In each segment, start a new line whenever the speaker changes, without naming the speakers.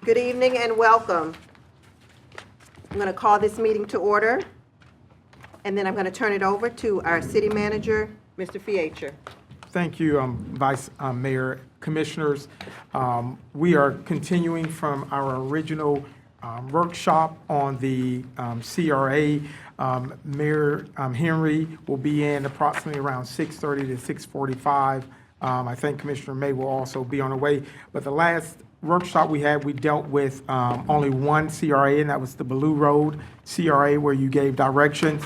Good evening and welcome. I'm going to call this meeting to order, and then I'm going to turn it over to our city manager, Mr. Fiacher.
Thank you, Vice Mayor, Commissioners. We are continuing from our original workshop on the CRA. Mayor Henry will be in approximately around 6:30 to 6:45. I think Commissioner May will also be on the way. But the last workshop we had, we dealt with only one CRA, and that was the Blue Road CRA, where you gave directions.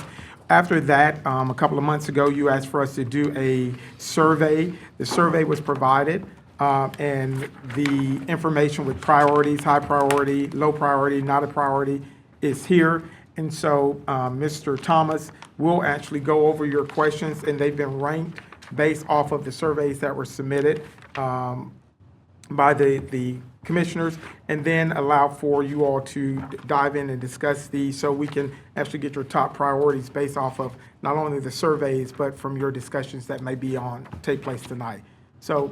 After that, a couple of months ago, you asked for us to do a survey. The survey was provided, and the information with priorities, high priority, low priority, not a priority, is here. And so Mr. Thomas will actually go over your questions, and they've been ranked based off of the surveys that were submitted by the commissioners, and then allow for you all to dive in and discuss these so we can actually get your top priorities based off of not only the surveys, but from your discussions that may be take place tonight. So,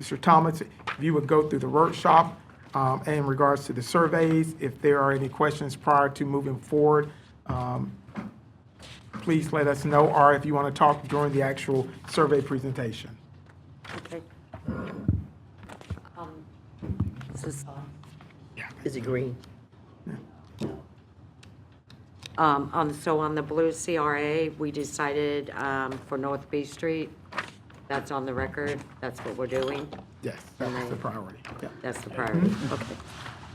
Mr. Thomas, if you would go through the workshop in regards to the surveys, if there are any questions prior to moving forward, please let us know, or if you want to talk during the actual survey presentation.
Okay. Is it green? So on the blue CRA, we decided for North B Street, that's on the record, that's what we're doing?
Yes, that's the priority. Yeah.
That's the priority, okay.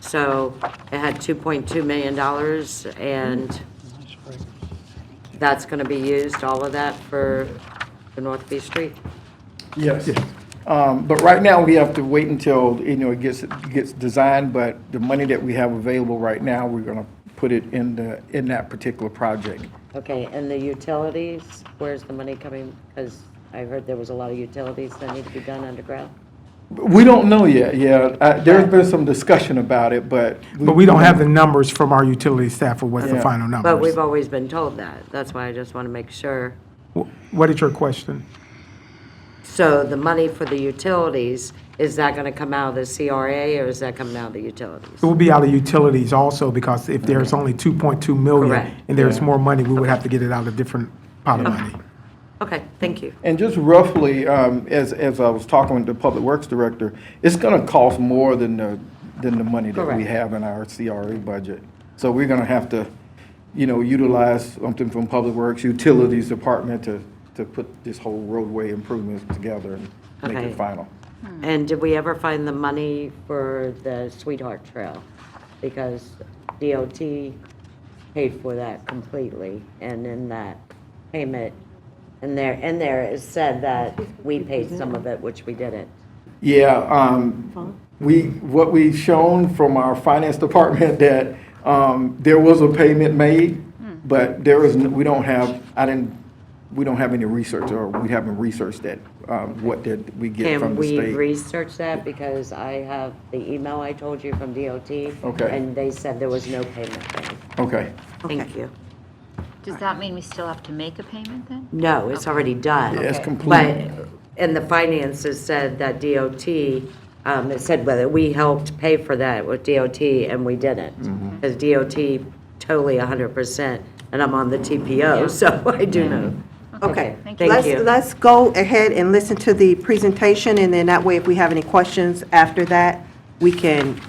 So it had $2.2 million, and that's going to be used, all of that, for the North B Street?
Yes. But right now, we have to wait until, it gets designed, but the money that we have available right now, we're going to put it in that particular project.
Okay, and the utilities, where's the money coming? Because I heard there was a lot of utilities that need to be done underground.
We don't know yet, yeah. There's been some discussion about it, but.
But we don't have the numbers from our utility staff for what's the
Yeah.
final numbers.
But we've always been told that. That's why I just want to make sure.
What is your question?
So the money for the utilities, is that going to come out of the CRA, or is that coming out of the utilities?
It will be out of utilities also, because if there's only 2.2 million
Correct.
and there's more money, we would have to get it out of a different pot of money.
Okay, thank you.
And just roughly, as I was talking with the Public Works Director, it's going to cost more than the money that we
Correct.
have in our CRA budget. So we're going to have to, utilize something from Public Works, Utilities Department to put this whole roadway improvements together and make
Okay.
it final.
And did we ever find the money for the Sweetheart Trail? Because DOT paid for that completely, and in that payment, and there it said that we paid some of it, which we didn't.
Yeah, what we've shown from our finance department that there was a payment made, but we don't have any research, or we haven't researched that, what did we get from
Can
the
we
state.
research that? Because I have the email I told you from DOT.
Okay.
And they said there was no payment made.
Okay,
Thank you.
Does that mean we still have to make a payment then?
No, it's already done.
yeah, it's
Okay.
complete.
But, and the finances said that DOT, it said whether we helped pay for that with DOT, and we didn't. Because DOT totally 100%, and I'm on the TPO, so I do know.
Okay,
Thank you.
Thank you.
let's go ahead and listen to the presentation, and then that way, if we have any questions after that, we can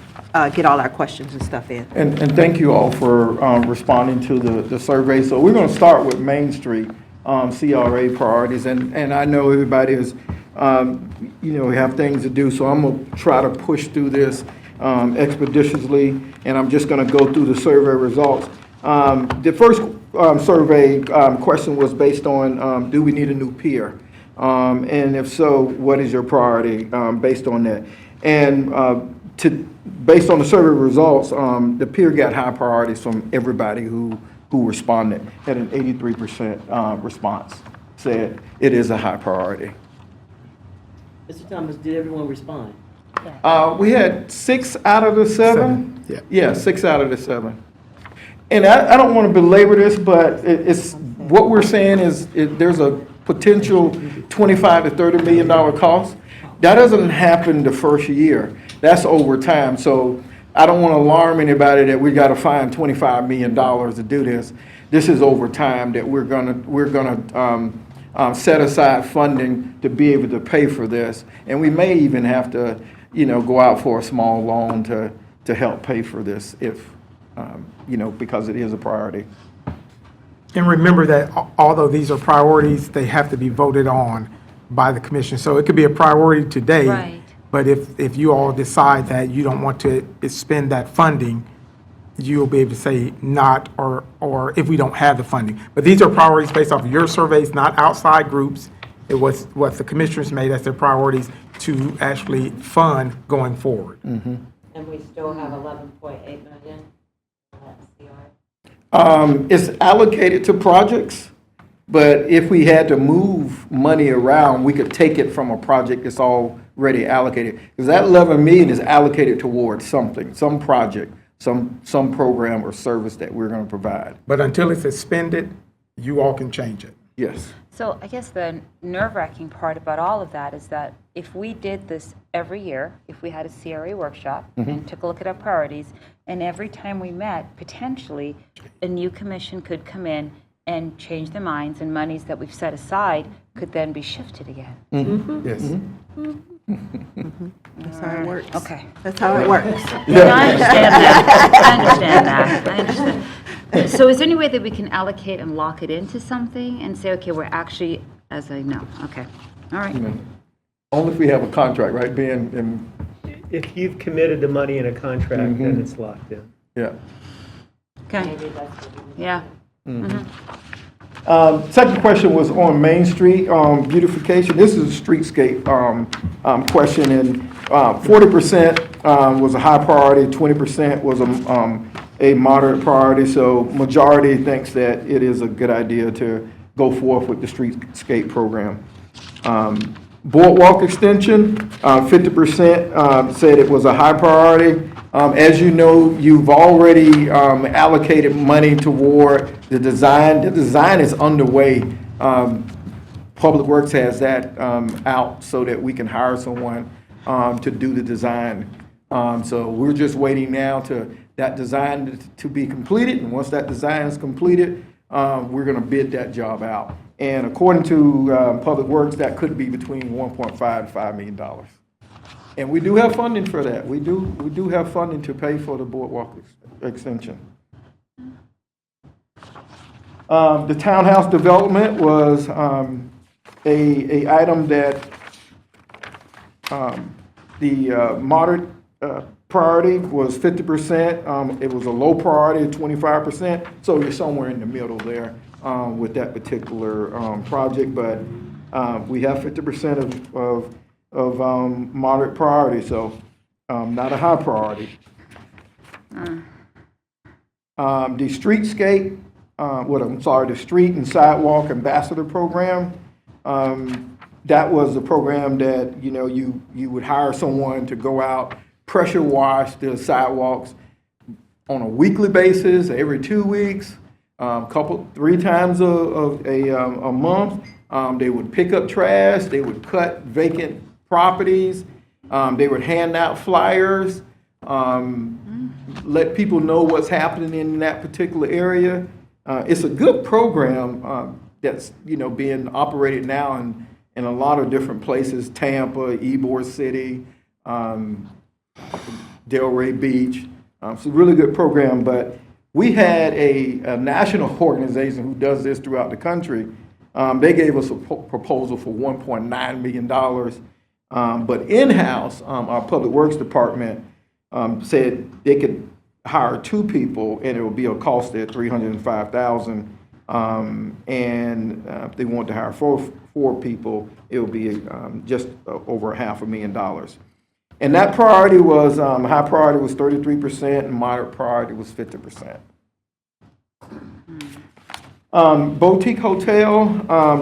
get all our questions and stuff in.
And thank you all for responding to the survey. So we're going to start with Main Street CRA priorities, and I know everybody is, have things to do, so I'm going to try to push through this expeditiously, and I'm just going to go through the survey results. The first survey question was based on, do we need a new pier? And if so, what is your priority based on that? And based on the survey results, the pier got high priorities from everybody who responded, had an 83% response, said it is a high priority.
Mr. Thomas, did everyone respond?
We had 6 out of the 7.
Yeah.
Yeah, 6 out of the 7. And I don't want to belabor this, but it's what we're saying is there's a potential $25 to $30 million cost. That doesn't happen the first year. That's over time. So I don't want to alarm anybody that we got to find $25 million to do this. This is over time that we're gonna set aside funding to be able to pay for this. And we may even have to, go out for a small loan to help pay for this if, because it is a priority.
And remember that although these are priorities, they have to be voted on by the commission. So it could be a priority today.
Right.
But if you all decide that you don't want to spend that funding, you'll be able to say not, or if we don't have the funding. But these are priorities based off of your surveys, not outside groups. It was what the commissioners made as their priorities to actually fund going forward.
And we still have 11.8 million for that CRA?
It's allocated to projects, but if we had to move money around, we could take it from a project that's already allocated. Because that 11 million is allocated towards something, some project, some program or service that we're going to provide.
But until it's expended, you all can change it.
Yes.
So I guess the nerve-wracking part about all of that is that if we did this every year, if we had a CRA workshop and took a look at our priorities, and every time we met, potentially a new commission could come in and change their minds, and monies that we've set aside could then be shifted again.
Yes.
That's how it works.
Okay.
That's how it works.
Yeah, I understand that. I understand that. I understand. So is there any way that we can allocate and lock it into something and say, okay, we're actually, as I know, okay, all right.
Only if we have a contract, right, Ben? And,
If you've committed the money in a contract, then it's locked in.
yeah.
Okay,
Maybe that's what we
yeah.
Second question was on Main Street beautification. This is a streetscape question, and 40% was a high priority, 20% was a moderate priority. So majority thinks that it is a good idea to go forth with the streetscape program. Boardwalk extension, 50% said it was a high priority. As you know, you've already allocated money toward the design. The design is underway. Public Works has that out so that we can hire someone to do the design. So we're just waiting now to that design to be completed. And once that design is completed, we're going to bid that job out. And according to Public Works, that could be between $1.5 and $5 million. And we do have funding for that. We do have funding to pay for the boardwalk extension. The townhouse development was a item that the moderate priority was 50%. It was a low priority of 25%. So you're somewhere in the middle there with that particular project. But we have 50% of moderate priority, so not a high priority. The streetscape, the street and sidewalk ambassador program, that was a program that, you would hire someone to go out, pressure wash the sidewalks on a weekly basis, every 2 weeks, 3 times a month. They would pick up trash, they would cut vacant properties, they would hand out flyers, let people know what's happening in that particular area. It's a good program that's being operated now in a lot of different places: Tampa, Ybor City, Delray Beach. It's a really good program. But we had a national organization who does this throughout the country. They gave us a proposal for $1.9 million. But in-house, our Public Works Department said they could hire 2 people, and it would be a cost at $305,000. And if they wanted to hire four people, it would be just over $500,000. And that priority was, high priority was 33%, and moderate priority was 50%. Boutique Hotel,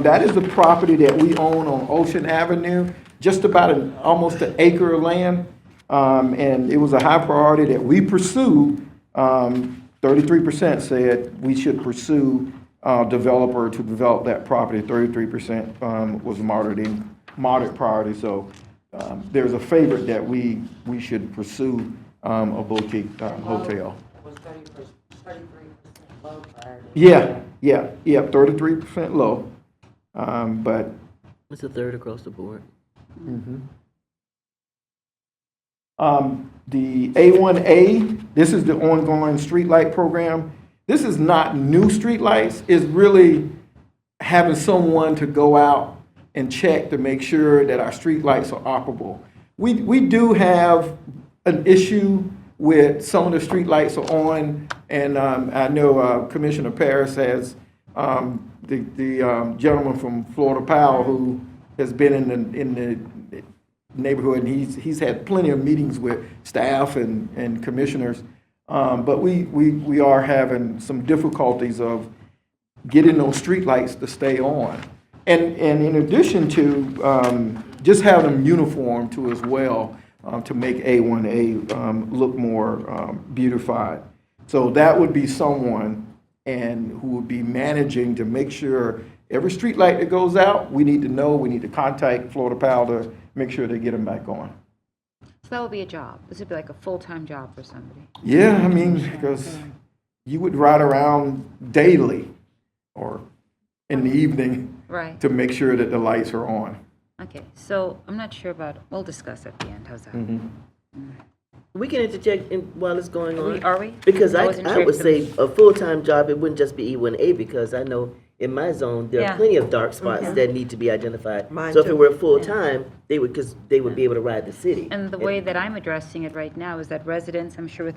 that is the property that we own on Ocean Avenue, just about almost an acre of land. And it was a high priority that we pursued. 33% said we should pursue a developer to develop that property. 33% was moderate priority. So there's a favorite that we should pursue a boutique hotel.
Was 33% low priority.
Yeah, 33% low. But
It's a third across the board.
the A1A, this is the ongoing streetlight program. This is not new streetlights. It's really having someone to go out and check to make sure that our streetlights are operable. We do have an issue with some of the streetlights are on, and I know Commissioner Paris has the gentleman from Florida Power who has been in the neighborhood, and he's had plenty of meetings with staff and commissioners. But we are having some difficulties of getting those streetlights to stay on. And in addition to just having them uniform too as well, to make A1A look more beautified. So that would be someone and who would be managing to make sure every streetlight that goes out, we need to know, we need to contact Florida Power to make sure they get them back on.
So that would be a job. This would be like a full-time job for somebody.
Yeah, I mean, because you would ride around daily or in the evening
Right.
to make sure that the lights are on.
Okay, so I'm not sure about, we'll discuss at the end. How's that?
We can interject while it's going on.
Are we?
Because
I
I
wasn't sure
would
if
say a full-time job, it wouldn't just be E1A, because I know in my zone, there
Yeah.
are plenty of dark spots that need to be identified.
Mine
So if
too.
it were full-time, they would, because they would be able to ride the city.
And the way that I'm addressing it right now is that residents, I'm sure with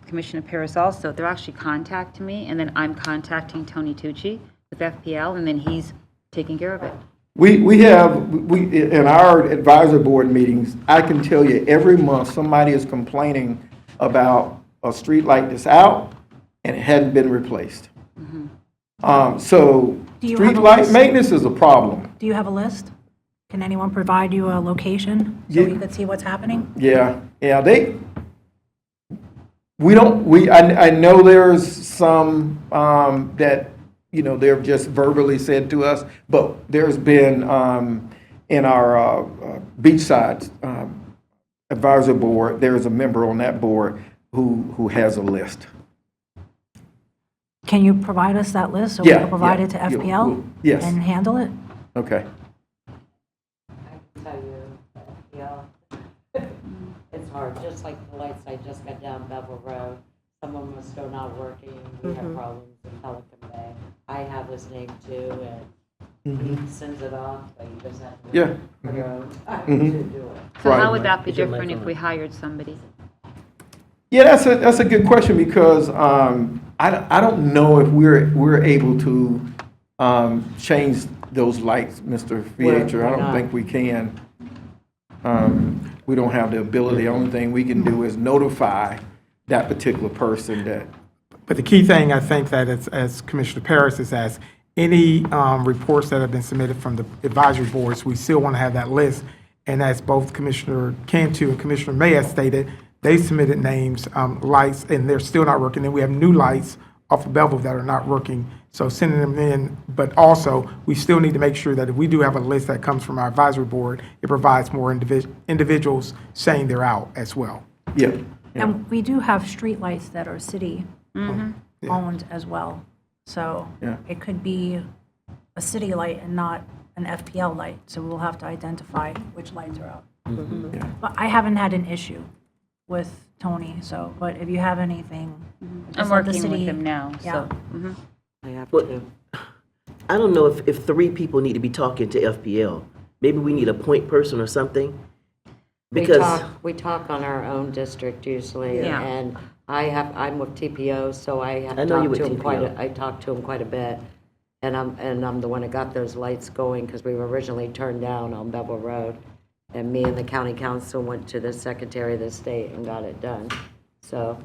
Commissioner Paris also, they're actually contacting me, and then I'm contacting Tony Tucci with FPL, and then he's taking care of it.
We in our advisor board meetings, I can tell you every month, somebody is complaining about a street light that's out and it hadn't been replaced. So
Do you have
street
a
light
list?
maintenance is a problem.
Do you have a list? Can anyone provide you a location so
Yeah.
we could see what's happening?
Yeah, I know there's some that, they've just verbally said to us, but there's been in our Beachside Advisor Board, there's a member on that board who has a list.
Can you provide us that list so we
Yeah,
can provide
yeah,
it to
yeah,
FPL?
we'll- yes.
And handle it?
Okay.
I can tell you, it's hard, just like the lights I just got down Bevel Road, some of them are still not working, we have problems in Pelican Bay. I have his name too, and he sends it off, but you just have to.
Yeah.
For your own time to do it.
So
Right.
how would that be
Is your
different
mic
if
on?
we hired somebody?
Yeah, that's a good question because I don't know if we're able to change those lights, Mr. Fietcher.
Why
I don't
not?
think we can. We don't have the ability. The only thing we can do is notify that particular person that.
But the key thing, I think, that as Commissioner Paris has asked, any reports that have been submitted from the advisory boards, we still want to have that list. And as both Commissioner Cantu and Commissioner May have stated, they submitted names, lights, and they're still not working. And we have new lights off of Belleville that are not working, so sending them in. But also, we still need to make sure that if we do have a list that comes from our advisory board, it provides more individuals saying they're out as well.
Yeah.
And we do have streetlights that are city-owned as well. So
Yeah.
it could be a city light and not an FPL light, so we'll have to identify which lights are out.
Yeah.
But I haven't had an issue with Tony, but if you have anything.
I'm
just let the
working with
city-
him now,
Yeah.
so. mhm.
I have
Well,
to.
I don't know if 3 people need to be talking to FPL. Maybe we need a point person or something. Because,
We talk on our own district usually,
Yeah.
and I'm with TPO, so I have
I know you
talked to
with
him
TPO.
I talked to him quite a bit. And I'm the one that got those lights going, because we were originally turned down on Bevel Road. And me and the county council went to the Secretary of the State and got it done, so.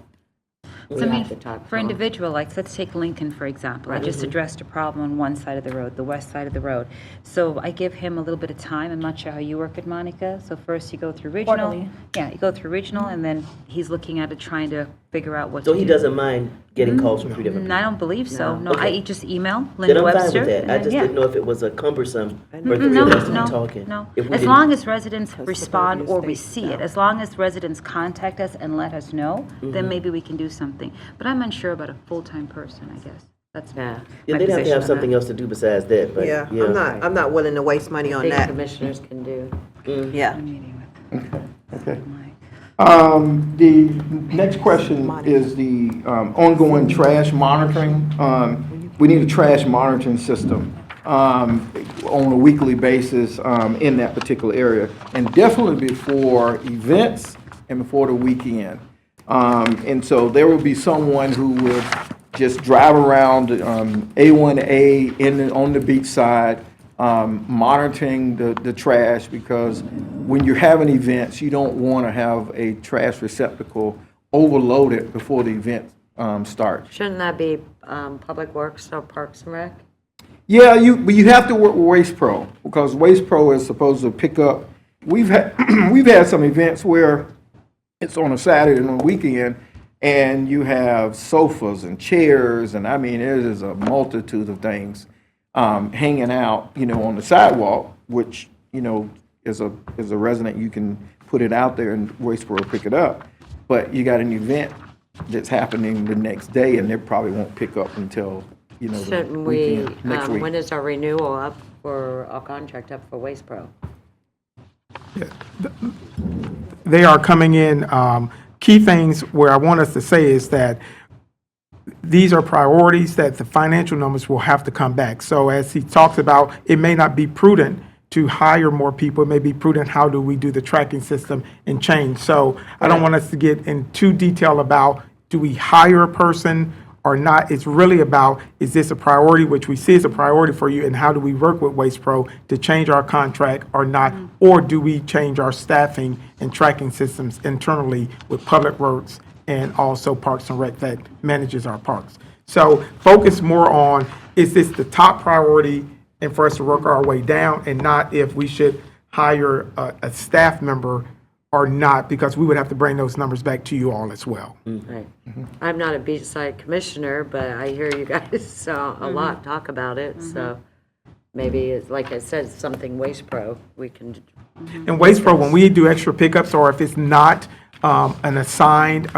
So
We
I mean,
have to talk
for
to 'em.
individual, like, let's take Lincoln, for example. I just addressed a problem on one side of the road, the west side of the road. So I give him a little bit of time. I'm not sure how you work it, Monica. So first you go through regional.
Quarterly.
Yeah, you go through regional, and then he's looking at it, trying to figure out what to
So
do.
he doesn't mind getting calls from 3 different
I
people?
don't believe so.
No.
No, I
Okay.
just email
Then
Linda
I'm fine
Webster.
with that.
and
I
then-
just
yeah.
didn't know if it was a cumbersome for 3
No,
of us to be
no,
talking.
no.
If we
As
didn't-
long as residents respond or we see it, as long as residents contact us and let us know, then maybe we can do something. But I'm unsure about a full-time person, I guess. That's
Yeah.
Yeah,
my
they'd have to
position
have
on
something
that.
else to do besides that, but,
Yeah,
yeah.
I'm not willing to waste money
I
on
think
that.
commissioners can do.
Yeah.
I'm meeting with
Okay.
Mike.
The next question is the ongoing trash monitoring. We need a trash monitoring system on a weekly basis in that particular area, and definitely before events and before the weekend. And so there will be someone who would just drive around A1A on the beach side, monitoring the trash, because when you're having events, you don't want to have a trash receptacle overloaded before the event starts.
Shouldn't that be Public Works or Parks and Rec?
Yeah, but you have to work with Waste Pro, because Waste Pro is supposed to pick up. We've had we've had some events where it's on a Saturday and on a weekend, and you have sofas and chairs, and I mean, it is a multitude of things hanging out, on the sidewalk, which, as a resident, you can put it out there and Waste Pro will pick it up. But you got an event that's happening the next day, and they probably won't pick up until, the
Shouldn't we,
weekend, next week.
when is our renewal up for, our contract up for Waste Pro?
They are coming in. Key things where I want us to say is that these are priorities that the financial numbers will have to come back. So as he talks about, it may not be prudent to hire more people. It may be prudent, how do we do the tracking system and change? So I don't want us to get in too detail about, do we hire a person or not? It's really about, is this a priority, which we see as a priority for you, and how do we work with Waste Pro to change our contract or not? Or do we change our staffing and tracking systems internally with Public Works and also Parks and Rec that manages our parks? So focus more on, is this the top priority, and for us to work our way down, and not if we should hire a staff member or not, because we would have to bring those numbers back to you all as well.
Right. I'm not a beachside commissioner, but I hear you guys a lot talk about it, so maybe it's, like I said, something Waste Pro, we can,
And Waste Pro, when we do extra pickups, or if it's not an assigned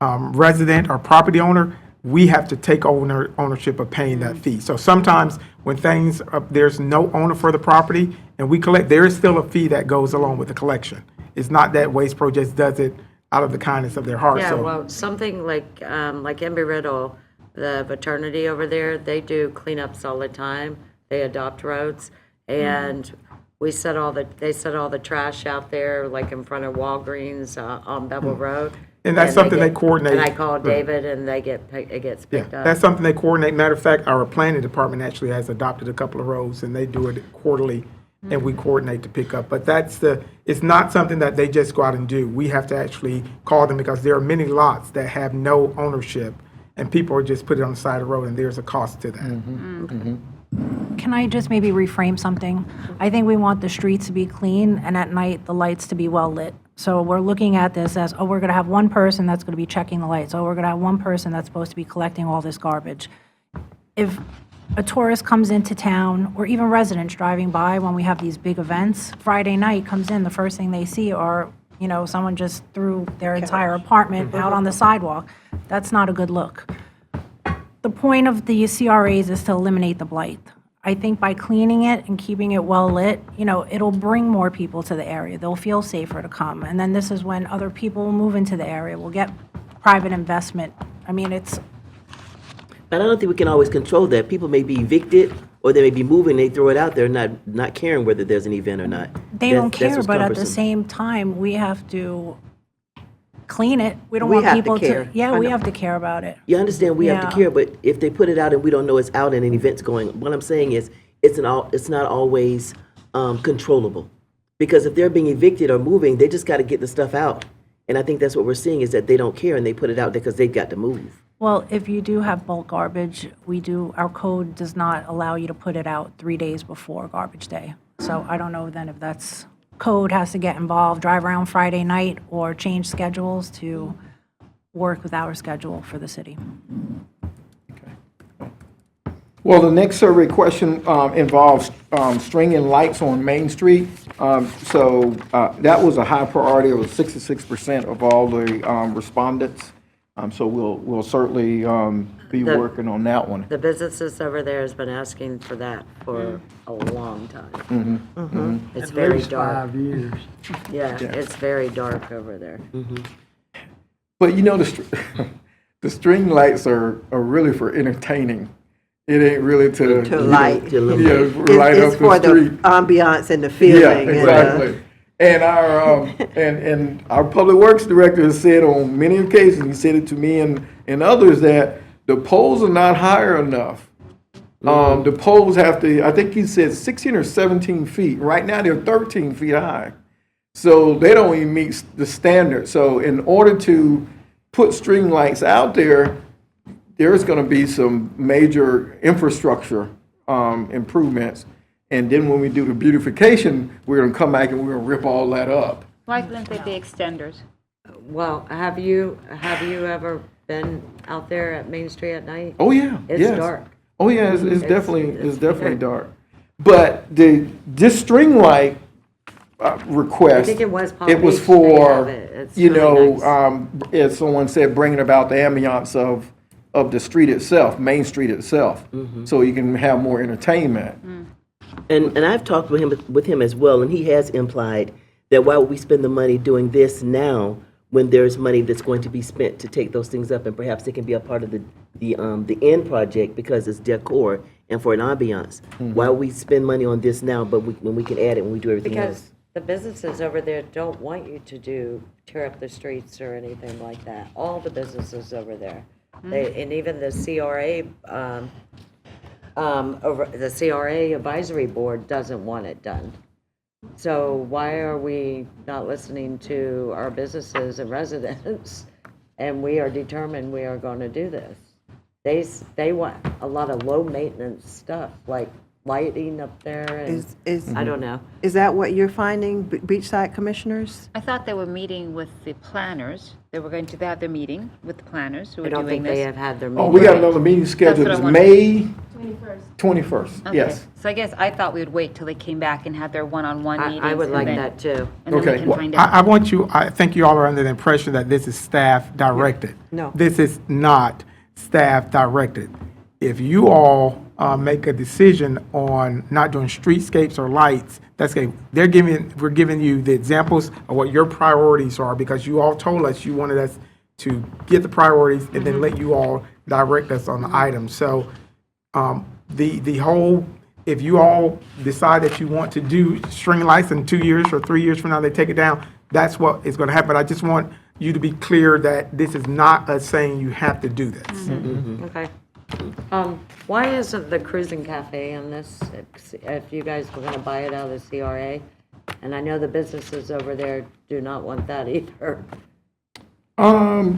resident or property owner, we have to take ownership of paying that fee. So sometimes when things, there's no owner for the property and we collect, there is still a fee that goes along with the collection. It's not that Waste Pro just does it out of the kindness of their heart.
yeah,
So
well, something like Embry Riddle, the maternity over there, they do cleanups all the time. They adopt roads, and they set all the trash out there, like in front of Walgreens on Bevel Road.
And that's something they coordinate.
And I call David, and it gets
yeah,
picked up.
that's something they coordinate. Matter of fact, our planning department actually has adopted a couple of roads and they do it quarterly and we coordinate to pick up. But it's not something that they just go out and do. We have to actually call them, because there are many lots that have no ownership and people are just put it on the side of the road, and there's a cost to that.
Can I just maybe reframe something? I think we want the streets to be clean and at night the lights to be well lit. So we're looking at this as, oh, we're going to have one person that's going to be checking the lights. Oh, we're going to have one person that's supposed to be collecting all this garbage. If a tourist comes into town, or even residents driving by when we have these big events, Friday night comes in, the first thing they see are, someone just threw their entire apartment out on the sidewalk. That's not a good look. The point of the CRAs is to eliminate the blight. I think by cleaning it and keeping it well lit, it'll bring more people to the area. They'll feel safer to come. And then this is when other people will move into the area. We'll get private investment. I mean,
But I don't think we can always control that. People may be evicted, or they may be moving, they throw it out there, not caring whether there's an event or not.
they don't
That's
care,
what's
but at the
cumbersome.
same time, we have to clean it. We don't
We
want
have to
people
care.
to, yeah,
I
we
know.
have to care about it.
You understand, we have to
Yeah.
care, but if they put it out and we don't know it's out and an event's going, what I'm saying is, it's not always controllable. Because if they're being evicted or moving, they just got to get the stuff out. And I think that's what we're seeing, is that they don't care and they put it out there because they've got to move.
Well, if you do have bulk garbage, our code does not allow you to put it out 3 days before garbage day. So I don't know then if that's, code has to get involved, drive around Friday night, or change schedules to work with our schedule for the city.
Well, the next survey question involves stringing lights on Main Street. So that was a high priority. It was 66% of all the respondents. So we'll certainly be working on that one.
The businesses over there has been asking for that for a long time. It's very dark.
5 years.
Yeah, it's very dark over there.
But you know, the string lights are really for entertaining. It ain't really to
light.
Light
It's
up
for
the
the
street.
ambiance and the feeling.
Yeah, exactly. And our and our public works director has said on many occasions, he said it to me and others, that the poles are not higher enough. The poles have to, I think he said 16 or 17 feet. Right now they're 13 feet high. So they don't even meet the standard. So in order to put string lights out there, there's going to be some major infrastructure improvements. And then when we do the beautification, we're going to come back and we're going to rip all that up.
Why couldn't they be extenders?
Well, have you ever been out there at Main Street at night?
Oh, yeah.
It's
yes.
dark.
Oh, yeah, it's
It's
definitely
very-
dark. But this string light request,
I think it was Palm
it was
Beach, they
for,
have it. It's
you
really
know,
nice.
as someone said, bringing about the ambiance of the street itself, Main Street itself, so you can have more entertainment.
And I've talked with him as well, and he has implied that why would we spend the money doing this now when there's money that's going to be spent to take those things up, and perhaps it can be a part of the end project because it's decor and for an ambiance. Why would we spend money on this now, but when we can add it when we do everything else?
Because the businesses over there don't want you to tear up the streets or anything like that. All the businesses over there. And even the CRA, the CRA advisory board doesn't want it done. So why are we not listening to our businesses and residents? And we are determined we are going to do this. They want a lot of low maintenance stuff, like lighting up there and, I don't know.
Is that what you're finding, beachside commissioners?
I thought they were meeting with the planners. They were going to have their meeting with the planners who
I
are
don't
doing
think they
this.
have had their meeting.
Oh, we got another meeting scheduled.
That's
It's
what I
May 21st.
Okay.
Yes.
So I guess I thought we would wait till they came back and had their one-on-one meetings.
I would
and
like
then-
that too.
And then
Okay.
we can
Well,
find out.
I think you all are under the impression that this is staff directed.
No.
This is not staff directed. If you all make a decision on not doing streetscapes or lights, that's okay. We're giving you the examples of what your priorities are, because you all told us you wanted us to get the priorities and then let you all direct us on the items. So the whole, if you all decide that you want to do string lights in 2 years or 3 years from now, they take it down, that's what is going to happen. I just want you to be clear that this is not us saying you have to do this.
Okay. Why isn't the cruising cafe in this, if you guys were gonna buy it out of the CRA? And I know the businesses over there do not want that either,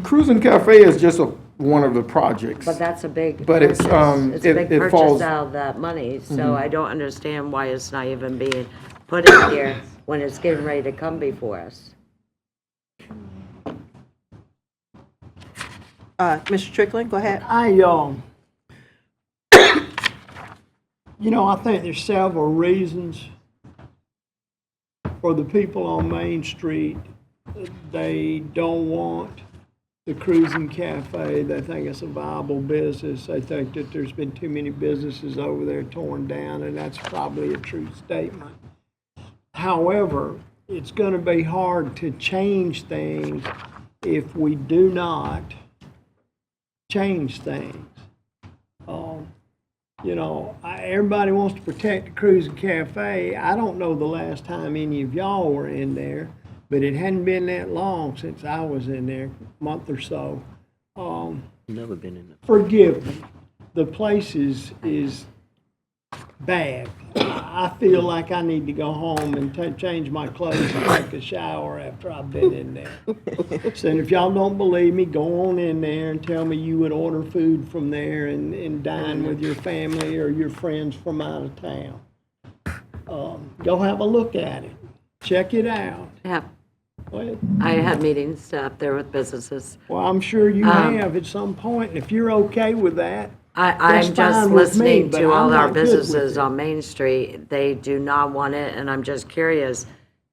Cruising Cafe is just one of the projects.
but that's a big
But it's,
purchase. It's a big
it falls-
purchase out of that money, so I don't understand why it's not even being put in here when it's getting ready to come before us.
Mr. Strickland, go ahead.
I think there's several reasons for the people on Main Street. They don't want the cruising cafe. They think it's a viable business. They think that there's been too many businesses over there torn down, and that's probably a true statement. However, it's going to be hard to change things if we do not change things. Everybody wants to protect the cruising cafe. I don't know the last time any of y'all were in there, but it hadn't been that long since I was in there, a month or so.
Never been in it.
Forgive me. The place is bad. I feel like I need to go home and change my clothes and take a shower after I've been in there. So if y'all don't believe me, go on in there and tell me you would order food from there and dine with your family or your friends from out of town. Go have a look at it. Check it out.
Yeah,
Well,
I had meetings up there with businesses.
I'm sure you have at some point, and if you're okay with that, that's
I'm just
fine with me,
listening
but
to all
I'm
our
not good with
businesses
it.
on Main Street. They do not want it, and I'm just curious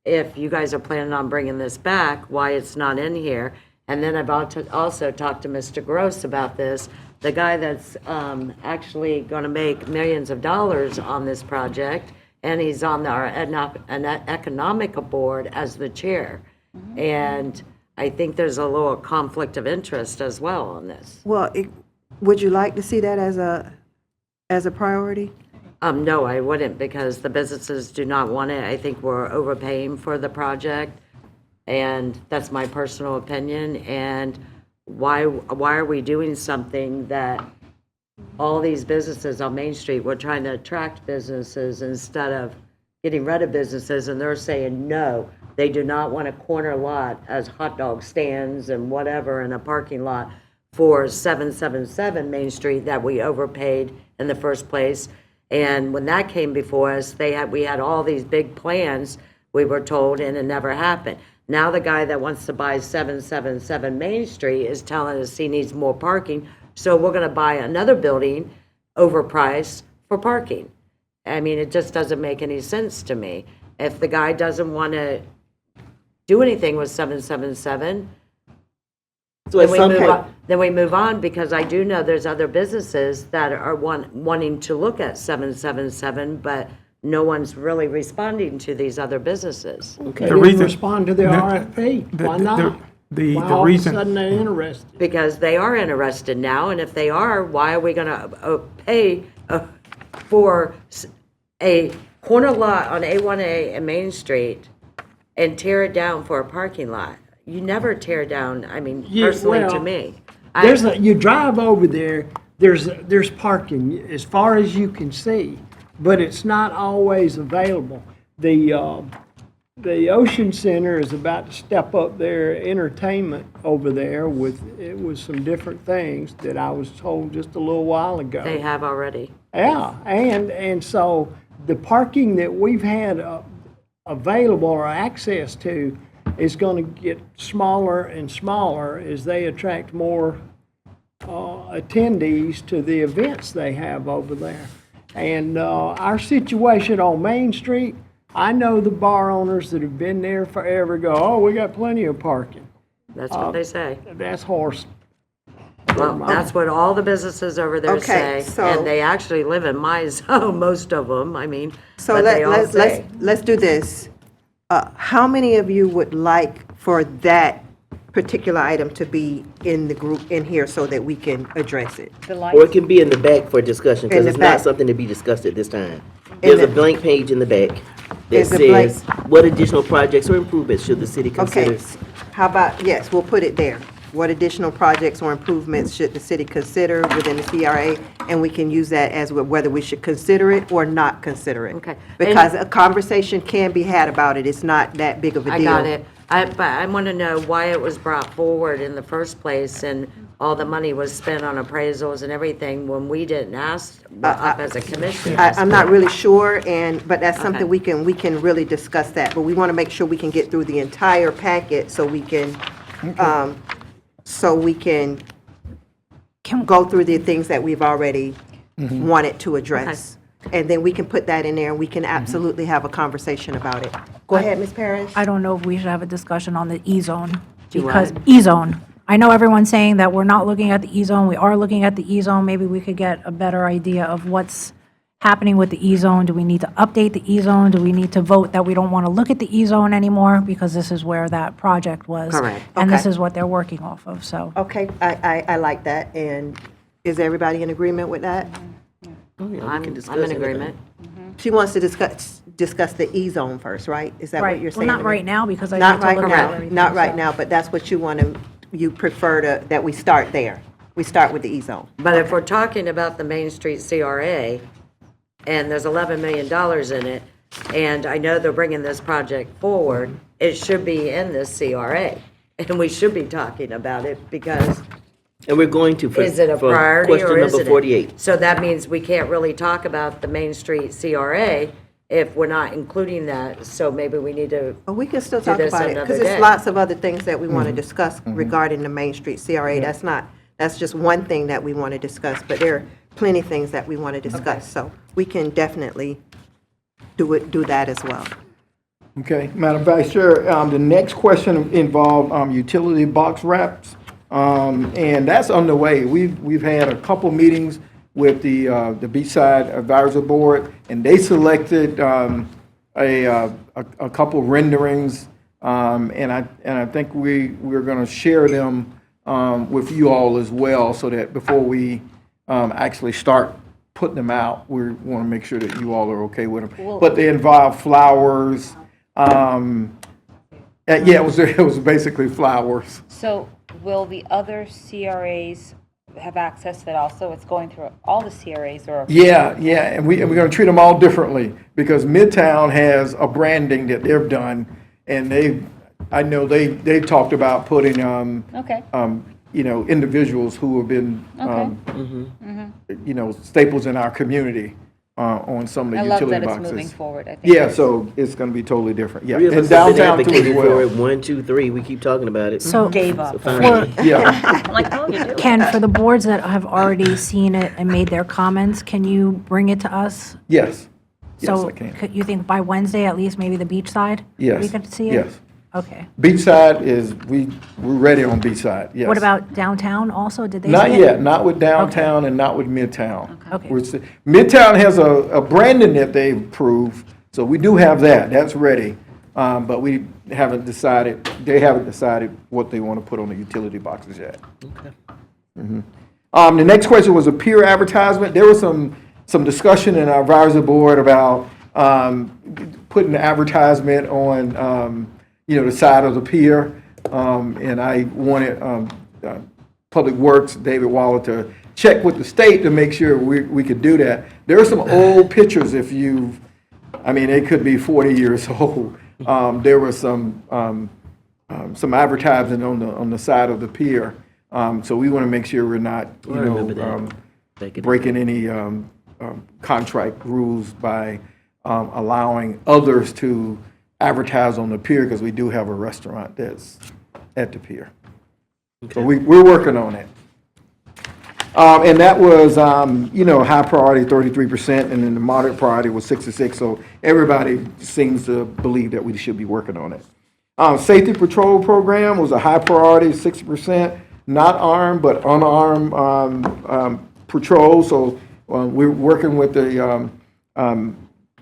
if you guys are planning on bringing this back, why it's not in here. And then I've also talked to Mr. Gross about this, the guy that's actually going to make millions of dollars on this project, and he's on our economic board as the chair. And I think there's a little conflict of interest as well on this.
Well, would you like to see that as a priority?
No, I wouldn't, because the businesses do not want it. I think we're overpaying for the project, and that's my personal opinion. And why are we doing something that all these businesses on Main Street, we're trying to attract businesses instead of getting rid of businesses, and they're saying no, they do not want a corner lot as hot dog stands and whatever in a parking lot for 777 Main Street that we overpaid in the first place. And when that came before us, we had all these big plans, we were told, and it never happened. Now the guy that wants to buy 777 Main Street is telling us he needs more parking, so we're gonna buy another building overpriced for parking. I mean, it just doesn't make any sense to me. If the guy doesn't wanna do anything with 777,
So at some point,
then we move on, because I do know there's other businesses that are wanting to look at 777, but no one's really responding to these other businesses.
They
The
didn't
reason-
respond to the RFP. Why not?
The
Why all of a
reason.
sudden they're interested?
Because they are interested now, and if they are, why are we gonna pay for a corner lot on A1A and Main Street and tear it down for a parking lot? You never tear down, I mean,
Yeah,
personally to
well,
me.
You drive over there, there's parking as far as you can see, but it's not always available. The Ocean Center is about to step up their entertainment over there with some different things that I was told just a little while ago.
They have already.
Yeah, and so the parking that we've had available or access to is going to get smaller and smaller as they attract more attendees to the events they have over there. And our situation on Main Street, I know the bar owners that have been there forever go, oh, we got plenty of parking.
That's what they say.
That's horse.
Well, that's what all the businesses over there
Okay,
say,
so-
and they actually live in my zone, most of them, I mean,
So
but they all say.
let's do this. How many of you would like for that particular item to be in the group in here so that we can address it?
The
or it
lights,
can be in the back for discussion,
In
because
the
it's
back.
not something to be discussed at this time. There's a
the-
blank page in the back that
There's a blank-
says, what additional projects or improvements should the city consider?
Okay, how about, yes, we'll put it there. What additional projects or improvements should the city consider within the CRA? And we can use that as whether we should consider it or not consider it.
Okay.
Because a conversation can be had about it. It's not that big of a deal.
I got it. But I want to know why it was brought forward in the first place, and all the money was spent on appraisals and everything when we didn't ask up as a commission.
I'm not really sure, but that's something
Okay.
we can really discuss that. But we want to make sure we can get through the entire packet so we can
Can-
go through the things that we've already wanted to address. And then we can put that in there, and we can absolutely have a conversation about it. Go ahead, Ms. Parrish.
I don't know if we should have a discussion on the E-zone.
Do
Because
what?
E-zone, I know everyone's saying that we're not looking at the E-zone, we are looking at the E-zone. Maybe we could get a better idea of what's happening with the E-zone. Do we need to update the E-zone? Do we need to vote that we don't want to look at the E-zone anymore? Because this is where that project was.
Correct.
And this
Okay.
is what they're working off of, so.
Okay, I like that, and is everybody in agreement with that?
Oh, yeah, we
I'm
can discuss
in
anything.
agreement.
She wants to discuss the E-zone first, right? Is that what
Right,
you're
well,
saying?
not
to me?
right now, because I
Not
need to
right
look at
now,
everything.
not right
so.
now, but that's what you prefer that we start there. We start with the E-zone.
But if we're talking about the Main Street CRA, and there's $11 million in it, and I know they're bringing this project forward, it should be in this CRA. And we should be talking about it because
And we're going to, for
is it a
for
priority
question
or isn't
number
it?
48.
So that means we can't really talk about the Main Street CRA if we're not including that, so maybe we need to,
But we can still
Do
talk
this
about it,
another
because
day.
there's lots of other things that we want to discuss regarding the Main Street CRA. That's just one thing that we want to discuss, but there are plenty of things that we want to discuss. So we can definitely do that as well.
Okay, Madam Vice Chair, the next question involved utility box wraps, and that's underway. We've had a couple meetings with the Beachside Advisory Board, and they selected a couple renderings, and I think we're going to share them with you all as well, so that before we actually start putting them out, we want to make sure that you all are okay with them. But they involve flowers. Yeah, it was basically flowers.
So will the other CRAs have access to that also? It's going through all the CRAs or?
Yeah, and we're going to treat them all differently, because Midtown has a branding that they've done, and I know they talked about putting,
Okay.
individuals who have been, staples in our community on some of the
I love
utility
that it's
boxes.
moving forward. I think
Yeah,
that's-
so it's going to be totally different, yeah.
Three of
And
us have been
downtown too as
advocating for
well.
it. 1, 2, 3. We keep talking about it.
So
Gave up.
Finally.
Yeah,
I'm like, oh, you do.
Ken, for the boards that have already seen it and made their comments, can you bring it to us?
yes,
So
I can.
you think by Wednesday, at least, maybe the beach side?
Yes,
We could see it?
yes.
Okay.
Beachside we're ready on Beachside, yes.
What about downtown also? Did they see
Not
it?
yet, not with downtown and not with Midtown.
Okay.
Midtown has a branding that they've approved, so we do have that, that's ready. But they haven't decided what they want to put on the utility boxes yet.
Okay.
The next question was a peer advertisement. There was some discussion in our advisory board about putting the advertisement on, the side of the pier. And I wanted Public Works, David Waller, to check with the state to make sure we could do that. There are some old pictures they could be 40 years old. There was some advertising on the side of the pier. So we want to make sure we're not,
I remember that. Back in the
breaking any contract rules by allowing others to advertise on the pier, because we do have a restaurant that's at the pier. So we're working on it. And that was, high priority, 33%, and then the moderate priority was 66. So everybody seems to believe that we should be working on it. Safety patrol program was a high priority, 60%, not armed, but unarmed patrol. So we're working with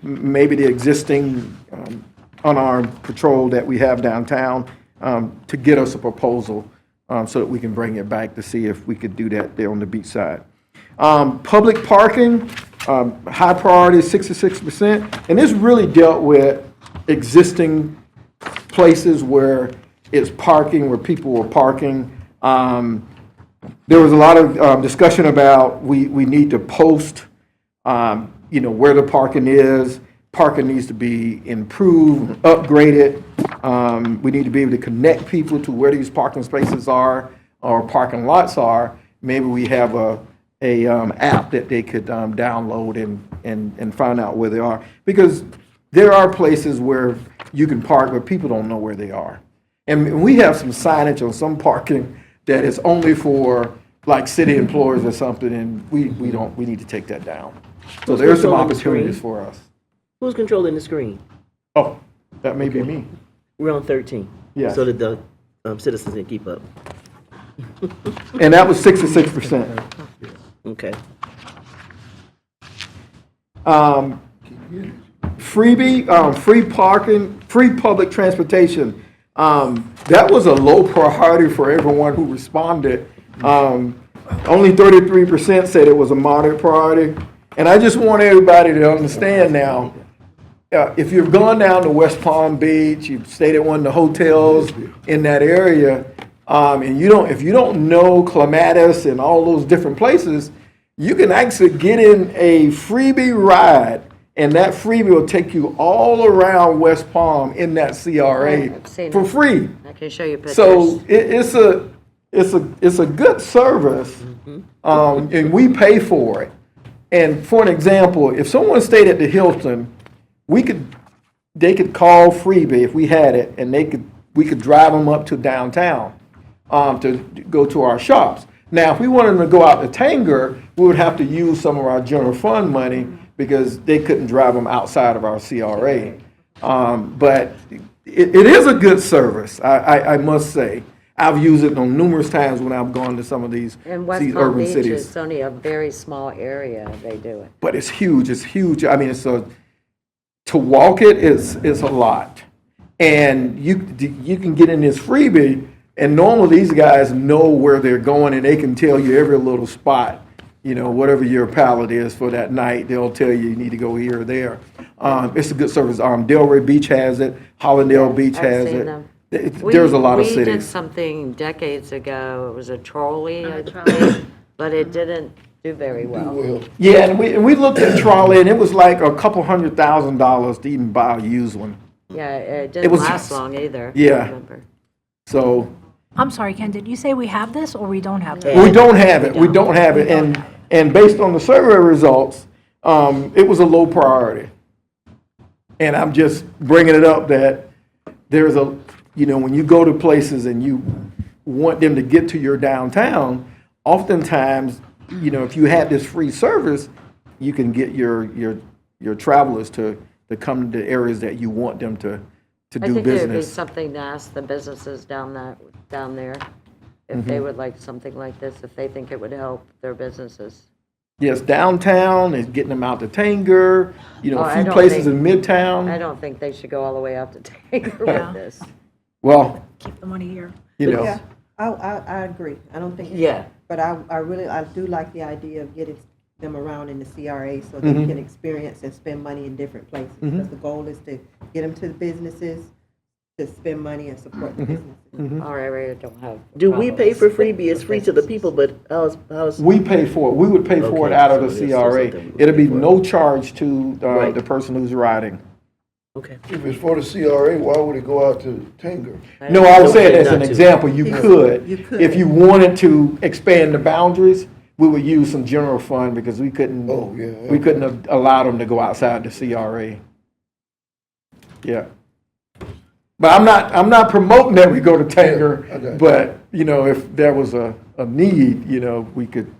maybe the existing unarmed patrol that we have downtown to get us a proposal so that we can bring it back to see if we could do that there on the beach side. Public parking, high priority, 66%. And this really dealt with existing places where it's parking, where people were parking. There was a lot of discussion about we need to post, where the parking is. Parking needs to be improved, upgraded. We need to be able to connect people to where these parking spaces are or parking lots are. Maybe we have a app that they could download and find out where they are. Because there are places where you can park, but people don't know where they are. And we have some signage on some parking that is only for like city employees or something, and we need to take that down. So there's some
controlling the
opportunities
screen?
for us.
Who's controlling the screen?
Oh, that may be me.
We're on 13.
Yes.
So that the citizens can keep up.
And that was 66%.
Okay.
Free parking, free public transportation. That was a low priority for everyone who responded. Only 33% said it was a moderate priority. And I just want everybody to understand now, if you've gone down to West Palm Beach, you've stayed at one of the hotels in that area, and if you don't know Clematis and all those different places, you can actually get in a freebie ride, and that freebie will take you all around West Palm in that CRA
I've seen
for
it.
free.
I can show you pictures.
So it's a good service, and we pay for it. And for an example, if someone stayed at the Hilton, they could call Freebie if we had it, and we could drive them up to downtown to go to our shops. Now, if we wanted them to go out to Tanger, we would have to use some of our general fund money because they couldn't drive them outside of our CRA. But it is a good service, I must say. I've used it on numerous times when I've gone to some of these
In West
these
Palm
urban
Beach,
cities.
it's only a very small area they do it.
But it's huge. It's huge. I mean, to walk it is a lot, and you can get in this freebie, and normally these guys know where they're going, and they can tell you every little spot. You know, whatever your palette is for that night, they'll tell you need to go here or there. It's a good service. Delray Beach has it. Hollandale Beach
I've
has
seen
it.
them.
There's a lot of
We did
cities.
something decades ago, it was a trolley, I
trolley.
think, but it didn't do very well.
Yeah, and we looked at trolley, and it was like a couple $100,000 to even buy a used one.
Yeah, it
It
didn't
was
last
just-
long either. I
yeah.
remember.
So
I'm sorry, Ken, did you say we have this or we don't have this?
we don't have it. We don't have it, and based on the survey results, it was a low priority. And I'm just bringing it up that there's when you go to places and you want them to get to your downtown, oftentimes, if you had this free service, you can get your travelers to come to the areas that you want them to
I
do
think it would be
business.
something to ask the businesses down there, if
Mm-hmm.
they would like something like this, if they think it would help their businesses.
Yes, downtown is getting them out to Tanger,
Oh,
a
I
few
don't
places
think-
in Midtown.
I don't think they should go all the way out to Tanger
Yeah.
with this.
Well,
Keep the money here.
Yeah, I agree. I don't think.
Yeah.
But I do like the idea of getting them around in the CRA so they
Mm-hmm.
can experience and spend money in different places. Because the goal is to get them to the businesses, to spend money and support
Mm-hmm.
the businesses.
Our area don't have.
Do we pay for
problems.
freebie? It's free to the people, but how's?
we pay for it. We would pay for it
Okay,
out of
so
the
it is still
CRA.
something we would
It'll be
pay for.
no charge to
Right.
the person who's riding.
Okay.
If it's for the CRA, why would it go out to Tanger?
No, I was saying
Okay,
as an
not to.
example, you could.
You could.
If you wanted to expand the boundaries, we would use some general fund because we couldn't.
Oh, yeah.
We couldn't have allowed them to go outside the CRA. Yeah. But I'm not promoting that we go to Tanger,
Yeah, I got you.
but, if there was a need, we could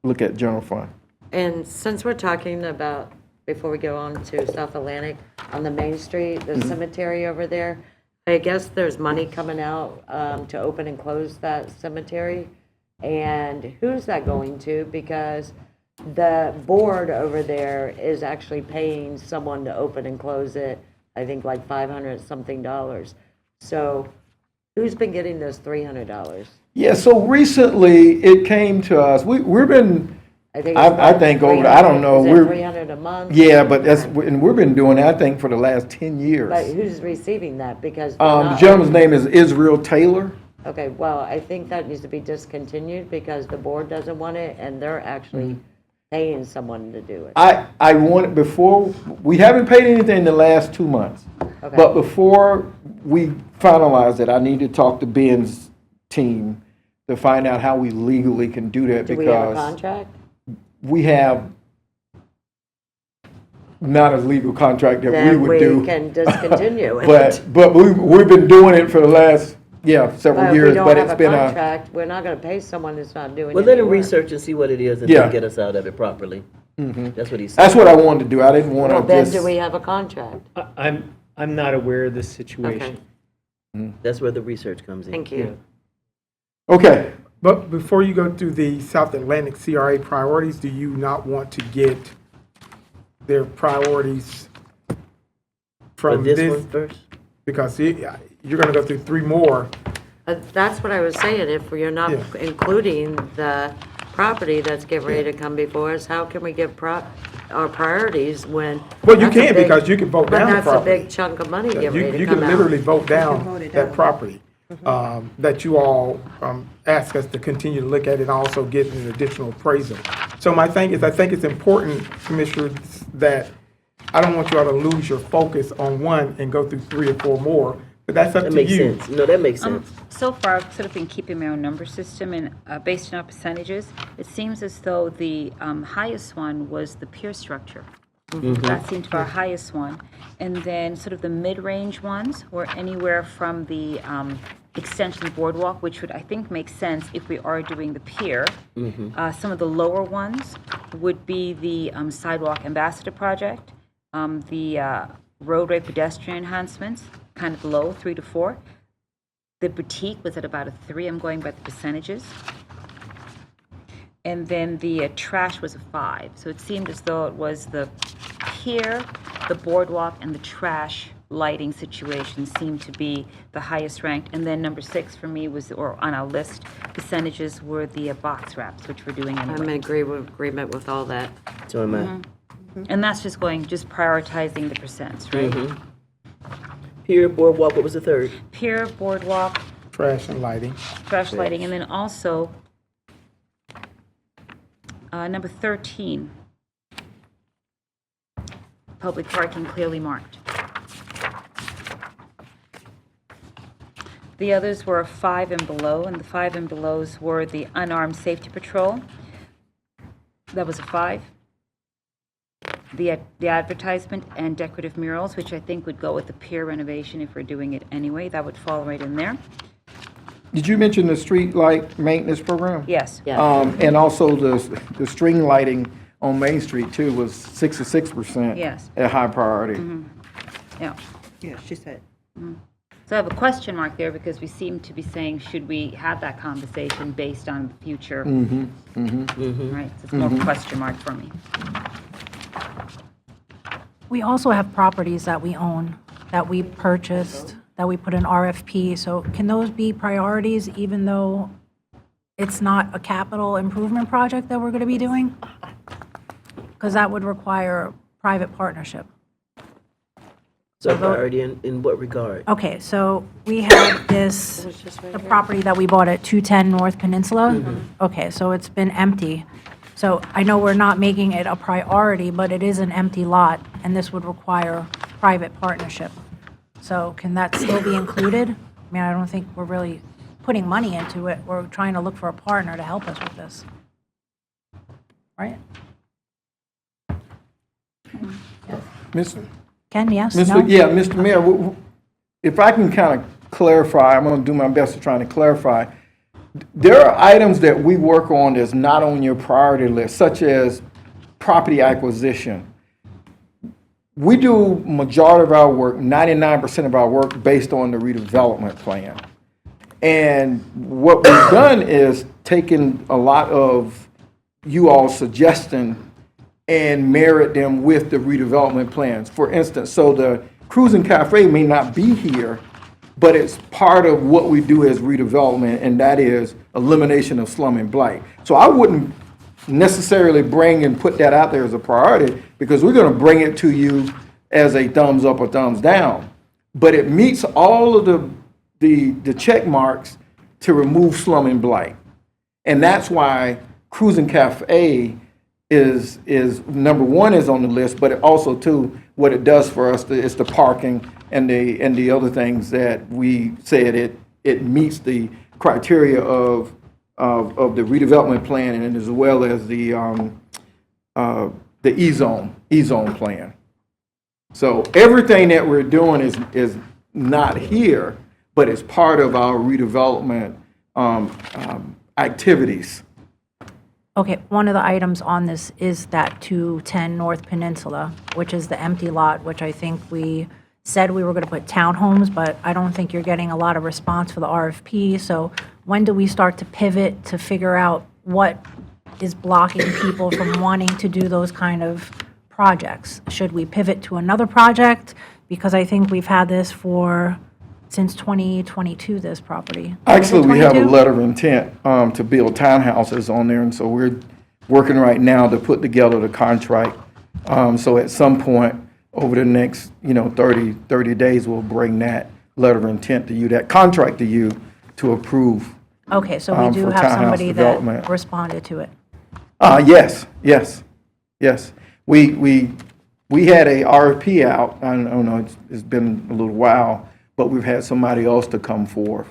look at general fund.
And since we're talking about, before we go on to South Atlantic, on the Main Street, the cemetery over there, I guess there's money coming out to open and close that cemetery. And who's that going to? Because the board over there is actually paying someone to open and close it, I think like $500 something. So who's been getting those $300?
Yeah, so recently it came to us, we've been,
I think
I think over, I don't know,
Is it
we're,
$300 a month?
yeah, but and we've been doing that, I think, for the last 10 years.
But who's receiving that? Because they're
The
not-
gentleman's name is Israel Taylor.
Okay, well, I think that needs to be discontinued because the board doesn't want it and they're actually paying someone to do it.
I wanted, before, we haven't paid anything in the last 2 months.
Okay.
But before we finalize it, I need to talk to Ben's team to find out how we legally can do that
Do we have a
because
contract?
we have not a legal contract that we
Then
would
we
do.
can discontinue it.
But we've been doing it for the last, several
But if
years,
we don't
but
have
it's
a
been a,
contract, we're not gonna pay someone who's not doing
Well,
any
let him
work.
research and see what it is and
Yeah.
then get us out of it properly. That's what he said.
that's what I wanted to do. I didn't want
Well,
to
then
just.
do we have a contract?
I'm not aware of this situation.
Okay,
That's where the research comes in.
thank you.
Okay,
But before you go through the South Atlantic CRA priorities, do you not want to get their priorities
For
from
this
this?
one first?
Because you're going to go through 3 more.
That's what I was saying, if you're not
Yeah.
including the property that's getting ready to come before us, how can we give our priorities when?
Well, you
that's a
can
big-
because you can vote down the
But that's a
property.
big chunk of money getting
You
ready to
you
come
can
out.
literally vote
vote
down
it
that
down.
property. that you all ask us to continue to look at and also get an additional appraisal. So my thing is, I think it's important, Commissioners, that I don't want you all to lose your focus on one and go through 3 or 4 more, but that's up
That
to
makes
you.
sense. No, that makes sense.
So far, I've sort of been keeping my own number system, and based on our percentages, it seems as though the highest one was the pier structure. That seemed to be our highest one. And then sort of the mid-range ones were anywhere from the extension of the boardwalk, which would, I think, make sense if we are doing the pier. Some of the lower ones would be the sidewalk ambassador project, the roadway pedestrian enhancements, kind of low, 3 to 4. The boutique was at about a 3. I'm going by the percentages. And then the trash was a 5. So it seemed as though it was the pier, the boardwalk, and the trash lighting situation seemed to be the highest ranked. And then number 6 for me was, or on our list, percentages were the box wraps, which we're doing
I'm in
anyway.
agreement with all that.
So am I.
And that's just prioritizing the percents, right?
Pier, boardwalk, what was the third?
Pier, boardwalk,
Trash and lighting.
trash lighting, and then also number 13, public parking clearly marked. The others were 5 and below, and the 5 and belows were the unarmed safety patrol. That was a 5. The advertisement and decorative murals, which I think would go with the pier renovation if we're doing it anyway. That would fall right in there.
Did you mention the street light maintenance program?
Yes.
And also the string lighting on Main Street too was 66%.
Yes.
At high priority.
Yeah.
Yeah, she said.
So I have a question mark there because we seem to be saying, should we have that conversation based on the future? Right, so it's more of a question mark for me.
We also have properties that we own, that we purchased, that we put in RFP. So can those be priorities even though it's not a capital improvement project that we're going to be doing? Because that would require private partnership.
So priority in what regard?
Okay, so we have this, the property that we bought at 210 North Peninsula. Okay, so it's been empty. So I know we're not making it a priority, but it is an empty lot, and this would require private partnership. So can that still be included? I mean, I don't think we're really putting money into it. We're trying to look for a partner to help us with this. Right?
Mr.
Ken, yes? No?
Mr. Mayor, if I can kind of clarify, I'm going to do my best to try to clarify. There are items that we work on that's not on your priority list, such as property acquisition. We do majority of our work, 99% of our work, based on the redevelopment plan. And what we've done is taken a lot of you all's suggestion and married them with the redevelopment plans. For instance, so the Cruising Cafe may not be here, but it's part of what we do as redevelopment, and that is elimination of slum and blight. So I wouldn't necessarily bring and put that out there as a priority, because we're going to bring it to you as a thumbs up or thumbs down. But it meets all of the check marks to remove slum and blight. And that's why Cruising Cafe is number 1 is on the list, but it also too, what it does for us is the parking and the other things that we said it meets the criteria of the redevelopment plan, and as well as the E-zone plan. So everything that we're doing is not here, but it's part of our redevelopment activities.
Okay, one of the items on this is that 210 North Peninsula, which is the empty lot, which I think we said we were going to put townhomes, but I don't think you're getting a lot of response for the RFP. So when do we start to pivot to figure out what is blocking people from wanting to do those kind of projects? Should we pivot to another project? Because I think we've had this since 2022, this property.
Actually, we have a
2022?
letter of intent to build townhouses on there, and so we're working right now to put together the contract. So at some point over the next 30 days, we'll bring that letter of intent to you, that contract to you to approve.
Okay, so we do
For
have
townhouse
somebody
development.
that responded to it.
Yes, yes, yes. We had a RFP out, I don't know, it's been a little while, but we've had somebody else to come forth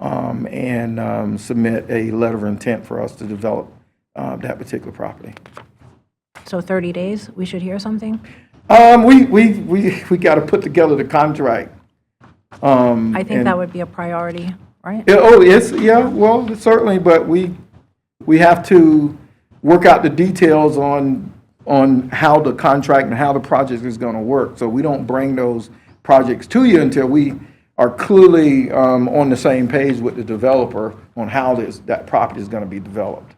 and submit a letter of intent for us to develop that particular property.
So 30 days, we should hear something?
We got to put together the contract.
I think that would be a priority, right?
Well, certainly, but we have to work out the details on how the contract and how the project is going to work. So we don't bring those projects to you until we are clearly on the same page with the developer on how that property is going to be developed.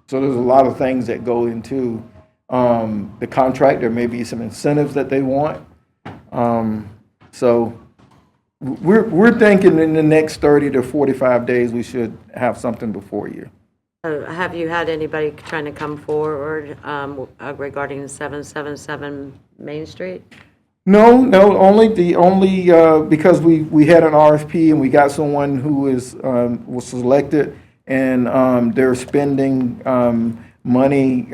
So there's a lot of things that go into the contract. There may be some incentives that they want. So we're thinking in the next 30 to 45 days, we should have something before you.
Have you had anybody trying to come forward regarding the 777 Main Street?
No, only because we had an RFP and we got someone who was selected, and they're spending money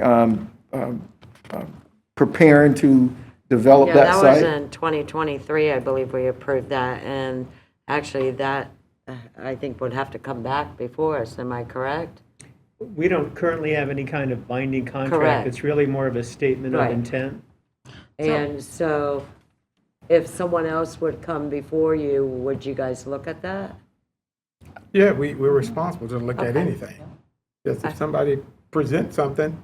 preparing to develop that
Yeah,
site.
that was in 2023, I believe we approved that, and actually that, I think, would have to come back before us, am I correct?
We don't currently have any kind of binding contract.
Correct.
It's really more of a statement of
Right.
intent.
And so, if someone else would come before you, would you guys look at that?
Yeah, we're responsible to look at
Okay.
anything. Just if somebody presents something,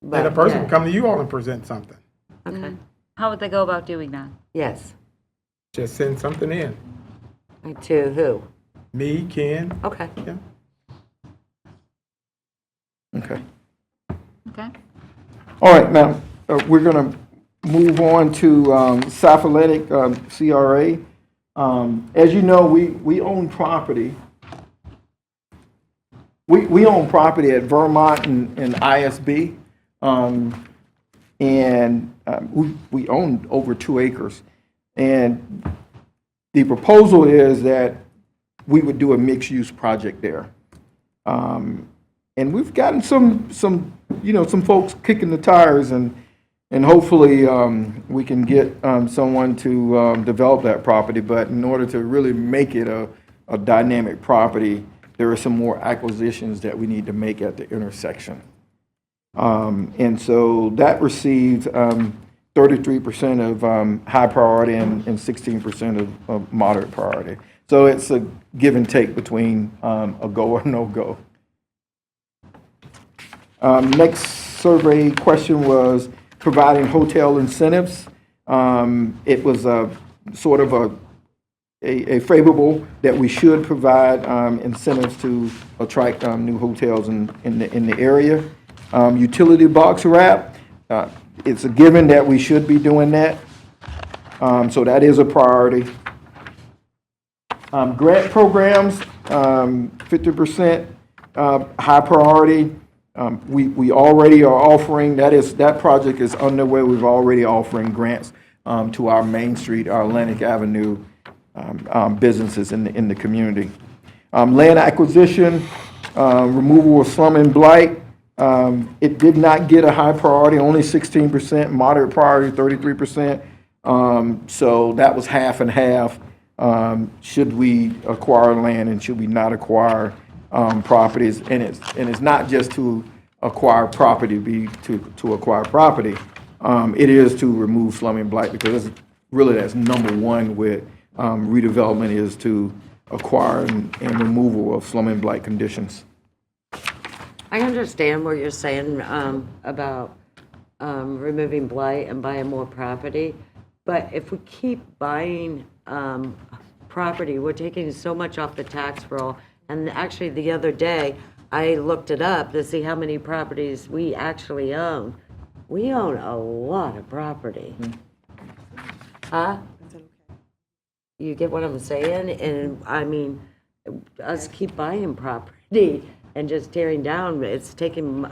then
But,
a person
yeah.
can come to you all and present something.
Okay,
How would they go about doing that?
yes.
Just send something in.
To who?
Me, Ken,
Okay.
yeah.
Okay.
Okay.
All right, now, we're going to move on to South Atlantic CRA. As you know, we own property. We own property at Vermont and ISB, and we own over 2 acres. And the proposal is that we would do a mixed-use project there. And we've gotten some folks kicking the tires, and hopefully we can get someone to develop that property. But in order to really make it a dynamic property, there are some more acquisitions that we need to make at the intersection. And so that received 33% of high priority and 16% of moderate priority. So it's a give and take between a go or no go. Next survey question was providing hotel incentives. It was sort of a favorable that we should provide incentives to attract new hotels in the area. Utility box wrap, it's a given that we should be doing that. So that is a priority. Grant programs, 50% high priority. We already are offering, that project is underway. We've already offering grants to our Main Street, our Atlantic Avenue businesses in the community. Land acquisition, removal of slum and blight. It did not get a high priority, only 16%, moderate priority 33%. So that was half and half. Should we acquire land and should we not acquire properties? And it's not just to acquire property, to acquire property. It is to remove slum and blight, because that's number one with redevelopment, is to acquire and removal of slum and blight conditions.
I understand what you're saying about removing blight and buying more property, but if we keep buying property, we're taking so much off the tax roll. And actually, the other day, I looked it up to see how many properties we actually own. We own a lot of property. Huh? You get what I'm saying? And I mean, us keep buying property and just tearing down, it's taking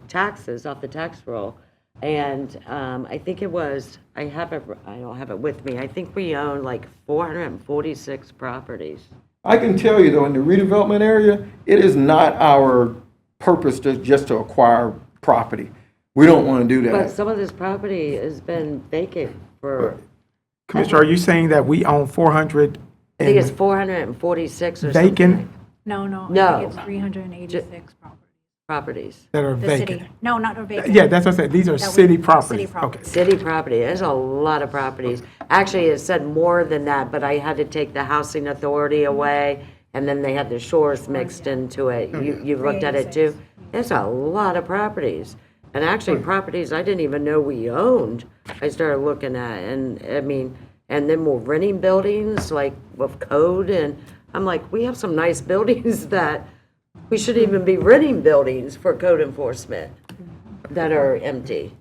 taxes off the tax roll. And I think it was, I don't have it with me, I think we own like 446 properties.
I can tell you though, in the redevelopment area, it is not our purpose to just to acquire property. We don't want to do
But
that.
some of this property has been vacant for,
Commissioner, are you saying that we own 400
I think it's
and
446 or something.
vacant
No, no.
No.
I think it's 386 properties.
Properties.
that are
The
vacant?
city. No, not vacant.
Yeah, that's what I said. These are
That we-
city
city
properties.
properties.
Okay.
City property, there's a lot of properties. Actually, it said more than that, but I had to take the housing authority away, and then they had the shores mixed into it. You've looked at it too? There's a lot of properties. And actually, properties I didn't even know we owned, I started looking at, and I mean, and then we're renting buildings, like with code, and I'm like, we have some nice buildings that we shouldn't even be renting buildings for code enforcement that are empty.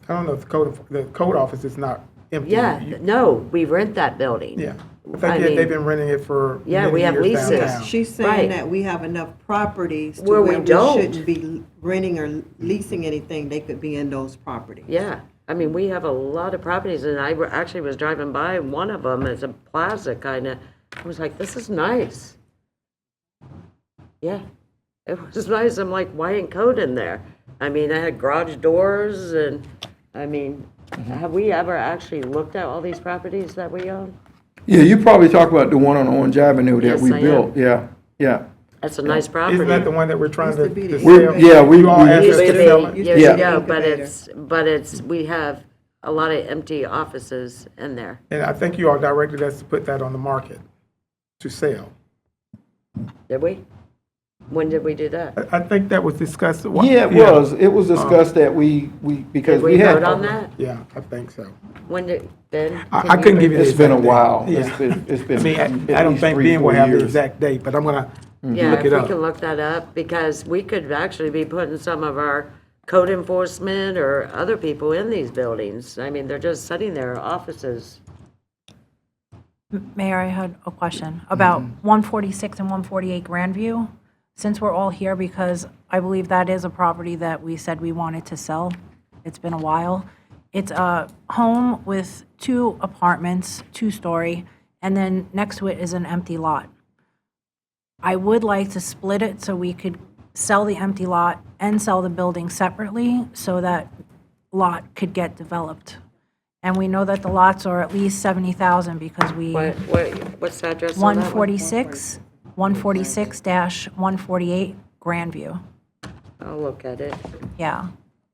I don't know if the code office is not empty.
Yeah,
You-
no, we rent that building.
Yeah. I
I
think
mean-
they've been renting it for
Yeah,
many
we have
years
leases.
downtown.
She's
Right.
saying that we have enough properties to
Where we
where we
don't.
shouldn't be renting or leasing anything. They could be in those properties.
Yeah, I mean, we have a lot of properties, and actually was driving by one of them, it's a plaza kind of, I was like, this is nice. Yeah, it was nice, I'm like, why ain't code in there? I mean, I had garage doors, and, I mean, have we ever actually looked at all these properties that we own?
Yeah, you probably talk about the one on Orange Avenue that
Yes,
we
I am.
built. Yeah, yeah.
That's a nice property.
Isn't that the one that we're trying
Used
to
to be the
to
We're-
sell?
yeah, we-
You all
we-
asked us
Used
to
to
sell it?
be, years
Yeah.
ago,
Incubator.
but we have a lot of empty offices in there.
And I think you all directed us to put that on the market to sell.
Did we? When did we do that?
I think that was discussed.
Yeah, it was. It was discussed that because
Did we
we had.
vote on that?
Yeah, I think so.
When did, Ben?
I couldn't give you the
It's been a
exact date.
while.
Yeah.
It's been.
I mean,
at
I don't
least
think
3,
Ben will
4
have the
years.
exact date, but I'm gonna
Yeah,
look
if
it
we
up.
can look that up, because we could actually be putting some of our code enforcement or other people in these buildings. I mean, they're just sitting there, offices.
Mayor, I had a question about 146 and 148 Grandview. Since we're all here, because I believe that is a property that we said we wanted to sell. It's been a while. It's a home with 2 apartments, 2-story, and then next to it is an empty lot. I would like to split it so we could sell the empty lot and sell the building separately so that lot could get developed. And we know that the lots are at least 70,000 because we,
What's the address on that one?
146-148 Grandview.
I'll look at it.
Yeah.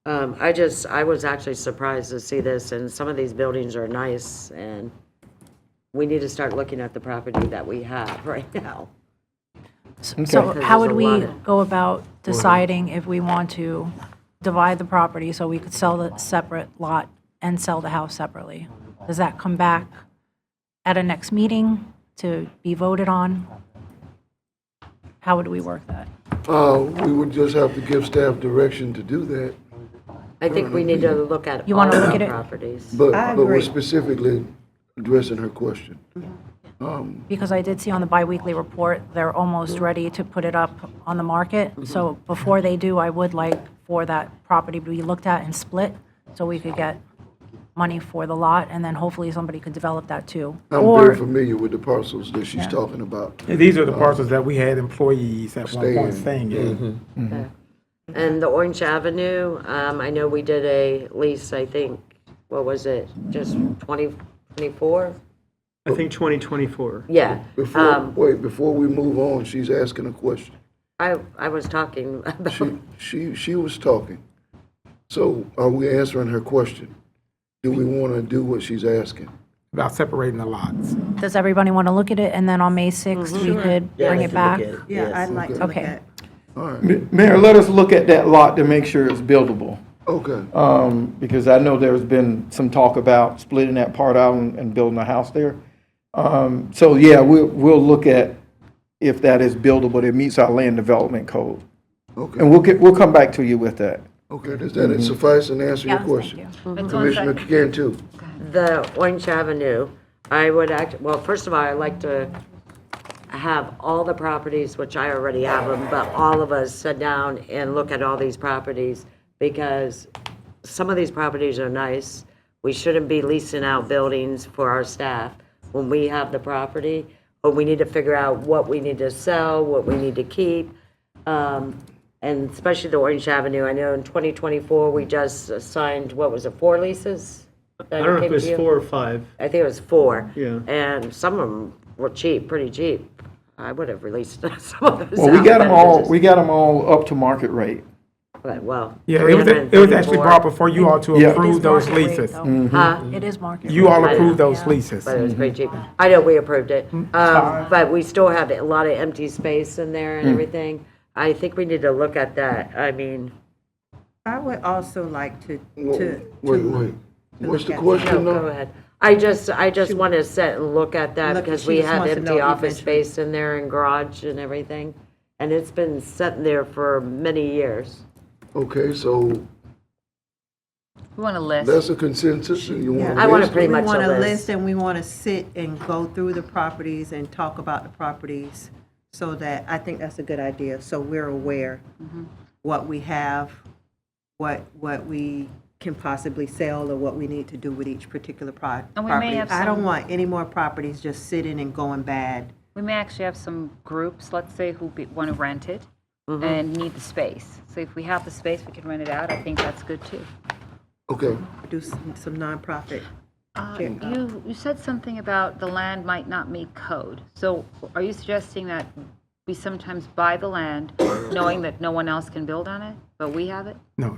I was actually surprised to see this, and some of these buildings are nice, and we need to start looking at the property that we have right now.
So
Because
how
there's
would
a
we
lot of-
go about deciding if we want to divide the property so we could sell the separate lot and sell the house separately? Does that come back at a next meeting to be voted on? How would we work that?
We would just have to give staff direction to do that,
I think we need to look at
You
all
wanna
of
look
our
at it?
properties.
but
I
we're
agree.
specifically addressing her question.
Because I did see on the biweekly report, they're almost ready to put it up on the market. So before they do, I would like for that property to be looked at and split, so we could get money for the lot, and then hopefully somebody could develop that too.
I'm
Or
very familiar with the parcels that she's talking about.
Yeah, these are the parcels that we had employees at one point
Staying.
staying in.
Yeah. And the Orange Avenue, I know we did a lease, I think, what was it, just 2024?
I think 2024.
Yeah.
Before we move on, she's asking a question.
I was talking about,
She was talking. So are we answering her question? Do we want to do what she's asking?
About separating the lots.
does everybody want to look at it, and then on May 6th, we could
Yeah,
bring
let's
it back?
look at it,
Yeah,
yes.
I'd like to look
Okay.
at.
All right,
Mayor, let us look at that lot to make sure it's buildable.
okay.
Because I know there's been some talk about splitting that part out and building a house there. So yeah, we'll look at if that is buildable, it meets our land development code.
Okay,
And we'll come back to you with that.
okay, does that suffice and answer your
Yes,
question?
thank you.
Commissioner Cantu?
the Orange Avenue, I would well, first of all, I'd like to have all the properties, which I already have them, but all of us sit down and look at all these properties, because some of these properties are nice. We shouldn't be leasing out buildings for our staff when we have the property, but we need to figure out what we need to sell, what we need to keep. And especially the Orange Avenue, I know in 2024, we just signed, what was it, 4 leases?
I don't know if it was 4 or 5.
I think it was 4.
Yeah.
And some of them were cheap, pretty cheap. I would have released some of those
Well, we
out,
got them
but
all,
just-
we got them all up to market rate.
But, well.
Yeah, it was actually
334.
brought before you all to
Yeah.
approve those
Market rate,
leases.
though.
Huh?
It is market.
You all
rate.
approved those
Yeah.
leases.
But it was pretty cheap. I know we approved it. But we still have a lot of empty space in there and everything. I think we need to look at that. I mean,
I would also like to.
Wait. What's the
look at-
question
no,
now?
go ahead. I just want to sit and look at that
Look,
because
she
we
just
have
wants to know
empty office
eventually.
space in there and garage and everything. And it's been sitting there for many years.
Okay, so
We want a list.
that's a consensus, and you want
Yeah.
I want
list?
a pretty much
We want
a
a
list.
list, and we want to sit and go through the properties and talk about the properties, so that, I think that's a good idea, so we're aware what we have, what we can possibly sell, or what we need to do with each particular
And we may
property.
have
I don't
some-
want any more properties just sitting and going bad.
We may actually have some groups, let's say, who want to rent it and need the space. So if we have the space, we can rent it out. I think that's good too.
Okay,
Do some nonprofit.
You said something about the land might not meet code. So are you suggesting that we sometimes buy the land knowing that no one else can build on it, but we have it?
No.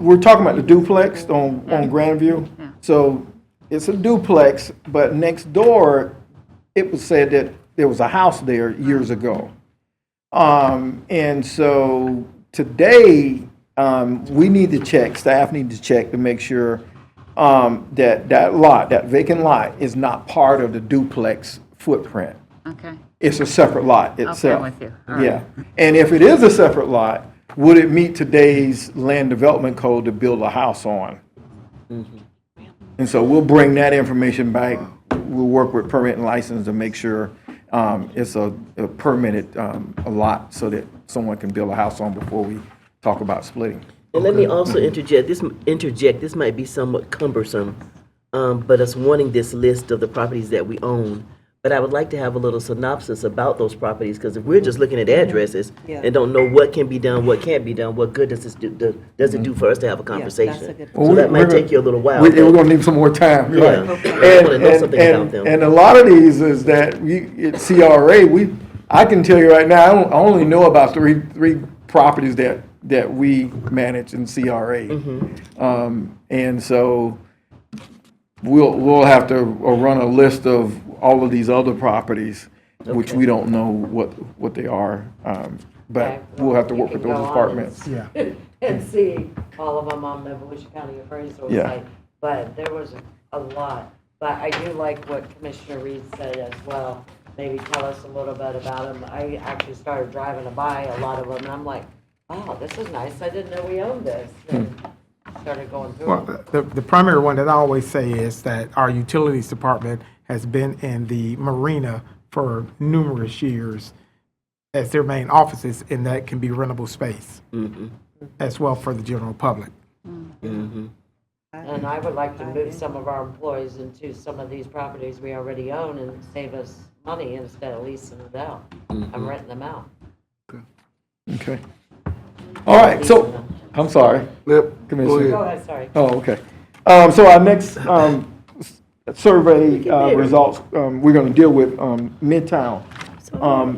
We're talking about the duplex on Grandview.
Yeah.
So it's a duplex, but next door, it was said that there was a house there years ago. And so today, we need to check, staff need to check to make sure that lot, that vacant lot is not part of the duplex footprint.
Okay.
It's a separate lot
Okay,
itself.
I'm with you. All right.
Yeah. And if it is a separate lot, would it meet today's land development code to build a house on? And so we'll bring that information back. We'll work with permit and license to make sure it's a permitted a lot so that someone can build a house on before we talk about splitting.
And let me also interject, this might be somewhat cumbersome, but us wanting this list of the properties that we own. But I would like to have a little synopsis about those properties, because if we're just looking at addresses
Yeah.
and don't know what can be done, what can't be done, what good does this do, does it do for us to have a conversation?
good
So that might take you a little while.
We're
but-
going to need some more time.
Yeah.
Right.
I wanna know something about them.
And a lot of these is that at CRA, I can tell you right now, I only know about three properties that we manage in CRA. And so we'll have to run a list of all of these other properties, which
Okay.
we don't know what they are. But we'll have to work with those departments.
Yeah.
And see all of them on the Volusia County Appraisal
Yeah.
site. But there was a lot. But I do like what Commissioner Reed said as well. Maybe tell us a little bit about them. I actually started driving by a lot of them, and I'm like, wow, this is nice. I didn't know we owned this. And started going through them.
Well, the primary one that I always say is that our utilities department has been in the marina for numerous years as their main offices, and that can be rentable space as well for the general public.
And I would like to move some of our employees into some of these properties we already own and save us money instead of leasing it out. I'm renting them out.
Okay. All right, so, I'm sorry.
Yep, go
Commissioner.
ahead.
Go ahead, sorry.
Oh, okay. So our next survey results, we're going to deal with Midtown.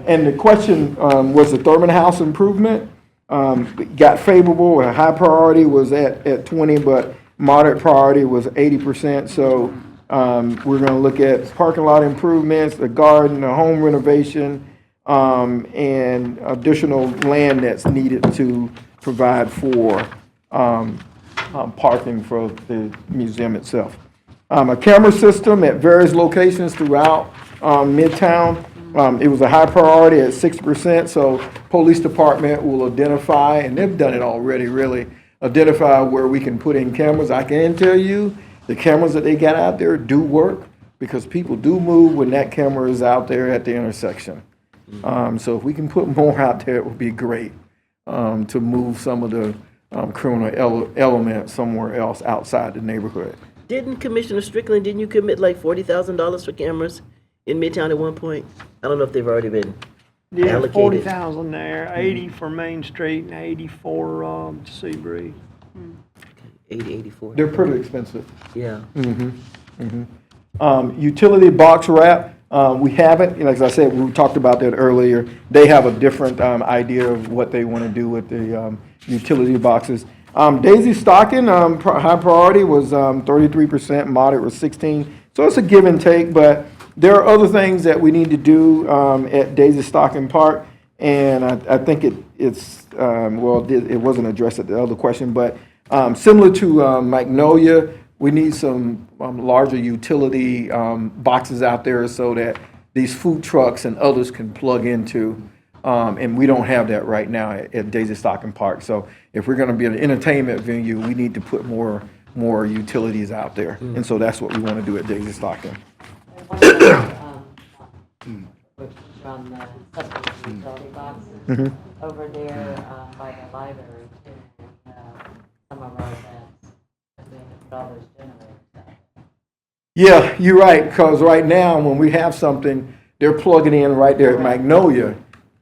And the question was the Thurman House improvement. Got favorable, a high priority was at 20, but moderate priority was 80%. So we're going to look at parking lot improvements, the garden, the home renovation, and additional land that's needed to provide for parking for the museum itself. A camera system at various locations throughout Midtown. It was a high priority at 6%, so police department will identify, and they've done it already, really, identify where we can put in cameras. I can tell you, the cameras that they got out there do work, because people do move when that camera is out there at the intersection. So if we can put more out there, it would be great, to move some of the criminal element somewhere else outside the neighborhood.
Didn't Commissioner Strickland, didn't you commit like $40,000 for cameras in Midtown at one point? I don't know if they've already been
Yeah,
allocated.
40,000 there, 80 for Main Street and 80 for Seabree.
84.
They're pretty expensive.
Yeah.
Utility box wrap, we haven't, like I said, we talked about that earlier. They have a different idea of what they want to do with the utility boxes. Daisy stocking, high priority was 33%, moderate was 16. So it's a give and take, but there are other things that we need to do at Daisy Stocking Park. And I think it wasn't addressed at the other question, but similar to Magnolia, we need some larger utility boxes out there so that these food trucks and others can plug into. And we don't have that right now at Daisy Stocking Park. So if we're going to be an entertainment venue, we need to put more utilities out there. And so that's what we want to do at Daisy Stocking.
Which is on the substance utility boxes over there by the library too. Some of our events, we have to put all those generators out there.
Yeah, you're right, because right now, when we have something, they're plugging in right there at Magnolia.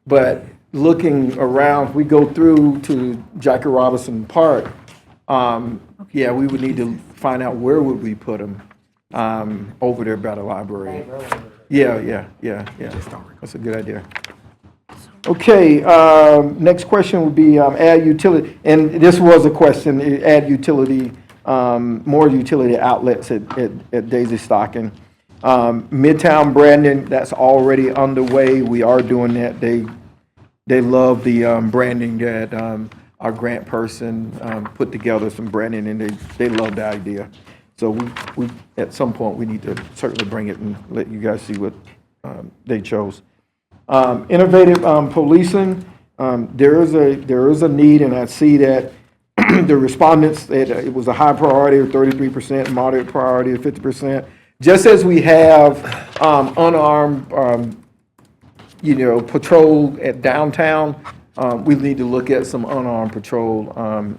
But looking around, we go through to Jackie Robinson Park, yeah, we would need to find out where would we put them over there by the library. Yeah. That's a good idea. Okay, next question would be add utility, and this was a question, add utility, more utility outlets at Daisy Stocking. Midtown branding, that's already underway. We are doing that. They love the branding that our grant person put together, some branding, and they love the idea. So we at some point, we need to certainly bring it and let you guys see what they chose. Innovative policing, there is a need, and I see that the respondents, it was a high priority of 33%, moderate priority of 50%. Just as we have unarmed, patrol at downtown, we need to look at some unarmed patrol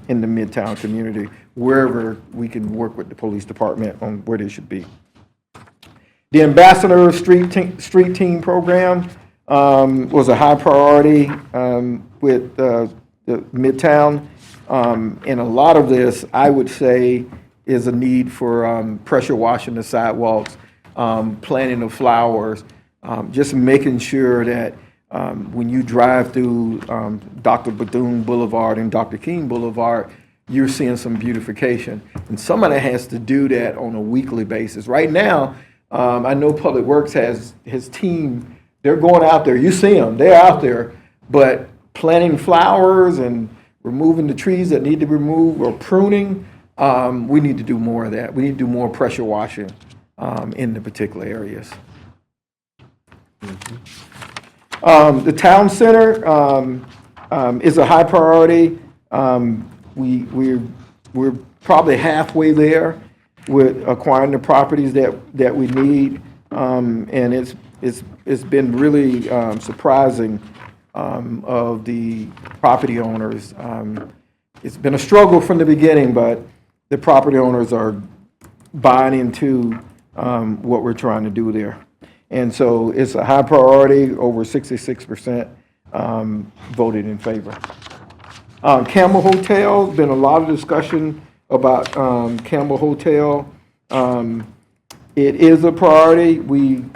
in the Midtown community, wherever we can work with the police department on where they should be. The Ambassador Street Team Program was a high priority with the Midtown. And a lot of this, I would say, is a need for pressure washing the sidewalks, planting of flowers, just making sure that when you drive through Dr. Bethune Boulevard and Dr. King Boulevard, you're seeing some beautification. And somebody has to do that on a weekly basis. Right now, I know Public Works has his team, they're going out there. You see them, they're out there, but planting flowers and removing the trees that need to be removed or pruning, we need to do more of that. We need to do more pressure washing in the particular areas. The town center is a high priority. We're probably halfway there with acquiring the properties that we need, and it's been really surprising of the property owners. It's been a struggle from the beginning, but the property owners are buying into what we're trying to do there. And so it's a high priority, over 66% voted in favor. Campbell Hotel, been a lot of discussion about Campbell Hotel. It is a priority.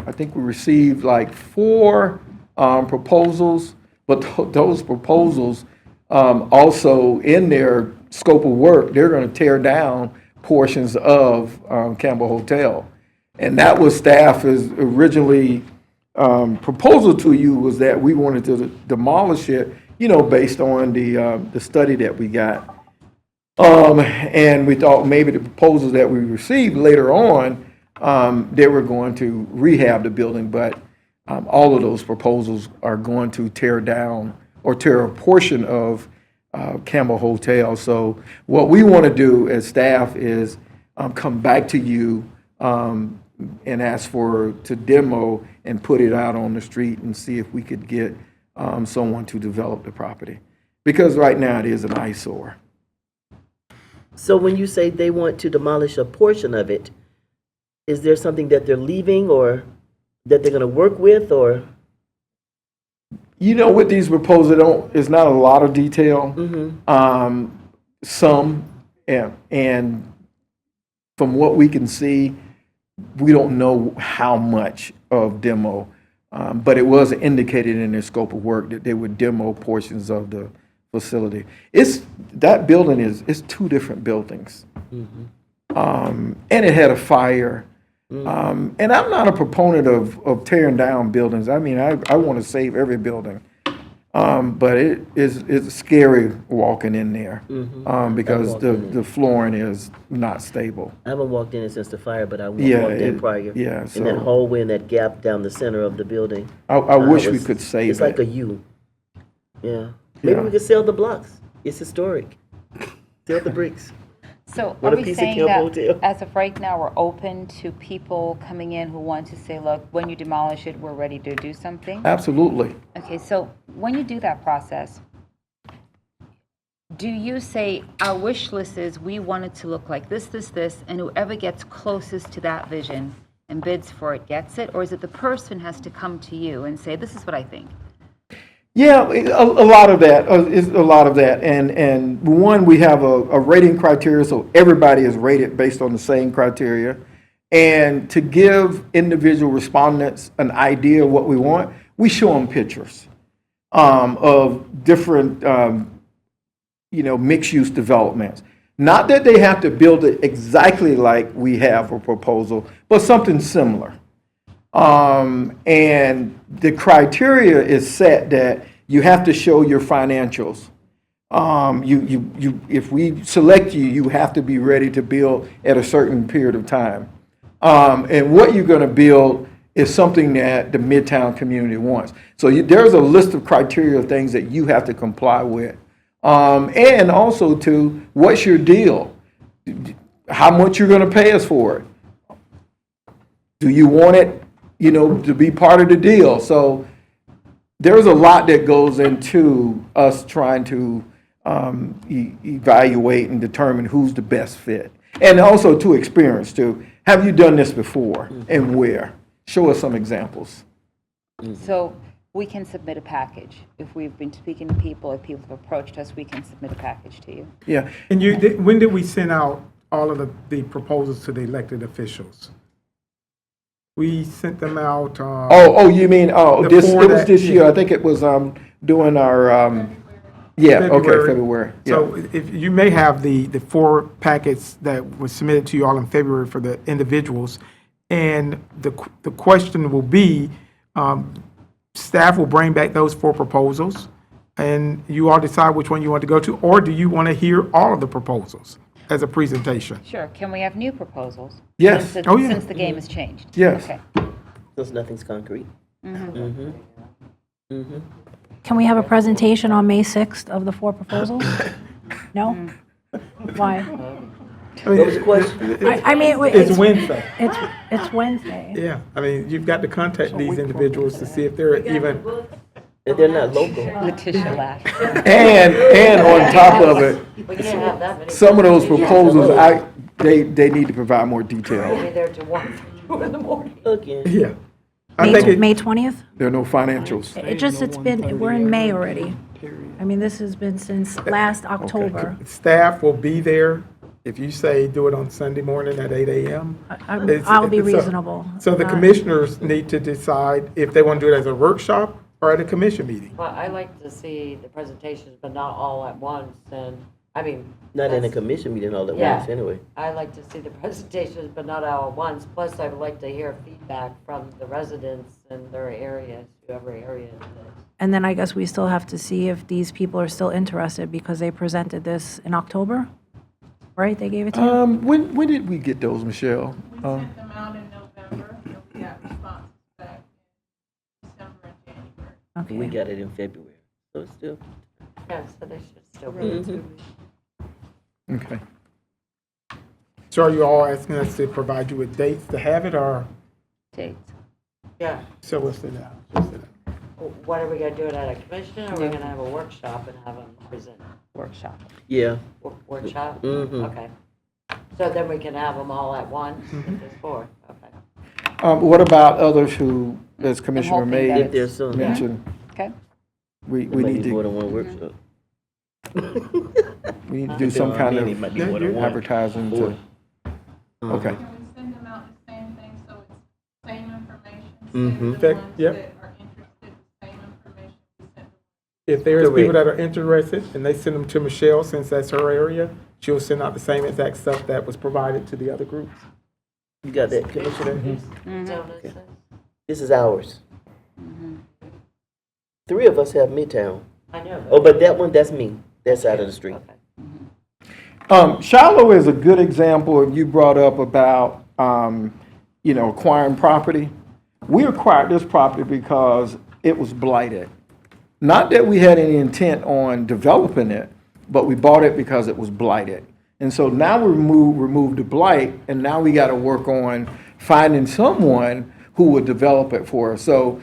I think we received like 4 proposals, but those proposals also in their scope of work, they're going to tear down portions of Campbell Hotel. And that was staff's originally proposal to you, was that we wanted to demolish it, based on the study that we got. And we thought maybe the proposals that we received later on, they were going to rehab the building, but all of those proposals are going to tear down or tear a portion of Campbell Hotel. So what we want to do as staff is come back to you and ask to demo and put it out on the street and see if we could get someone to develop the property. Because right now it is an eyesore.
So when you say they want to demolish a portion of it, is there something that they're leaving or that they're gonna work with, or?
You know, with these proposals, it's not a lot of detail. Some, and from what we can see, we don't know how much of demo, but it was indicated in their scope of work that they would demo portions of the facility. That building it's two different buildings. And it had a fire. And I'm not a proponent of tearing down buildings. I mean, I want to save every building. But it's scary walking in there because the flooring is not stable.
I haven't walked in it since the fire, but I walked
Yeah,
in prior.
yeah,
In
so-
that hallway and that gap down the center of the building.
I wish we
It's-
could save
It's like a
it.
U. Yeah. Maybe
Yeah.
we could sell the blocks. It's historic. Sell the bricks.
So
What
are
a
we
piece of
saying
Camp
that
Hotel.
as of right now, we're open to people coming in who want to say, look, when you demolish it, we're ready to do something?
Absolutely.
Okay, so when you do that process, do you say, our wish list is, we want it to look like this, and whoever gets closest to that vision and bids for it gets it? Or is it the person has to come to you and say, this is what I think?
Yeah, a lot of that is a lot of that, and one, we have a rating criteria, so everybody is rated based on the same criteria, and to give individual respondents an idea of what we want, we show them pictures of different, mixed-use developments. Not that they have to build it exactly like we have a proposal, but something similar. And the criteria is set that you have to show your financials. If we select you, you have to be ready to build at a certain period of time. And what you're going to build is something that the Midtown community wants. So there's a list of criteria of things that you have to comply with. And also to, what's your deal? How much you're going to pay us for it? Do you want it, to be part of the deal? So there's a lot that goes into us trying to evaluate and determine who's the best fit. And also to experience too. Have you done this before and where? Show us some examples.
So we can submit a package. If we've been speaking to people, if people have approached us, we can submit a package to you.
Yeah.
And when did we send out all of the proposals to the elected officials? We sent them out.
Oh, you mean, it was
that-
this year. I think it was doing our, February. Yeah.
So if you may have the 4 packets that were submitted to you all in February for the individuals, and the question will be, staff will bring back those 4 proposals, and you all decide which one you want to go to, or do you want to hear all of the proposals as a presentation?
Sure. Can we have new proposals?
Yes.
Since
Oh, yeah.
since the game has changed?
Yes.
Okay.
Because nothing's concrete.
Can we have a presentation on May 6th of the 4 proposals? No? Why?
What was the question?
I mean,
It's Wednesday.
it's Wednesday.
Yeah, I mean, you've got to contact these individuals to see if they're even,
And they're not local.
Letitia laughed.
And on top of it,
We can't have that many.
some of those proposals, they need to provide more detail.
Be there till 1, 2 in the morning.
Again.
yeah. I think it,
May 20th?
There are no financials.
We're in May already. I mean, this has been since last October.
staff will be there. If you say do it on Sunday morning at 8 a.m.
I'll be reasonable.
So the commissioners need to decide if they want to do it as a workshop or at a commission meeting.
Well, I like to see the presentations, but not all at once, and, I mean.
Not in a
that's-
commission meeting all at
Yeah.
once, anyway.
I like to see the presentations, but not all at once. Plus, I would like to hear feedback from the residents in their areas, whoever area it is.
And then I guess we still have to see if these people are still interested because they presented this in October, right? They gave it to you?
When did we get those, Michelle?
We sent them out in November, and we got responses back in December and January.
We
Okay.
got it in February, so it's still.
Yeah, so they should still be.
Okay.
So are you all asking us to provide you with dates to have it, or
Dates.
Yeah.
so what's it now? What's it now?
What are we gonna do it at a commission, or are we gonna have a workshop and have them present?
Workshop.
Yeah,
workshop?
Mhm.
Okay. So then we can have them all at once, if there's 4, okay.
What about others who, as Commissioner
hoping
May
that
If there's some, there
mentioned,
Okay.
we
might
need
be more
to,
than one workshop.
we need to do some kind of advertising to, okay.
Can we send them out the same thing, so it's same information?
Mhm.
Send the
Okay,
ones
yep.
that are interested, the same information, we send them.
If there's people
Correct.
that are interested and they send them to Michelle, since that's her area, she'll send out the same exact stuff that was provided to the other groups.
You got that, Commissioner?
Donuts.
This is ours. 3 of us have Midtown.
I know.
Oh, but that one, that's me, that side of the street.
Okay.
Shiloh is a good example of you brought up about, acquiring property. We acquired this property because it was blighted. Not that we had any intent on developing it, but we bought it because it was blighted. And so now we removed the blight, and now we got to work on finding someone who would develop it for us. So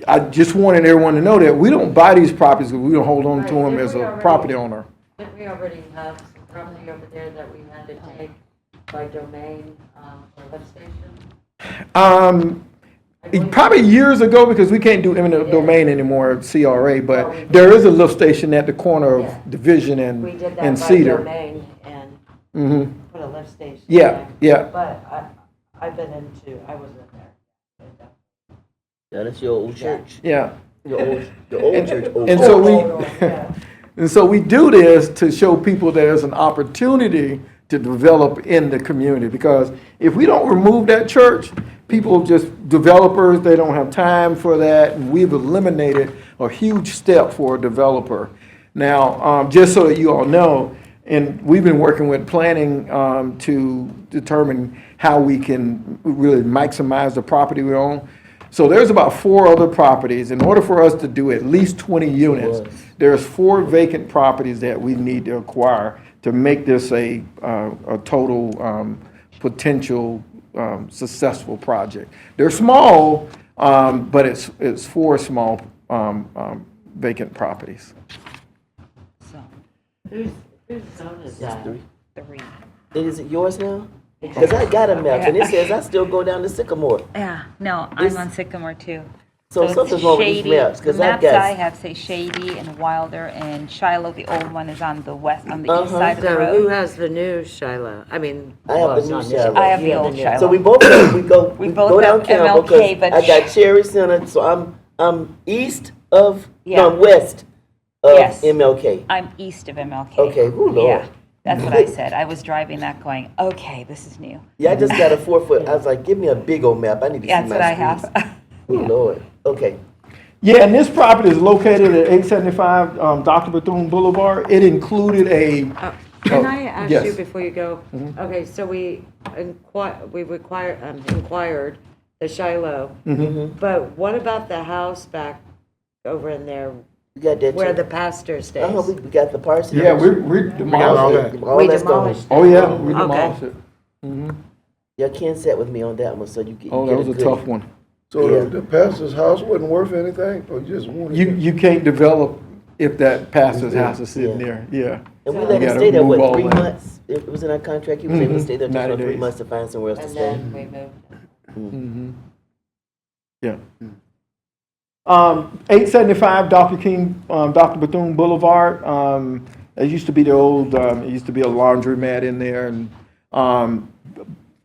I just wanted everyone to know that we don't buy these properties because we don't hold on to
Right,
them
did
as
we
a
already-
property owner.
Didn't we already have some property over there that we had to take by domain for a lift station? I believe-
Probably years ago, because we can't do eminent domain anymore, CRA, but there is a lift station at the corner
Yeah.
of Division
We
and
did that by
Cedar.
domain and
Mhm.
put a lift station.
Yeah,
there.
yeah.
But I've been I wasn't there.
Yeah, that's your old church.
Yeah.
Your old church. old
And
church.
so
Yeah.
and so we do this to show people there's an opportunity to develop in the community. Because if we don't remove that church, people just, developers, they don't have time for that. And we've eliminated a huge step for a developer. Now, just so that you all know, and we've been working with planning to determine how we can really maximize the property we own. So there's about 4 other properties. In order for us to do at least 20 units, there's 4 vacant properties that we need to acquire to make this a total potential successful project. They're small, but it's 4 small vacant properties.
So,
Whose zone is that?
3.
3.
Is it yours now? Because I got a map, and it says I still go down to Sycamore.
Yeah, no,
This-
I'm on Sycamore too.
So
it's
something's wrong with these
Shady.
maps, 'cause
The
I
maps
got-
I have say Shady and Wilder and Shiloh, the old one is on the west, on the east
Uh-huh.
side of the
So who
road.
has the new Shiloh? I mean.
I have
well,
the
it's
new
not
Shiloh.
I have the
You
old
new-
Shiloh.
So we both we go
both
down
have
Campbell
MLK,
because
but
I got Cherry Center, so I'm east of no, I'm west of
Yes.
MLK.
I'm east of MLK.
Okay, ooh, Lord.
Yeah, that's what I said. I was driving that going, okay, this is new.
Yeah, I just got a 4-foot. I was like, give me a big old map. I need to
Yeah,
see
that's
my
what I
streets.
have.
Oh Lord. Okay.
Yeah, and this property is located at 875 Dr. Bethune Boulevard. It included a.
Can I ask
yes.
you before you go? Okay, so we inquired the Shiloh, but what about the house back over in there
We got that
where
too.
the pastor stays?
We got the parsonage.
Yeah, we
got all
demolished it.
that.
All
We
that's gone.
demolished.
Oh, yeah, we
Okay.
demolished it.
Yeah, Ken sat with me on that one, so you get.
Oh,
you
that
get
was a
good-
tough one.
So
Yeah.
the pastor's house wasn't worth anything, or you just wanted?
You can't develop if that pastor's house is sitting
Yeah.
there, yeah.
And we
So-
let
You
him
gotta
stay there,
move
what,
all
3
that.
months? It was in our contract. He was able to stay there just
90
for 3
days.
months to find somewhere else to
And
stay.
then we moved.
Yeah. 875 Dr. Bethune Boulevard. It used to be the old, it used to be a laundromat in there. And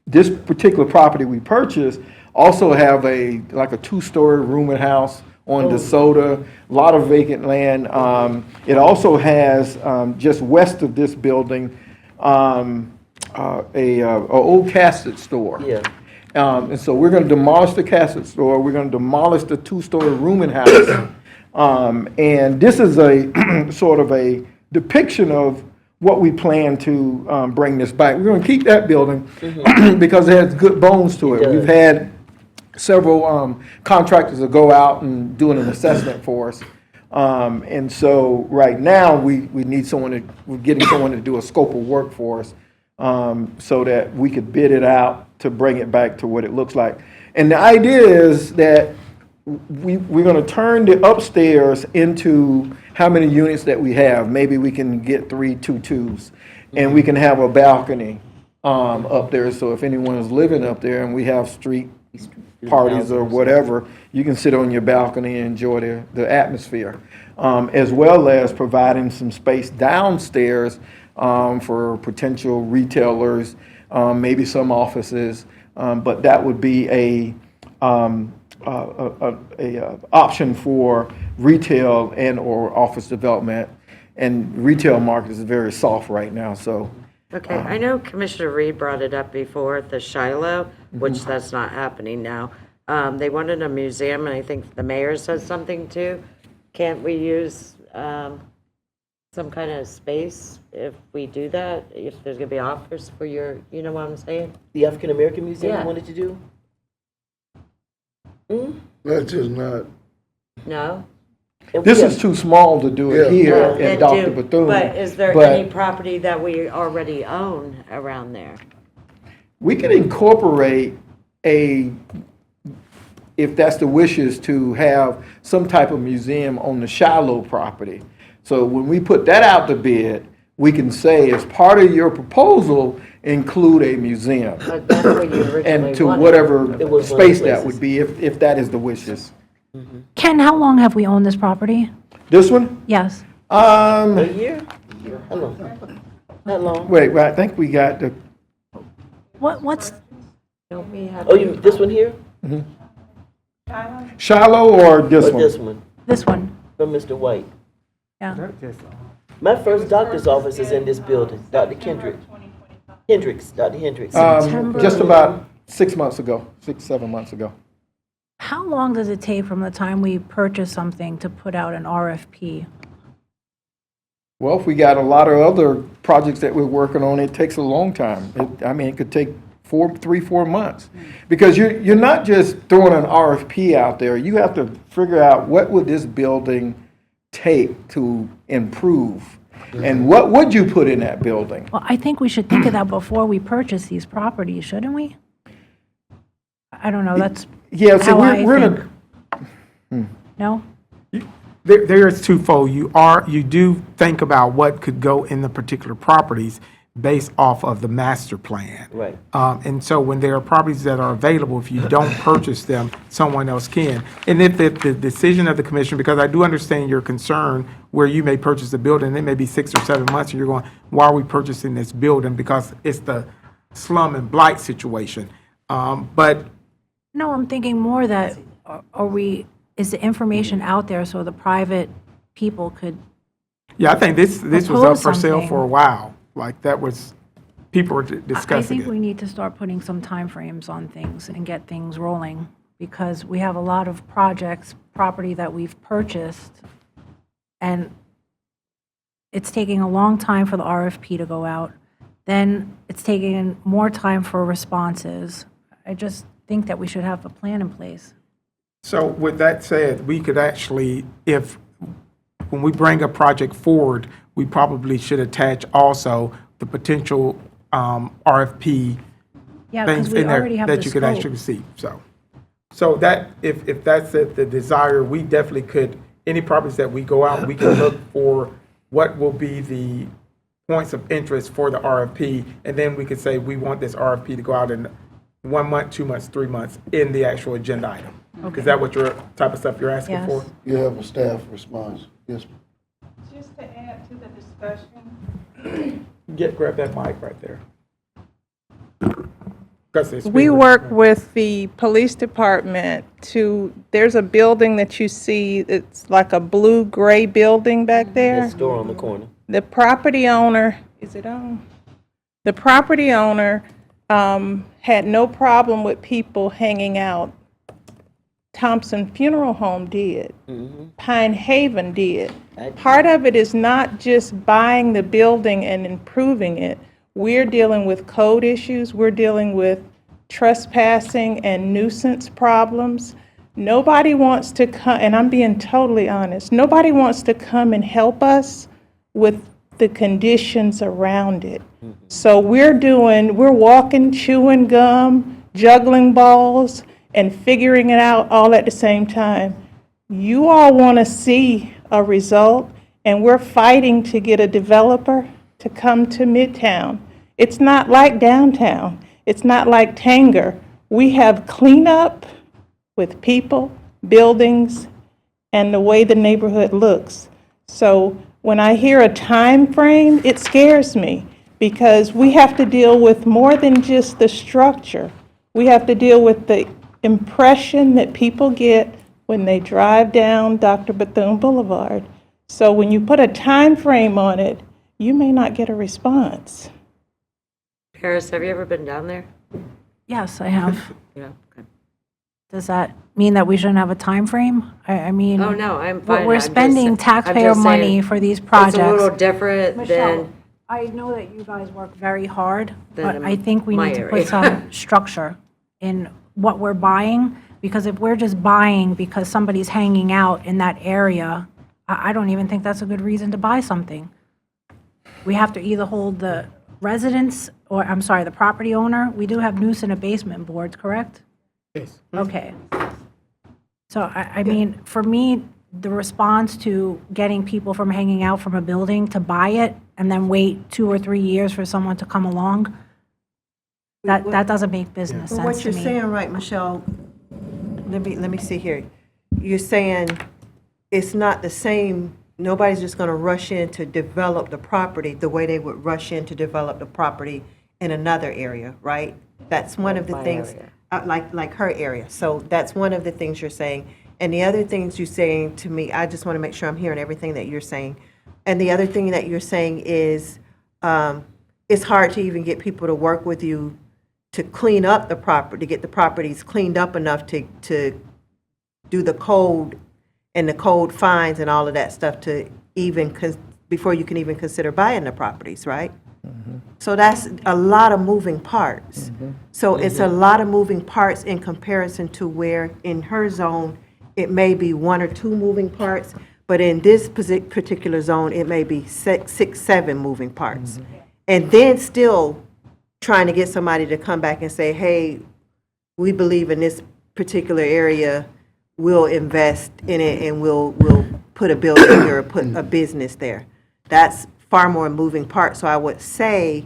this particular property we purchased also have like a 2-story rooming house on DeSoto, a lot of vacant land. It also has, just west of this building, a old casket store.
Yeah.
And so we're going to demolish the casket store. We're going to demolish the 2-story rooming house. And this is a sort of a depiction of what we plan to bring this back. We're going to keep that building because it has good bones to it.
It does.
We've had several contractors that go out and doing an assessment for us. And so right now, we need we're getting someone to do a scope of work for us so that we could bid it out to bring it back to what it looks like. And the idea is that we're going to turn the upstairs into how many units that we have. Maybe we can get 3 2-2s, and we can have a balcony up there. So if anyone is living up there and we have street parties or whatever, you can sit on your balcony and enjoy the atmosphere, as well as providing some space downstairs for potential retailers, maybe some offices, but that would be a option for retail and or office development. And retail market is very soft right now, so.
Okay, I know Commissioner Reed brought it up before, the Shiloh, which that's not happening now. They wanted a museum, and I think the mayor said something too. Can't we use some kind of space if we do that? If there's gonna be offers for your, you know what I'm saying?
The African American Museum
Yeah.
you wanted to do?
That's just not,
No?
And
This
we
is
have-
too small to do it
Yeah.
here
Then
in Dr.
do-
Bethune.
But is there
but
any property that we already own around there?
we can incorporate if that's the wishes, to have some type of museum on the Shiloh property. So when we put that out to bid, we can say, as part of your proposal, include a museum.
But that's what you originally
And to
wanted.
whatever
It was one of the
space that
places.
would be, if that is the wishes.
Ken, how long have we owned this property?
This one?
Yes.
A year? How long? Not long.
Wait, I think we got the,
What's,
Don't we have?
Oh, you, this one here?
Shiloh or this
Or
one?
this one?
this one?
From Mr. White.
Yeah.
My first doctor's office is in this building, Dr. Kendrick. Dr. Hendricks.
Just about 6 months ago, 6, 7 months ago.
How long does it take from the time we purchase something to put out an RFP?
Well, if we got a lot of other projects that we're working on, it takes a long time. It could take 3-4 months. Because you're not just throwing an RFP out there. You have to figure out, what would this building take to improve? And what would you put in that building?
Well, I think we should think of that before we purchase these properties, shouldn't we? I don't know, that's
Yeah, so
how I
we're in
think. No?
There is twofold. You do think about what could go in the particular properties based off of the master plan.
Right.
And so when there are properties that are available, if you don't purchase them, someone else can. And if the decision of the commission, because I do understand your concern where you may purchase a building, it may be 6 or 7 months, and you're going, why are we purchasing this building? Because it's the slum and blight situation. But
No, I'm thinking more that, is the information out there so the private people could,
yeah, I think this was up
Propose
for sale
something.
for a while. Like that was, people were
I
discussing
think we
it.
need to start putting some timeframes on things and get things rolling, because we have a lot of projects, property that we've purchased, and it's taking a long time for the RFP to go out. Then it's taking more time for responses. I just think that we should have a plan in place.
So with that said, we could actually, when we bring a project forward, we probably should attach also the potential RFP
Yeah, because
things
we
in there
already have the
that you could
scope.
actually see, So that, if that's the desire, we definitely could, any properties that we go out, we can look for what will be the points of interest for the RFP, and then we could say, we want this RFP to go out in 1 month, 2 months, 3 months in the actual agenda item. Is that what your type of stuff you're asking
Yes.
for?
you have a staff response. Yes, ma'am.
Just to add to the discussion,
Grab that mic right there. 'Cause it's
we
being
work
recorded.
with the police department there's a building that you see, it's like a blue-gray building back there.
That store on the corner.
The property owner, is it on? The property owner had no problem with people hanging out. Thompson Funeral Home did. Pine Haven did. Part of it is not just buying the building and improving it. We're dealing with code issues. We're dealing with trespassing and nuisance problems. Nobody wants to come, and I'm being totally honest, nobody wants to come and help us with the conditions around it. So we're walking, chewing gum, juggling balls, and figuring it out all at the same time. You all want to see a result. and we're fighting to get a developer to come to Midtown. It's not like downtown. It's not like Tanger. We have cleanup with people, buildings, and the way the neighborhood looks. So when I hear a time frame, it scares me because we have to deal with more than just the structure. We have to deal with the impression that people get when they drive down Dr. Bethune Boulevard. So when you put a time frame on it, you may not get a response.
Paris, have you ever been down there?
Yes, I have.
Yeah, okay.
Does that mean that we shouldn't have a time frame? I mean.
Oh, no, I'm fine.
We're
I'm just
spending
I'm
taxpayer
just saying
money for these projects.
It's a little different
Michelle,
than,
I know that you guys work very hard,
Than
but I think we
my
need to
area.
put some structure in what we're buying, because if we're just buying because somebody's hanging out in that area, I don't even think that's a good reason to buy something. We have to either hold the residents, or, I'm sorry, the property owner. We do have nuisance abatement boards, correct?
Yes.
Okay. So, I mean, for me, the response to getting people from hanging out from a building to buy it and then wait 2 or 3 years for someone to come along, that doesn't make business
But
sense
what
to
you're
me.
saying, right, Michelle, let me see here. You're saying it's not the same, nobody's just gonna rush in to develop the property the way they would rush in to develop the property in another area, right? That's one of the
My
things,
area.
like her area. So that's one of the things you're saying. And the other things you're saying to me, I just want to make sure I'm hearing everything that you're saying. And the other thing that you're saying is, it's hard to even get people to work with you to clean up the property, to get the properties cleaned up enough to do the code and the code fines and all of that stuff to even, before you can even consider buying the properties, right? So that's a lot of moving parts. So it's a lot of moving parts in comparison to where in her zone, it may be 1 or 2 moving parts, but in this particular zone, it may be 6, 7 moving parts. And then still trying to get somebody to come back and say, hey, we believe in this particular area, we'll invest in it and we'll put a building here or put a business there. That's far more moving parts. So I would say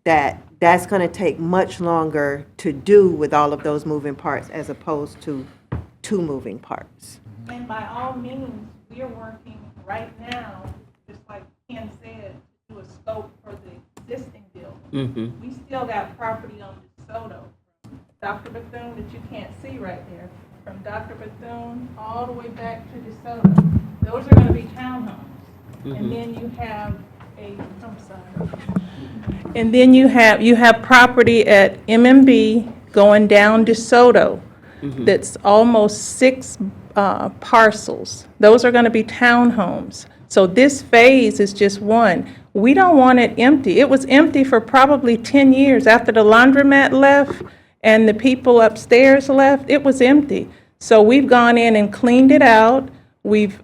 that that's going to take much longer to do with all of those moving parts as opposed to 2 moving parts.
And by all means, we are working right now, just like Ken said, to do a scope for the existing building. We still got property on DeSoto, from Dr. Bethune that you can't see right there, from Dr. Bethune all the way back to DeSoto. Those are going to be townhomes. And then you have I'm sorry. And then you have property at MMB going down DeSoto. That's almost 6 parcels. Those are going to be townhomes. So this phase is just one. We don't want it empty. It was empty for probably 10 years. After the laundromat left and the people upstairs left, it was empty. So we've gone in and cleaned it out. We've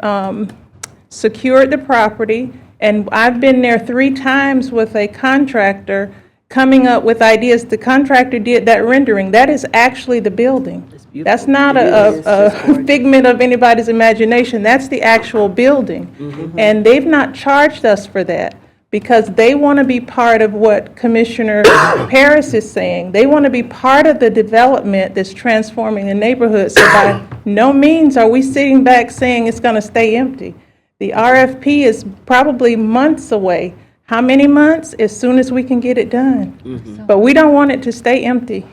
secured the property. And I've been there 3 times with a contractor coming up with ideas. The contractor did that rendering. That is actually the building. That's not a figment of anybody's imagination. That's the actual building. And they've not charged us for that because they want to be part of what Commissioner Paris is saying. They want to be part of the development that's transforming the neighborhood. So by no means are we sitting back saying it's going to stay empty. The RFP is probably months away. How many months? As soon as we can get it done. But we don't want it to stay empty.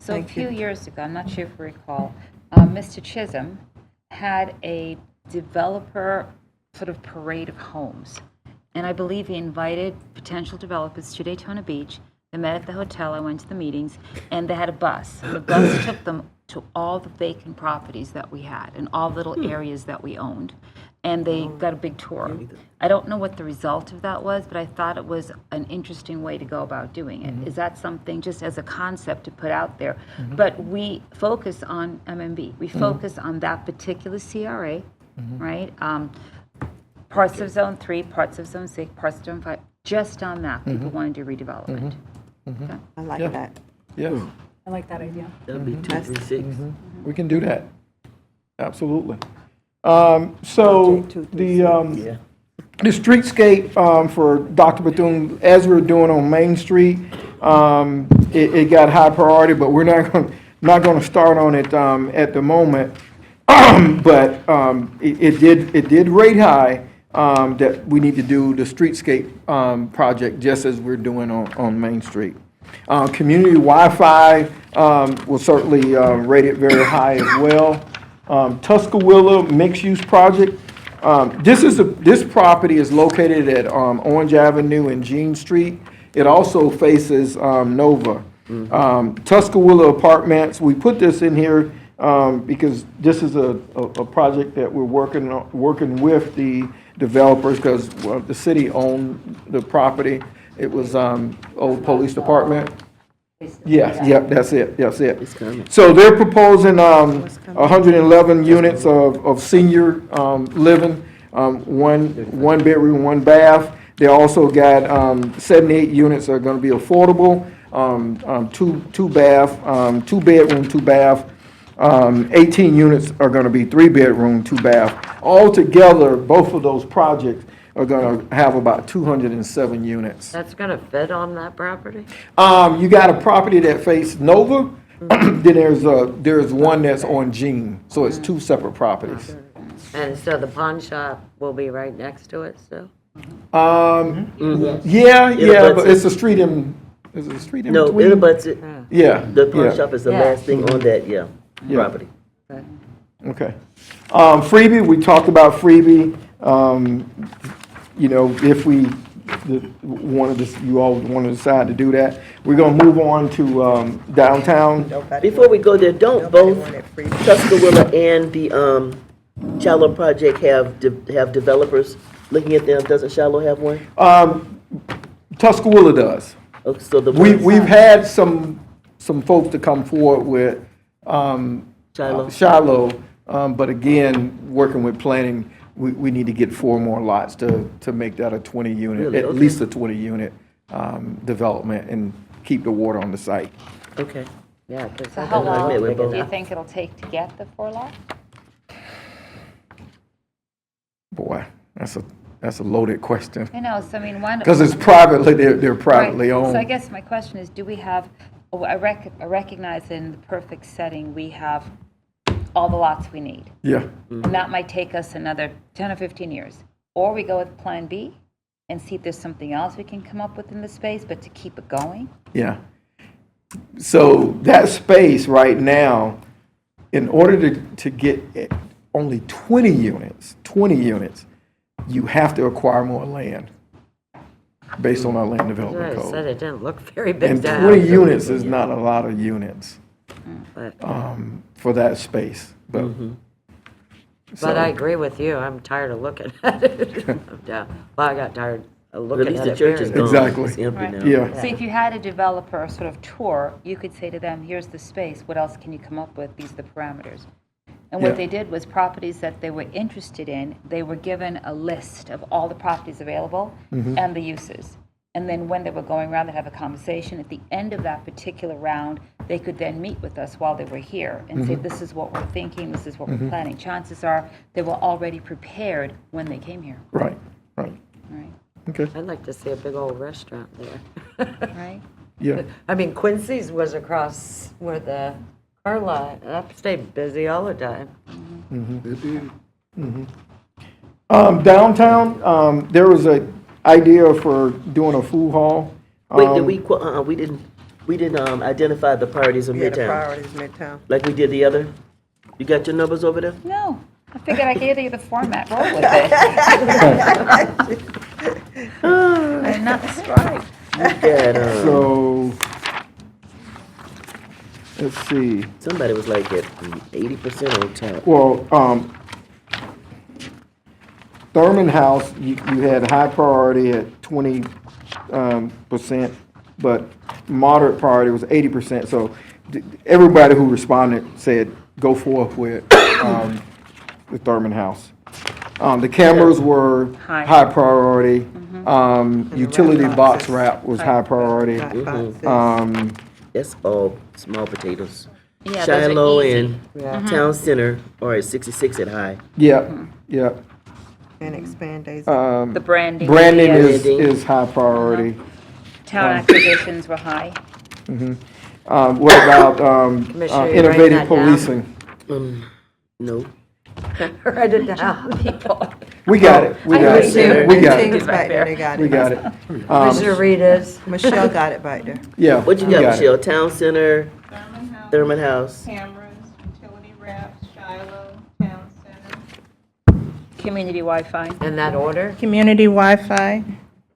So a few years ago, I'm not sure if you recall, Mr. Chisholm had a developer sort of parade of homes. And I believe he invited potential developers to Daytona Beach. They met at the hotel, I went to the meetings, and they had a bus. And the bus took them to all the vacant properties that we had and all little areas that we owned. And they got a big tour. I don't know what the result of that was, but I thought it was an interesting way to go about doing it. Is that something, just as a concept to put out there? But we focus on MMB. We focus on that particular CRA, right? Parts of Zone 3, parts of Zone 6, parts of Zone 5, just on that. People want to do redevelopment. Okay.
I like that.
Yes,
I like that idea.
That'd be 2 through 6.
we can do that. Absolutely. So
Two,
the,
Yeah.
The streetscape for Dr. Bethune, as we're doing on Main Street, it got high priority, but we're not going to start on it at the moment. But it did rate high that we need to do the streetscape project just as we're doing on Main Street. Community Wi-Fi will certainly rate it very high as well. Tuscaloosa mixed-use project. This property is located at Orange Avenue and Jean Street. It also faces Nova. Tuscaloosa Apartments, we put this in here because this is a project that we're working with the developers because the city owned the property. It was old police department. Yes, yep, that's it.
It's coming.
So they're proposing 111 units of senior living, one bedroom, one bath. They also got 78 units that are going to be affordable, two bedroom, two bath. 18 units are going to be 3-bedroom, 2-bath. Altogether, both of those projects are going to have about 207 units.
That's gonna fit on that property?
You got a property that faces Nova, then there's one that's on Jean, so it's two separate properties.
And so the pawn shop will be right next to it still?
Yeah, but it's a street in, is it a street in
No,
between?
it abuts it.
Yeah.
The pawn
yeah,
shop is the
Yeah.
last thing on that, property.
Okay. Freebie, we talked about Freebie. You know, if you all want to decide to do that. We're going to move on to downtown.
Before we go there, don't both Tuscaloosa and the Shallow project have developers looking at them? Doesn't Shallow have one?
Tuscaloosa does.
Okay, so the
We've had some folks to come forward with Shiloh, but again, working with planning, we need to get 4 more lots to make that a 20-unit,
Really?
at
Okay.
least a 20-unit development and keep the water on the site.
Okay.
Yeah, because
So how long
admit we're both-
do you think it'll take to get the 4 lots?
Boy, that's a loaded question.
I know, so I mean, one.
Because it's privately, they're privately
Right.
owned.
So I guess my question is, do we have, I recognize in the perfect setting, we have all the lots we need.
Yeah.
And that might take us another 10 or 15 years. Or we go with Plan B and see if there's something else we can come up with in the space, but to keep it going.
Yeah. So that space right now, in order to get only 20 units, you have to acquire more land based on our land development
I said
code.
it didn't look very big
And
down.
20 units is not a lot of units
But
for that space. But,
but I agree with you. I'm tired of looking at it. Yeah. Well, I got tired of
At
looking
least
at
the
it.
church is
period.
gone.
Exactly.
It's empty
Right.
now.
yeah.
So if you had a developer sort of tour, you could say to them, here's the space, what else can you come up with? These are the parameters. And what
Yeah.
they did was properties that they were interested in, they were given a list of all the properties available and the uses. And then when they were going around, they'd have a conversation. At the end of that particular round, they could then meet with us while they were here and say, this is what we're thinking, this is what we're planning. Chances are they were already prepared when they came here,
Right.
right?
Okay.
I'd like to see a big old restaurant there.
Right?
Yeah.
I mean, Quincy's was across where the car lot. That stayed busy all the time.
Downtown, there was a idea for doing a food hall.
Wait, did we didn't identify the priorities of
Yeah, the
Midtown,
priorities Midtown.
like we did the other? You got your numbers over there?
No, I figured I gave you the format, roll with it. And not strike.
Yeah,
So, let's see.
somebody was like at 80% on top.
Well, Thurman House, you had high priority at 20%, but moderate priority was 80%. So everybody who responded said, go forth with the Thurman House. The cameras were high priority. Utility box wrap was high priority.
That's all small potatoes.
Yeah, those are
Shiloh
easy.
and Town Center are at 66 at high.
Yep, yep.
And expand days.
The branding.
Branding
the,
is high priority.
Town acquisitions were high.
What about
Commissioner, you write
innovative
that down?
policing?
No.
Write it down.
We got it, we got it, we got
Things
it,
back there, they got
we
it.
got it.
Commissioner Rita's.
Michelle got it back there.
Yeah.
What you
we
got,
it.
Michelle? Town Center, Thurman House.
Cameras, utility wraps, Shiloh, Town Center.
Community Wi-Fi.
In that order?
Community Wi-Fi,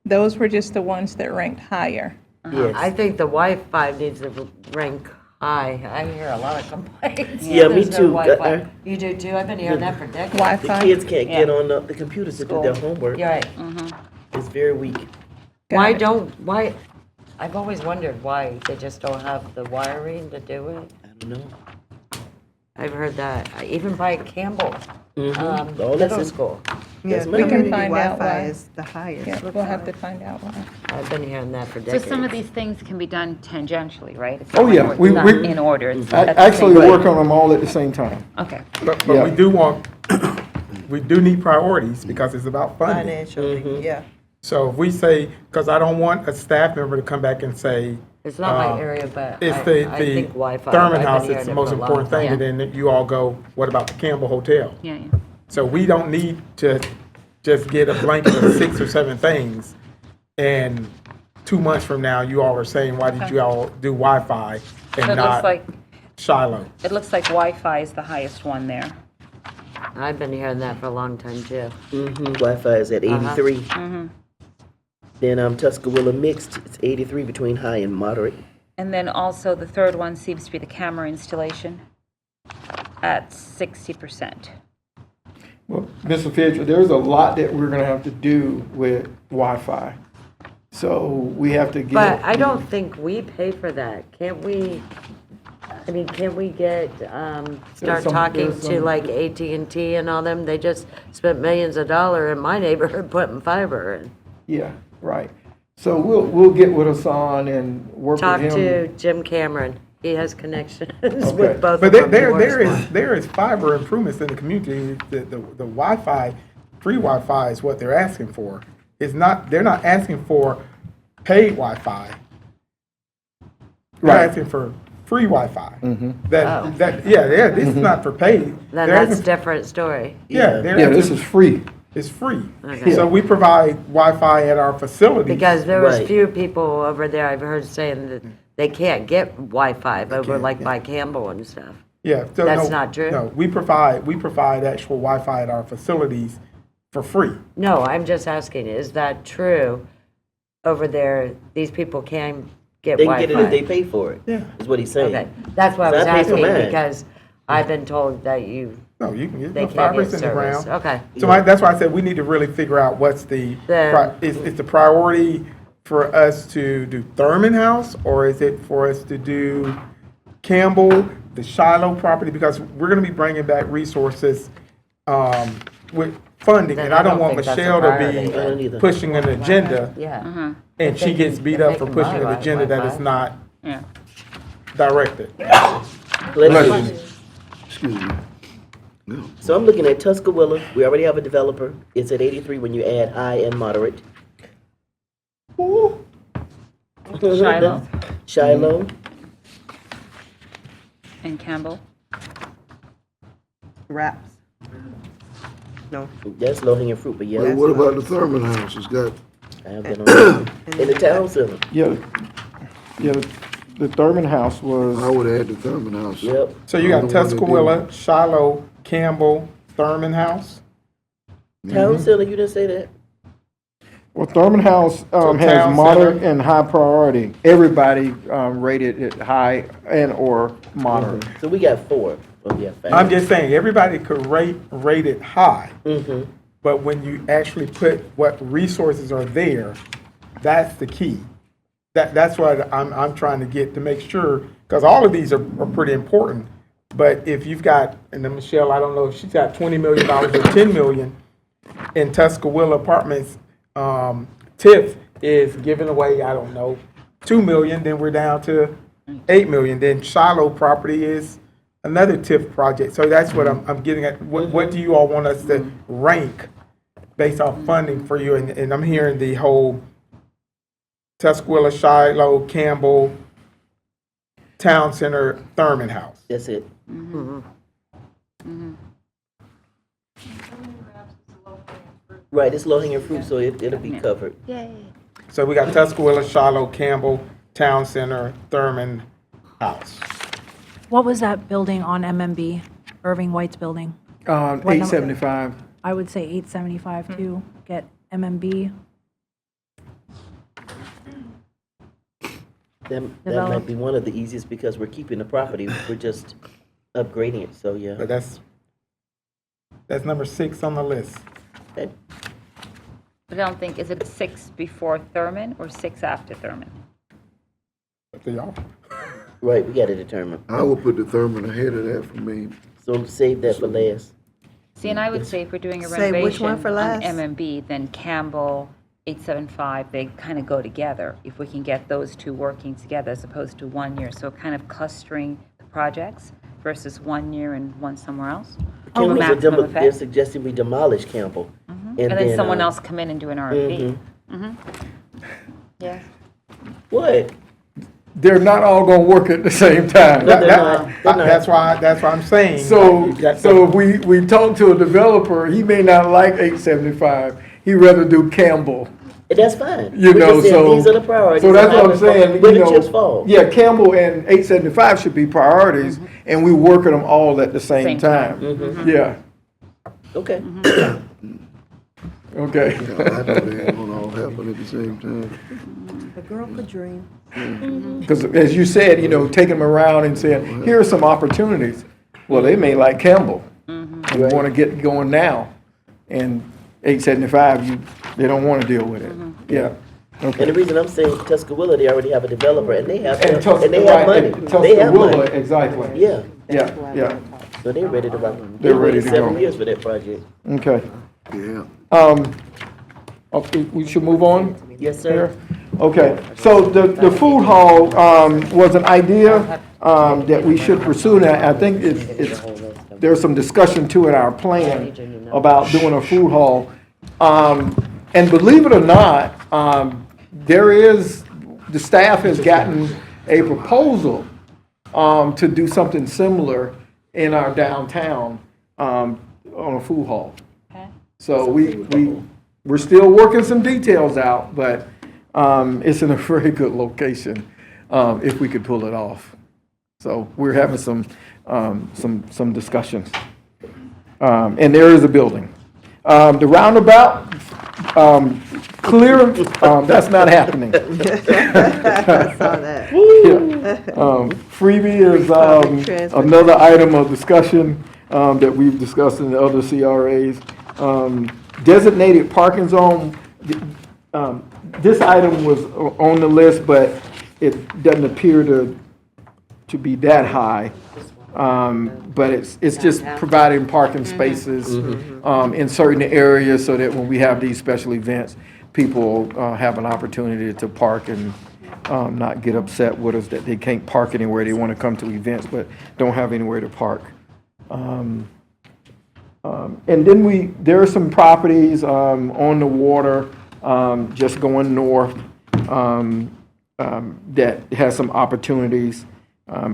those were just the ones that ranked higher.
Yes.
I think the Wi-Fi needs to rank high. I hear a lot of complaints.
Yeah, me
There's no
too.
Wi-Fi. You do too? I've been hearing that for decades.
The
Wi-Fi.
kids can't get on the computers to do their homework.
You're right.
It's very weak.
Why, I've always wondered why they just don't have the wiring to do it.
I don't know.
I've heard that, even by Campbell,
All
middle
that's
school.
Yeah,
we can
community
find out
Wi-Fi
why.
is the highest.
Yeah, we'll have to find out why.
I've been hearing that for
So
decades.
some of these things can be done tangentially, right? It's
Oh,
not
yeah.
like
We-
it's not
we-
in order. It's
I
at the
actually
same
work
time.
on them all at the same time.
Okay.
But
Yeah.
we do want, we do need priorities because it's about funding.
Financially, yeah.
So if we say, because I don't want a staff member to come back and say,
It's not my area, but
it's
I
the
think Wi-Fi.
Thurman
I've been
House
hearing
is
it
the
for
most
a long
important thing,
time.
and then you all go, what about the Campbell Hotel?
Yeah, yeah.
So we don't need to just get a blanket of 6 or 7 things, and 2 months from now, you all are saying, why did you all do Wi-Fi
So
and
it looks
not
like,
Shiloh?
it looks like Wi-Fi is the highest one there.
I've been hearing that for a long time too.
Wi-Fi is at 83. Then Tuscarora mixed, it's 83 between high and moderate.
And then also the third one seems to be the camera installation at 60%.
Well, Mr. Fitch, there's a lot that we're gonna have to do with Wi-Fi. So we have to get.
But I don't think we pay for that. Can't we, I mean, can't we get, start
some-
talking
there's
to
some-
like AT&T and all them? They just spent millions of dollars in my neighborhood putting fiber in.
Yeah, right. So we'll get with Hassan and work
Talk
with him.
to Jim Cameron. He has connections
Okay.
with both
But
of them. He
there
works
there is fiber improvements in the community. The Wi-Fi, free Wi-Fi is what they're asking for. It's not, they're not asking for paid Wi-Fi. They're
Right.
asking for free Wi-Fi.
Oh.
Yeah, this is not for paid.
Then
They're
that's a
asking-
different story.
Yeah, they're
Yeah, this
asking-
is free.
it's free.
Okay.
So we provide Wi-Fi at our facilities.
Because there was
Right.
few people over there I've heard saying that they can't get Wi-Fi over like by Campbell and stuff.
Yeah. So
That's
no,
not true?
No, we provide actual Wi-Fi at our facilities for free.
No, I'm just asking, is that true over there? These people can get
They can
Wi-Fi?
get it if they pay for it.
Yeah.
Is what he's saying.
Okay, that's what I
So
was
I pay for
asking
mine.
because I've been told that you,
No, you can get
they
the
can't
fiber's
get
in the
service.
ground.
Okay.
So that's why I said we need to really figure out what's the,
Then-
is the priority for us to do Thurman House, or is it for us to do Campbell, the Shiloh property? Because we're gonna be bringing back resources, with funding,
Then
and
I
I don't
don't
want
think that's a
Michelle to
priority.
I don't
be
either.
pushing an agenda,
Yeah.
and she gets beat up for pushing an agenda that is not
Yeah.
directed.
Let's see.
Excuse me.
So I'm looking at Tuscarora. We already have a developer. It's at 83 when you add high and moderate.
Shiloh
Shiloh.
and Campbell.
Wraps. No.
That's low hanging fruit, but yeah.
Well, what about the Thurman House? It's got,
I have been on that. In the town center.
Yeah, the Thurman House
I
was,
would add the Thurman House.
Yep.
So you got
I'm the one that did
Tuscarora, Shiloh, Campbell, Thurman House.
Town center, you didn't say that?
well, Thurman House
town
has moderate
center.
and high priority. Everybody rated it high and or moderate.
So we got 4. Oh, yeah, 5.
I'm just saying, everybody could rate it high,
Mm-hmm.
but when you actually put what resources are there, that's the key. That's what I'm trying to get, to make sure, because all of these are pretty important. But if you've got, and then Michelle, I don't know if she's got $20 million or $10 million in Tuscarora Apartments, TIF is giving away, I don't know, $2 million, then we're down to $8 million. Then Shiloh property is another TIF project. So that's what I'm getting at. What do you all want us to rank based off funding for you, and I'm hearing the whole Tuscarora, Shiloh, Campbell, Town Center, Thurman House.
That's it. Right, it's low-hanging fruit, so it'll be covered.
Yay.
So we got Tuscarora, Shiloh, Campbell, Town Center, Thurman House.
What was that building on MMB, Irving White's building? number?
875.
I would say 875 to get MMB.
That might
Developed.
be one of the easiest because we're keeping the property, we're just upgrading it, so yeah.
But that's number 6 on the list.
Okay.
But I don't think, is it 6 before Thurman or 6 after Thurman?
Up to y'all.
Right, we gotta determine.
I would put the Thurman ahead of that for me.
So save that for last.
See, and I would say if we're doing a
Say which
renovation
one for
on
last?
MMB, then Campbell, 875, they kind of go together. If we can get those two working together as opposed to 1 year. So kind of clustering the projects versus 1 year and one somewhere else.
Campbell's
maximum
they're
effect.
suggesting we demolish Campbell.
And then someone else come in and do an RFP. Yeah.
What?
They're not all gonna work at the same time.
No, they're not. They're not.
That's why I'm saying.
So,
you got
so if we talk to a developer, he may not like 875. He'd rather do Campbell.
And that's fine.
You
We're
know,
just saying
so
these are the priorities.
So that's
and
what I'm
how
saying.
where
You
the
know,
chips fall.
yeah, Campbell and 875 should be priorities, and we work at them all at the same
Same time.
time. Yeah.
Okay.
Okay.
Yeah, I know they ain't gonna all happen at the same time.
A girl could dream.
Because as you said, you know, taking them around and saying, here are some opportunities. Well, they may like Campbell. They want to get going now, and 875, they don't want to deal with it. Yeah.
And
Okay.
the reason I'm saying Tuscarora, they already have a developer, and they have
And
they have money. They have
Tuscarora,
money.
exactly.
Yeah,
Yeah, yeah.
so they're ready to rock.
They're ready
waited
to
7
go.
years for that project.
Okay.
Yeah.
Okay, we should move on?
Yes, sir.
Okay, so the food hall was an idea that we should pursue. Now, I think there's some discussion too in our plan about doing a food hall. And believe it or not, the staff has gotten a proposal to do something similar in our downtown on a food hall. So we're still working some details out, but it's in a very good location if we could pull it off. So we're having some discussions. And there is a building. The roundabout, clear, that's not happening.
I saw that.
Freebie is another item of discussion that we've discussed in the other CRAs. Designated parking zone, this item was on the list, but it doesn't appear to be that high. But it's just providing parking spaces in certain areas so that when we have these special events, people have an opportunity to park and not get upset with us that they can't park anywhere. They want to come to events but don't have anywhere to park. And then there are some properties on the water just going north that has some opportunities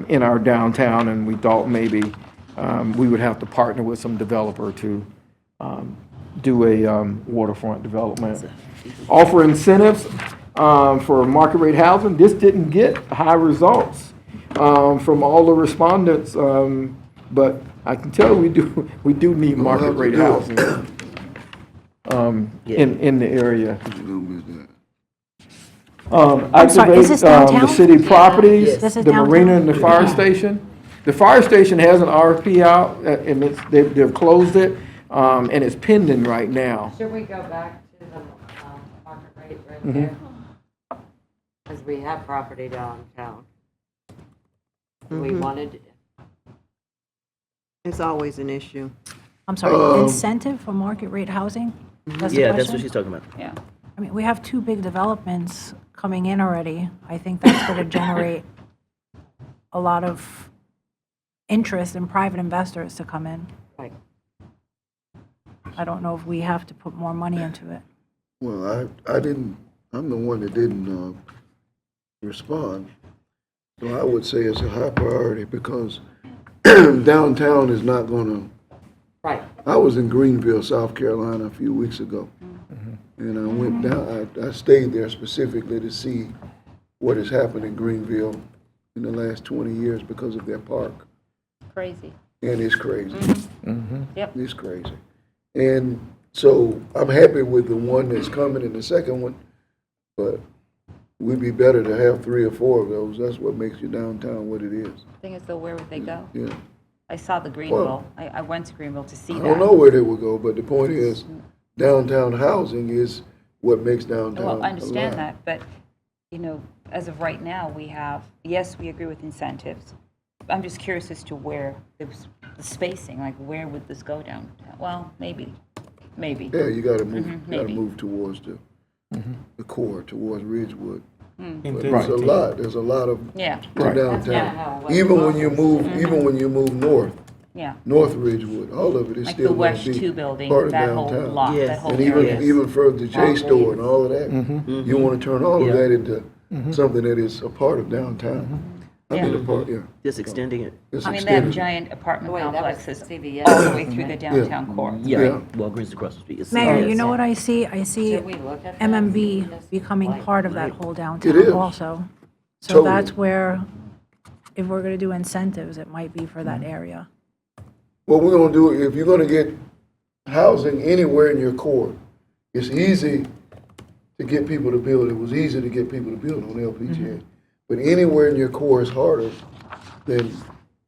in our downtown, and we thought maybe we would have to partner with some developer to do a waterfront development. Offer incentives for market rate housing. This didn't get high results from all the respondents, but I can tell we do need market rate housing in the area.
I'm sorry, is this
Activate
downtown?
the city properties,
Yes. This is
the marina and
downtown?
the fire station. The fire station has an RFP out, and they've closed it, and it's pending right now.
Should we go back to the market rate right there? Because we have property downtown. We wanted,
It's always an issue.
I'm sorry, incentive for market rate housing? That's the
Yeah, that's
question?
what she's talking about.
Yeah.
I mean, we have 2 big developments coming in already. I think that's going to generate a lot of interest in private investors to come in.
like,
I don't know if we have to put more money into it.
Well, I'm the one that didn't respond. So I would say it's a high priority because downtown is not gonna.
Right.
I was in Greenville, South Carolina a few weeks ago. And I went down, I stayed there specifically to see what has happened in Greenville in the last 20 years because of their park.
Crazy.
And it's crazy.
Yep.
It's crazy. And so I'm happy with the one that's coming and the second one, but we'd be better to have 3 or 4 of those. That's what makes your downtown what it is.
Thing is though, where would they go?
Yeah.
I saw the Greenville. I went to Greenville to see
I
that.
don't know where they would go, but the point is, downtown housing is what makes downtown
Well, I understand
alive.
that, but, you know, as of right now, we have, yes, we agree with incentives. I'm just curious as to where the spacing, like where would this go down? Well, maybe.
Yeah, you gotta move,
maybe.
towards the core, towards Ridgewood. But
Right.
there's a lot of
Yeah,
to
That's kinda how
downtown.
West
Even when you
Buffalo
move, even when you move north,
yeah.
North Ridgewood, all of it is
Like
still
the
gonna
West
be
2 building,
part of
that whole
downtown.
lot,
Yes.
that whole
And
area.
even further, the J store and all of that, you wanna turn all of
Yeah.
that into something that is a part of downtown. I mean, a part, yeah.
Just extending it.
It's
I mean, they have
extended.
giant apartment
Wait, that was
complexes
CVS.
all the way through the downtown core.
Yeah, Walgreens across the street. It's
Mayor,
CVS.
you know what I see? I see
Should we look at that?
MMB
Just
becoming
like-
part of that whole
It
downtown
is.
also. So
Totally.
that's where, if we're gonna do incentives, it might be for that area.
What we're gonna do, if you're gonna get housing anywhere in your core, it's easy to get people to build. It was easy to get people to build on LPGA. But anywhere in your core is harder than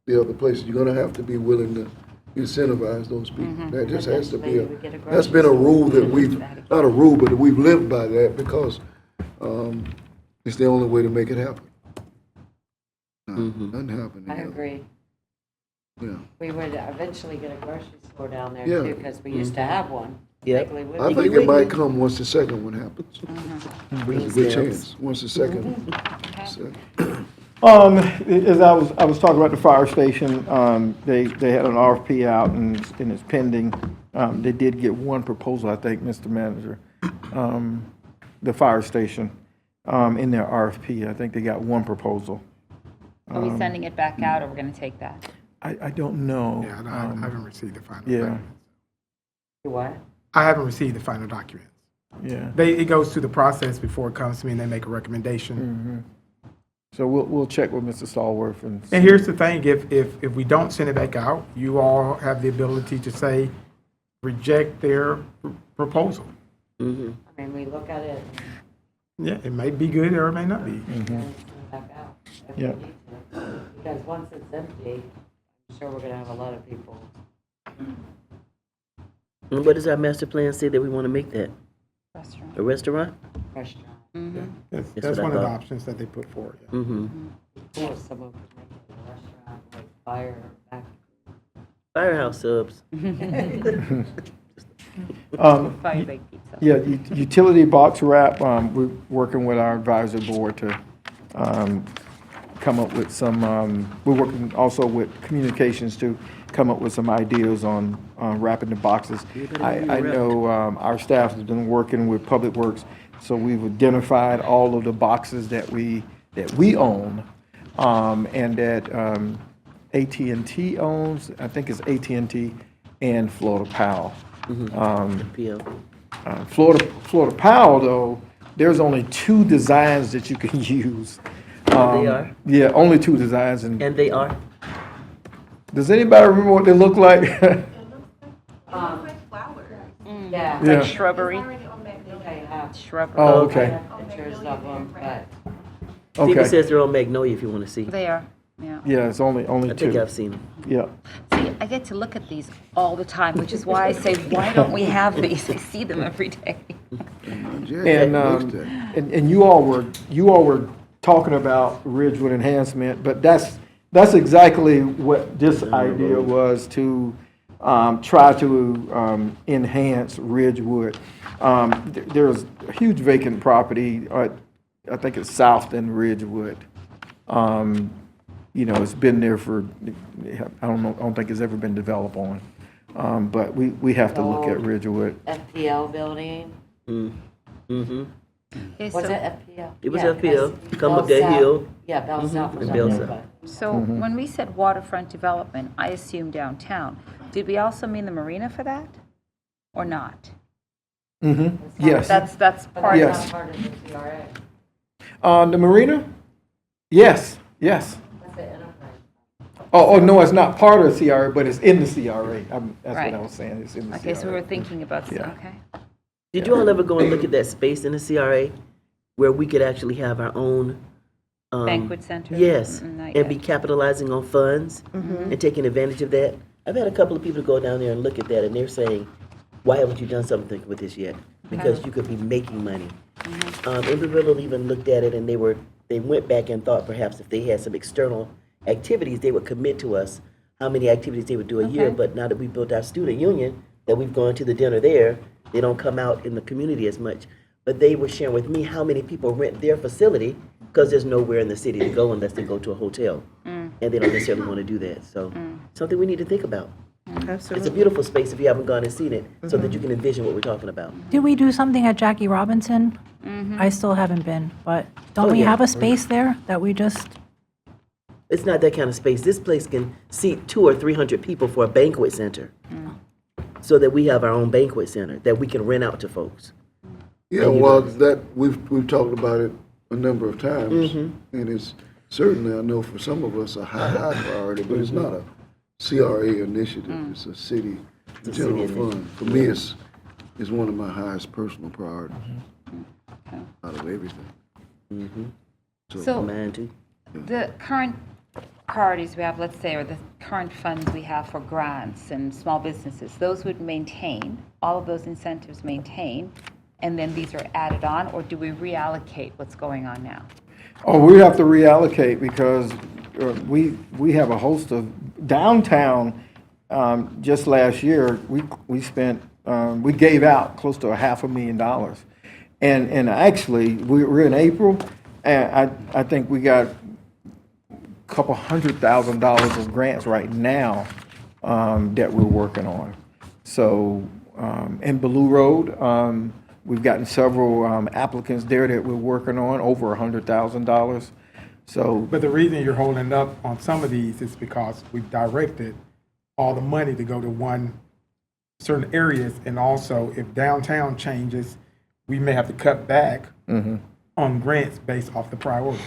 the other places. You're gonna have to be willing to incentivize those people. That just has to be
Maybe we get a
that's been a
grocery
rule that we've, not a rule, but we've lived by that because it's the only way to make it happen. Doesn't happen.
I agree.
Yeah.
We would eventually get a grocery store down there
Yeah.
too, because we used to have one.
Yep.
Legally, we-
I think it might come once the second one happens. There's a good
Steps.
chance, once the second.
As I was talking about the fire station, they had an RFP out and it's pending. They did get one proposal, I think, Mr. Manager. The fire station, in their RFP, I think they got one proposal.
Are we sending it back out, or we're going to take that?
I don't know.
Yeah, I haven't received the final
Yeah.
documents.
What?
I haven't received the final documents.
Yeah.
It goes through the process before it comes to me and they make a recommendation.
So we'll check with Mr. Stallworth and.
And here's the thing, if we don't send it back out, you all have the ability to say, reject their proposal.
I mean, we look at it
Yeah, it may be good or it may not be.
and send it back out if we
Yeah.
need to. Because once it's empty, I'm sure we're gonna have a lot of people.
And what does our master plan say that we want to make that?
Restaurant.
A restaurant?
Restaurant.
That's
That's
that's
what I
one of the
thought.
options that they put forward. Yeah.
Mm-hmm.
Or someone could make it a restaurant, like fire back.
Firehouse subs.
Fire baked pizza.
Yeah, utility box wrap, we're working with our advisory board to come up with some, we're working also with communications to come up with some ideas on wrapping the boxes. I know our staff has been working with Public Works, so we've identified all of the boxes that we own, and that AT&T owns. I think it's AT&T and Florida Power.
PO.
Florida Power, though, there's only 2 designs that you can use.
They are?
Yeah, only 2 designs. And
And they are?
does anybody remember what they look like?
Yeah.
Yeah.
Like shrubbery.
I think I have
Shrubbery.
Oh,
I
okay.
have pictures of them, but
Stevie
Okay.
says they're on Magnolia if you want to see.
They are, yeah.
Yeah, it's only
I think
2.
I've seen them.
Yeah.
See, I get to look at these all the time, which is why I say, why don't we have these? I see them every day.
And, and you all were talking about Ridgewood enhancement, but that's exactly what this idea was, to try to enhance Ridgewood. There's a huge vacant property, I think it's south in Ridgewood. You know, it's been there for, I don't think it's ever been developed on. But we have to look at Ridgewood.
FPL building,
Mm-hmm.
Okay,
was
so-
it FPL?
It was
Yeah,
FPL.
because
Come up
Bell
that
South-
hill.
Yeah, Bell South was
and
up
Bell
there,
South.
but.
So when we said waterfront development, I assume downtown. Did we also mean the marina for that? Or not?
Yes.
That's part of
Yes.
Part of the CRA.
The marina? Yes, yes.
That's the enterprise.
Oh, no, it's not part of the CRA, but it's in the CRA. That's
Right.
what I was saying, it's in the CRA.
Okay, so we were thinking about,
Yeah.
okay.
Did you all ever go and look at that space in the CRA where we could actually have our own
Banquet center?
Yes,
Not
and be
yet.
capitalizing on funds and taking advantage of that. I've had a couple of people go down there and look at that, and they're saying, "Why haven't you done something with this yet? Because you could be making money." Embry-Riddle even looked at it, and they went back and thought perhaps if they had some external activities, they would commit to us how many activities they would do a year.
Okay.
But now that we built our student union, that we've gone to the dinner there, they don't come out in the community as much. But they were sharing with me how many people rent their facility because there's nowhere in the city to go unless they go to a hotel. And they don't necessarily want to do that. So something we need to think about. It's a beautiful space if you haven't gone and seen it, so that you can envision what we're talking about.
Did we do something at Jackie Robinson? I still haven't been, but don't we
yeah.
have a space there that we just,
It's not that kind of space. This place can seat 200 or 300 people for a banquet center. So that we have our own banquet center that we can rent out to folks.
Yeah, well, that, we've talked about it a number of times, and it's certainly, I know for some of us, a high priority, but it's not a CRA initiative, it's a city general fund. For me, it's one of my highest personal priorities out of everything.
So
Mine too.
the current priorities we have, let's say, or the current funds we have for grants and small businesses, those would maintain, all of those incentives maintain, and then these are added on, or do we reallocate what's going on now?
Oh, we have to reallocate because we have a host of downtown. Just last year, we spent we gave out close to $500,000, and actually we're in April, and I think we got a couple $100,000 of grants right now that we're working on. So in Bellew Road. We've gotten several applicants there that we're working on, over $100,000. So,
But the reason you're holding up on some of these is because we've directed all the money to go to certain areas, and also if downtown changes, we may have to cut back on grants based off the priorities.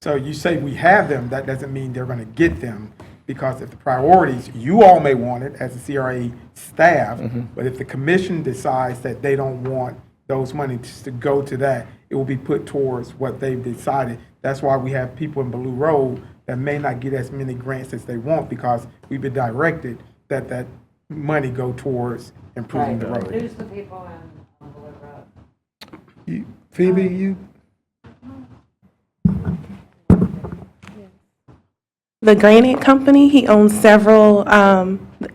So you say we have them, that doesn't mean they're gonna get them, because if the priorities, you all may want it as a CRA staff, but if the commission decides that they don't want those monies to go to that, it will be put towards what they've decided. That's why we have people in Bellew Road that may not get as many grants as they want, because we've been directed that money go towards improving the road.
Who's the people on Bullet Road?
Phoebe, you?
The Granite Company, he owns several,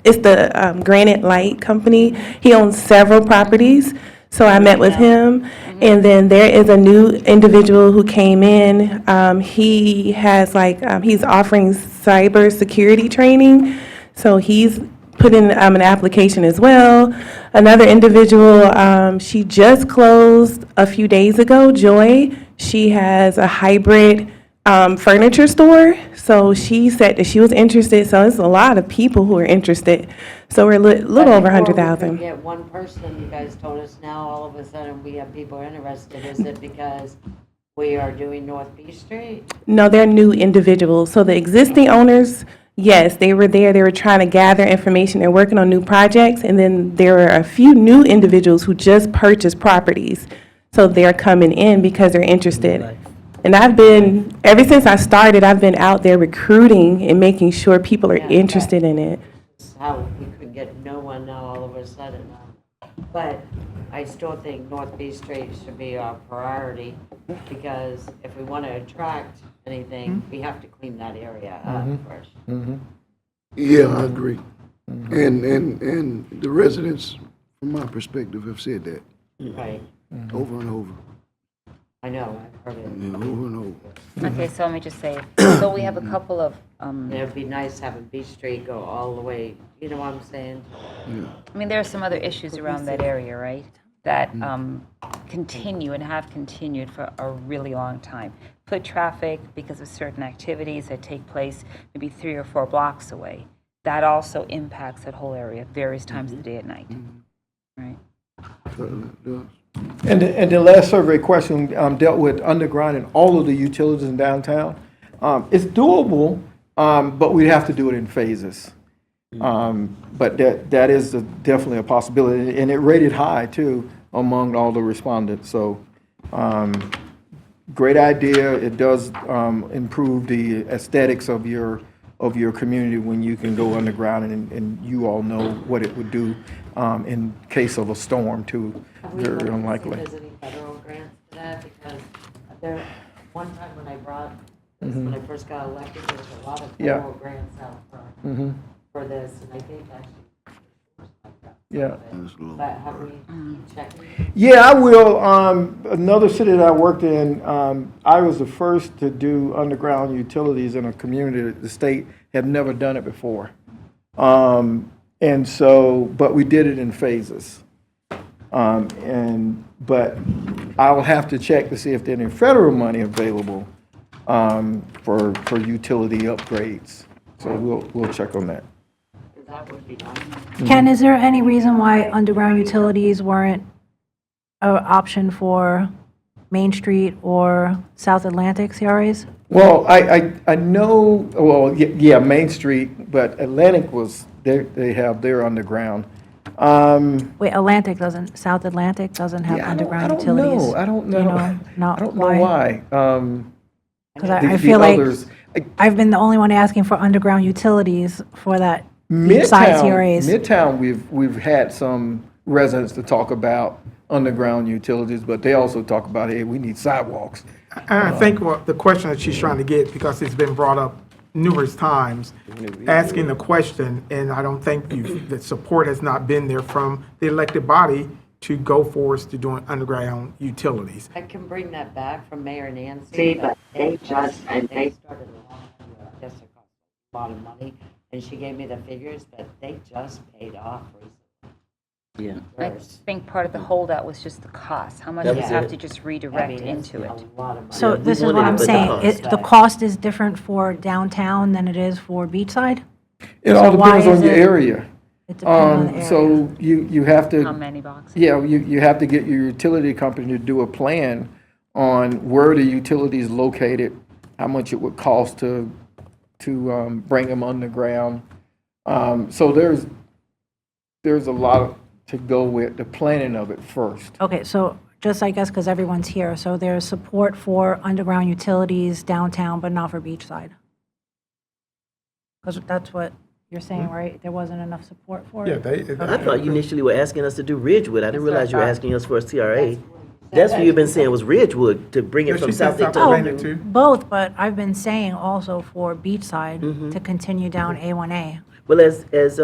it's the Granite Light Company. He owns several properties, so I met with him. And then there is a new individual who came in. He has he's offering cybersecurity training, so he's put in an application as well. Another individual, she just closed a few days ago, Joy. She has a hybrid furniture store. So she said that she was interested. So it's a lot of people who are interested. So we're a little over 100,000.
Get one person, you guys told us now all of a sudden we have people interested. Is it because we are doing North B Street?
No, they're new individuals. So the existing owners, yes, they were there. They were trying to gather information. They're working on new projects. And then there are a few new individuals who just purchased properties. So they're coming in because they're interested. And ever since I started, I've been out there recruiting and making sure people are interested in it.
How we could get no one now all of a sudden. But I still think North B Street should be our priority, because if we want to attract anything, we have to clean that area up first.
Yeah, I agree. And the residents, from my perspective, have said that
Right.
over and over.
I know, I've heard it.
Yeah, over and over.
Okay, so let me just say, so we have a couple of,
It'd be nice having Beach Street go all the way, you know what I'm saying?
I mean, there are some other issues around that area, right? That continue and have continued for a really long time. Foot traffic, because of certain activities that take place maybe 3 or 4 blocks away, that also impacts that whole area various times of the day and night, right?
And the last survey question dealt with underground and all of the utilities in downtown. It's doable, but we'd have to do it in phases. But that is definitely a possibility, and it rated high too among all the respondents. So, great idea. It does improve the aesthetics of your community when you can go underground, and you all know what it would do in case of a storm too. Very unlikely.
If there's any federal grants for that, because there, one time when I brought, when I first got elected, there was a lot of
Yeah.
federal grants out for this, and I think actually.
Yeah.
But have we checked?
Yeah, I will. Another city that I worked in, I was the first to do underground utilities in a community that the state had never done it before. And so, but we did it in phases. But I'll have to check to see if there's any federal money available for utility upgrades. So we'll check on that.
That would be nice.
Ken, is there any reason why underground utilities weren't an option for Main Street or South Atlantic CRAs?
Well, I know, well, yeah, Main Street, but Atlantic was, they have their underground.
Wait, South Atlantic doesn't have
Yeah,
underground utilities?
I don't
Do you
know.
Not
I don't know why.
Because I feel like I've been the only one asking for underground utilities for that beachside CRAs.
Midtown, we've had some residents to talk about underground utilities, but they also talk about, hey, we need sidewalks.
And I think what the question that she's trying to get, because it's been brought up numerous times, asking the question, and I don't think the support has not been there from the elected body to go for us to doing underground utilities.
I can bring that back from Mayor Nancy, but they started a long time ago. I guess it cost a lot of money, and she gave me the figures, but they just paid off recently.
Yeah.
I think part of the holdout was just the cost. How much
That
do you
was
have
it.
to just redirect into it?
A lot of money.
So
Yeah, we
this is what
wanted
I'm
it, but the
saying.
cost.
The cost is different for downtown than it is for beachside?
It
So
all
why
depends on
is
your
it-
area.
It depends on the area.
So you have to.
How many boxes?
Yeah, you have to get your utility company to do a plan on where the utility is located, how much it would cost to bring them underground. So there's a lot to go with the planning of it first.
Okay, so just, I guess, because everyone's here, so there's support for underground utilities downtown, but not for beachside? Because that's what you're saying, right? There wasn't enough support for it?
Yeah,
I thought you initially were asking us to do Ridgewood. I didn't realize you were asking us for a CRA. That's what you've been saying was Ridgewood, to bring it
Yeah,
from
she said
South Dick to
South
Oh,
Atlantic too.
both, but I've been saying also for beachside to continue down A1A.
Well, as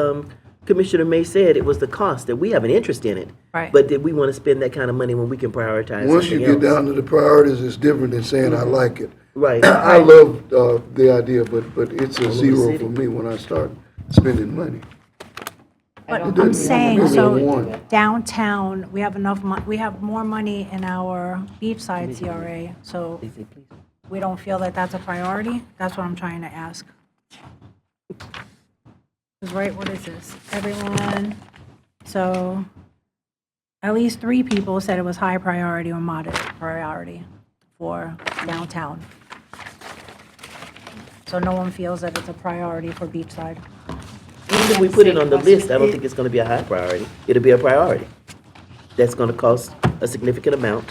Commissioner May said, it was the cost, that we have an interest in it.
Right.
But did we want to spend that kind of money when we can prioritize
Once you
something
get
else?
down to the priorities, it's different than saying I like it.
Right.
I love the idea, but it's a
over the
zero
city.
for me when I start spending money.
But
It
I'm
doesn't
saying,
really
so
want.
downtown, we have enough we have more money in our beachside CRA, so we don't feel that that's a priority? That's what I'm trying to ask. Because, right, what is this? Everyone, so at least 3 people said it was high priority or moderate priority for downtown. So no one feels that it's a priority for beachside.
Even if we put it on the list, I don't think it's going to be a high priority. It'll be a priority. That's going to cost a significant amount,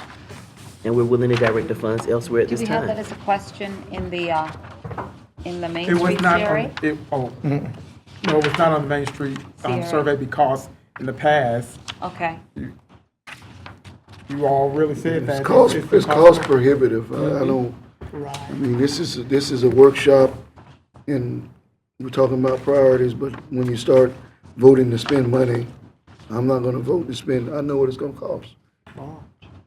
and we're willing to direct the funds elsewhere at
Do
this
we have that
time.
as a question in the Main
It was
Street
not
CRA?
no, it was not on the Main Street
CRA.
survey because in the past,
Okay.
you all really said that.
It's cost prohibitive. I don't, I mean, this is a workshop, and we're talking about priorities, but when you start voting to spend money, I'm not gonna vote to spend, I know what it's gonna cost. Much.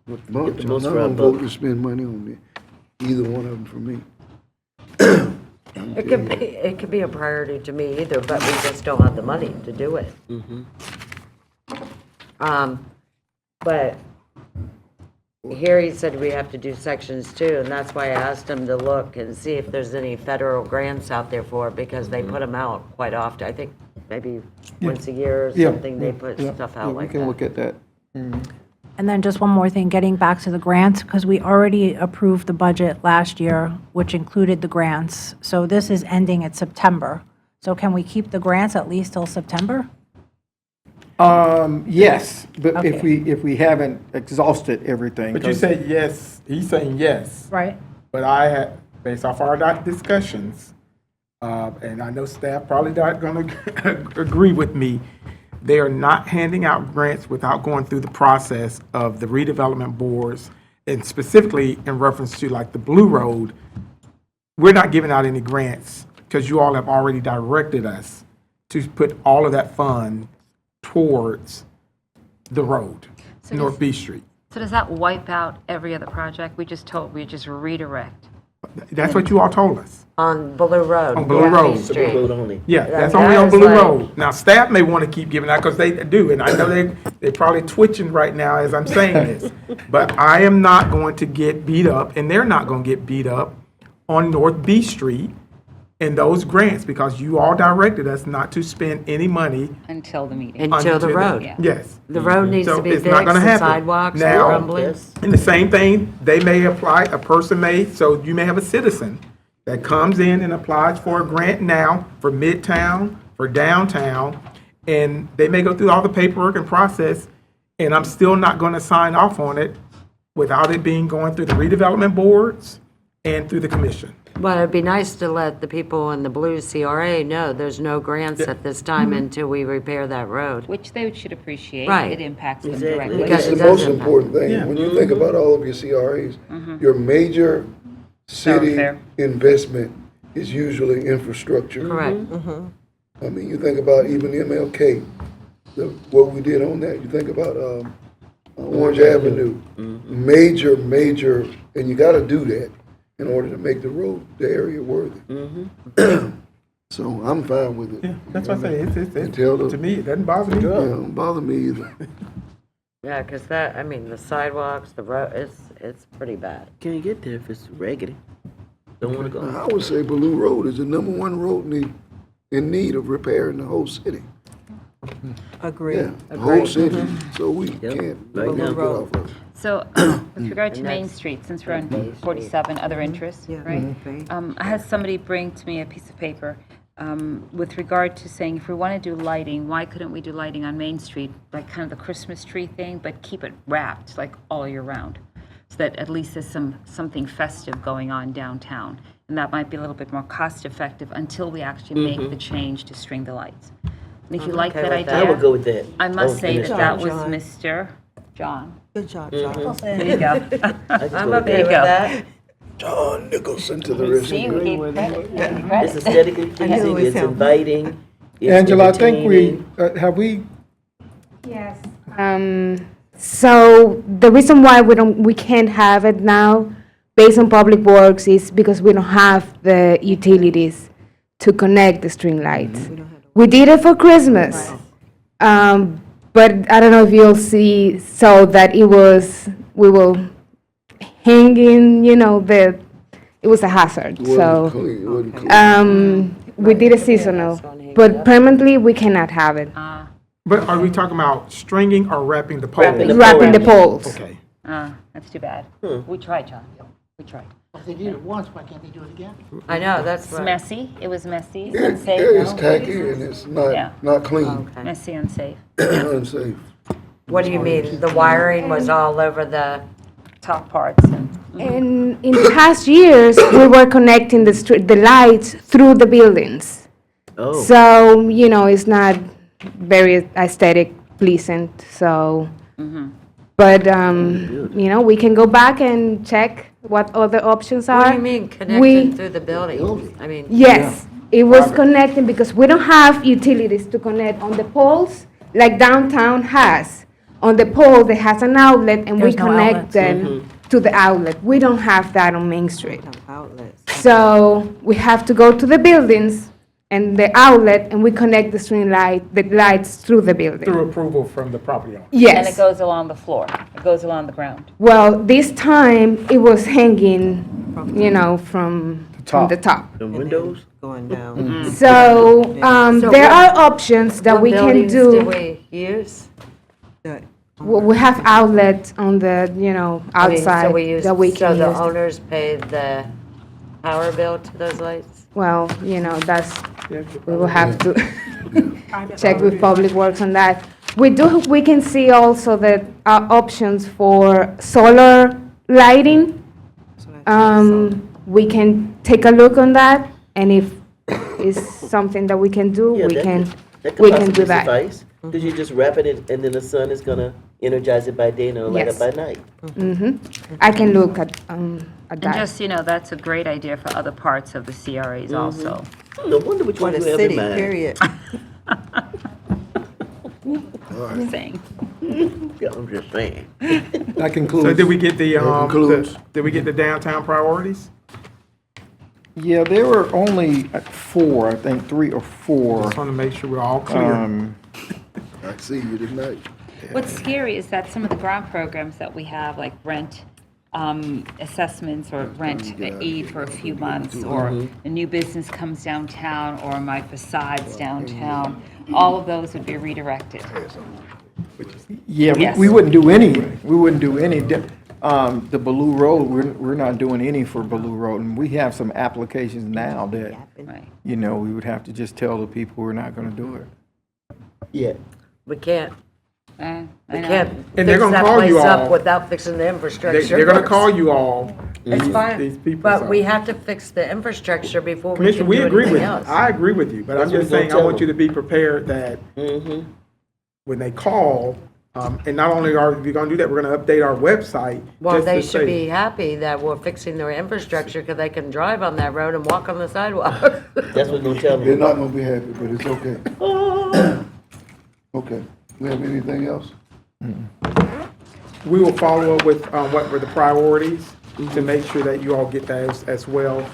Get the
I'm
most
not
for our
gonna vote
buck.
to spend money on either one of them for me.
It could be a priority to me either, but we just don't have the money to do it. But here he said we have to do sections too, and that's why I asked him to look and see if there's any federal grants out there for it, because they put them out quite often. I think maybe once a year or
Yeah,
something, they put stuff
Yeah,
out
we
like
can look
that.
at that.
And then just one more thing, getting back to the grants, because we already approved the budget last year, which included the grants. So this is ending at September. So can we keep the grants at least till September?
Yes, but if
Okay.
we haven't exhausted everything.
But you
'cause-
said yes, he's saying yes.
Right.
But I had, based off our discussions, and I know staff probably not going to agree with me, they are not handing out grants without going through the process of the redevelopment boards, and specifically in reference to like the Blue Road, we're not giving out any grants because you all have already directed us to put all of that fund towards the road,
So
North B Street.
So does that wipe out every other project? We just redirect.
That's what you all told us.
On Blue Road.
On Blue
North
Road.
B Street.
Road only.
Yeah,
That-
that's only
that
on
is
Blue
like-
Road. Now, staff may want to keep giving out because they do, and I know they're probably twitching right now as I'm saying this. But I am not going to get beat up, and they're not going to get beat up on North B Street in those grants because you all directed us not to spend any money
Until the meeting.
Until the road.
Yeah.
Yes.
The road needs
So
to be
it's
fixed,
not gonna
the
happen.
sidewalks are
Now-
crumbling.
And the same thing, they may apply, a person may, so you may have a citizen that comes in and applies for a grant now for Midtown, for downtown, and they may go through all the paperwork and process, and I'm still not gonna sign off on it without it being going through the redevelopment boards and through the commission.
Well, it'd be nice to let the people in the Blue CRA know there's no grants at this time until we repair that road.
Which they should appreciate.
Right.
It impacts them
Exactly.
directly.
Because
It's
it
the most
does impact.
important thing. When you think about all of your CRAs, your major city
Thoroughfare.
investment is usually infrastructure.
Correct.
I mean, you think about even MLK, what we did on that. You think about Orange Avenue, major, and you got to do that in order to make the road, the area worthy. So I'm fine with it.
Yeah, that's what I say,
Until the-
to me, it doesn't bother me.
Yeah, don't bother me either.
Yeah, because that, I mean, the sidewalks, the road, it's pretty bad.
Can't get there if it's raggedy. Don't want to go.
I would say Blue Road is the #1 road in need of repair in the whole city.
Agree.
Yeah, the whole city. So we can't
Right now.
get off of it.
So with regard to Main
next-
Street, since we're on 47, other interests,
Yeah.
right?
Mhm.
I had somebody bring to me a piece of paper with regard to saying if we want to do lighting, why couldn't we do lighting on Main Street, like kind of the Christmas tree thing, but keep it wrapped like all year round? So that at least there's something festive going on downtown. And that might be a little bit more cost effective until we actually make the change to string the lights. And if you like
okay
that
with
idea.
that.
I would go with that.
I must say
finish
that
that.
that was
John.
Mr. John.
Good job,
Mm-hmm.
John.
There you go.
I'm
There
okay
you
with
go.
that.
John Nicholson to the
See,
rescue.
we gave credit.
It's aesthetically
I knew it
pleasing,
was
it's
him.
inviting, it's
Angela, I think
entertaining.
have we,
Yes. So the reason why we can't have it now, based on Public Works, is because we don't have the utilities to connect the string lights. We did it for Christmas, but I don't know if you'll see, so that we will hanging, it was a hazard,
It wasn't
so.
clean, it wasn't clean.
We did a seasonal, but permanently, we cannot have it.
but are we talking about stringing or wrapping the pole?
Wrapping the
Wrapping the poles.
Okay.
That's too bad. We tried, John. We tried.
If they did it once, why can't they do it again?
I know, that's
It's
right.
messy. It was messy,
Yeah,
unsafe.
it's
no?
tacky and it's
Yeah.
not clean,
Okay.
Messy, unsafe.
unsafe.
What do you mean? The wiring was all over the,
Top parts and.
And in past years, we were connecting the lights through the buildings.
Oh,
So, it's not very aesthetic pleasant, so. But, we can go back and check what other options are.
what do you mean connected through the building? I mean,
Yes, it was connecting because we don't have utilities to connect on the poles like downtown has. On the pole, it has an outlet and we
There's no
connect
outlets.
them to the outlet. We don't have that on Main Street.
Outlets.
So we have to go to the buildings and the outlet, and we connect the lights through the building.
Through approval from the property owner.
Yes.
And it goes along the floor, it goes along the ground.
Well, this time it was hanging, from the top.
The windows?
Going down.
So
So
there
what-
are options that
What
we can
buildings
do.
did we use?
We have outlets on the,
I mean, so
outside
we used,
that we
so
can
the
use.
owners paid the power bill to those lights?
Well, we will have to check with Public Works on that. We can see also that options for solar lighting. We can take a look on that, and if it's something that we can do,
Yeah,
we
that
can,
That
we
could
can do
possibly
that.
suffice, because you just wrap it in, and then the sun is gonna energize it by day and it'll light up
Yes.
by night.
I can look at
And
that.
just, that's a great idea for other parts of the CRAs also.
No wonder which
For
one
the
you have in
city,
mind.
period.
Saying.
Yeah, I'm just saying.
That concludes.
So did we get
That concludes.
did we get the downtown priorities?
Yeah, there were only 4, I think, 3 or 4.
Just want to make sure we're all clear.
I see you tonight.
What's scary is that some of the grant programs that we have, like rent assessments or rent aid for a few months, or a new business comes downtown, or my facades downtown, all of those would be redirected.
Yeah,
Yes.
we wouldn't do any, the Baloo Road, we're not doing any for Baloo Road, and we have some applications now that,
Right.
we would have to just tell the people we're not gonna do it.
Yeah.
We can't,
I
we
know.
can't
And
fix
they're gonna
that
call you
place up
all.
without fixing the infrastructure.
They're going to
first.
call you all.
It's
these
fine,
people,
but
so.
we have to fix the infrastructure before we
Commissioner,
can
we
do
agree with
anything
you.
else.
I agree with you, but I'm
That's what
just
we're
saying, I
gonna
want
tell
you to be prepared that
Mm-hmm.
when they call, and not only are we going to do that, we're going to update our website.
Well,
just
they
to
should
say-
be happy that we're fixing their infrastructure because they can drive on that road and walk on the sidewalk.
That's what we're gonna tell
They're
them.
not gonna be happy, but it's okay. Okay, we have anything else?
We will follow up with what were the priorities to make sure that you all get that as well.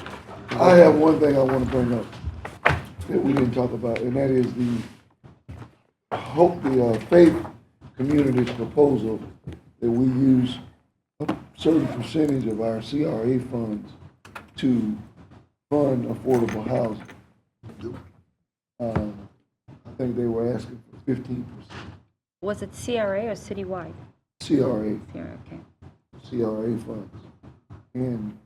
I have one thing I want to bring up that we didn't talk about, and that is the faith community's proposal that we use a certain percentage of our CRA funds to fund affordable housing. I think they were asking for 15%
Was it CRA or citywide?
CRA.
CRA, okay.
CRA funds. And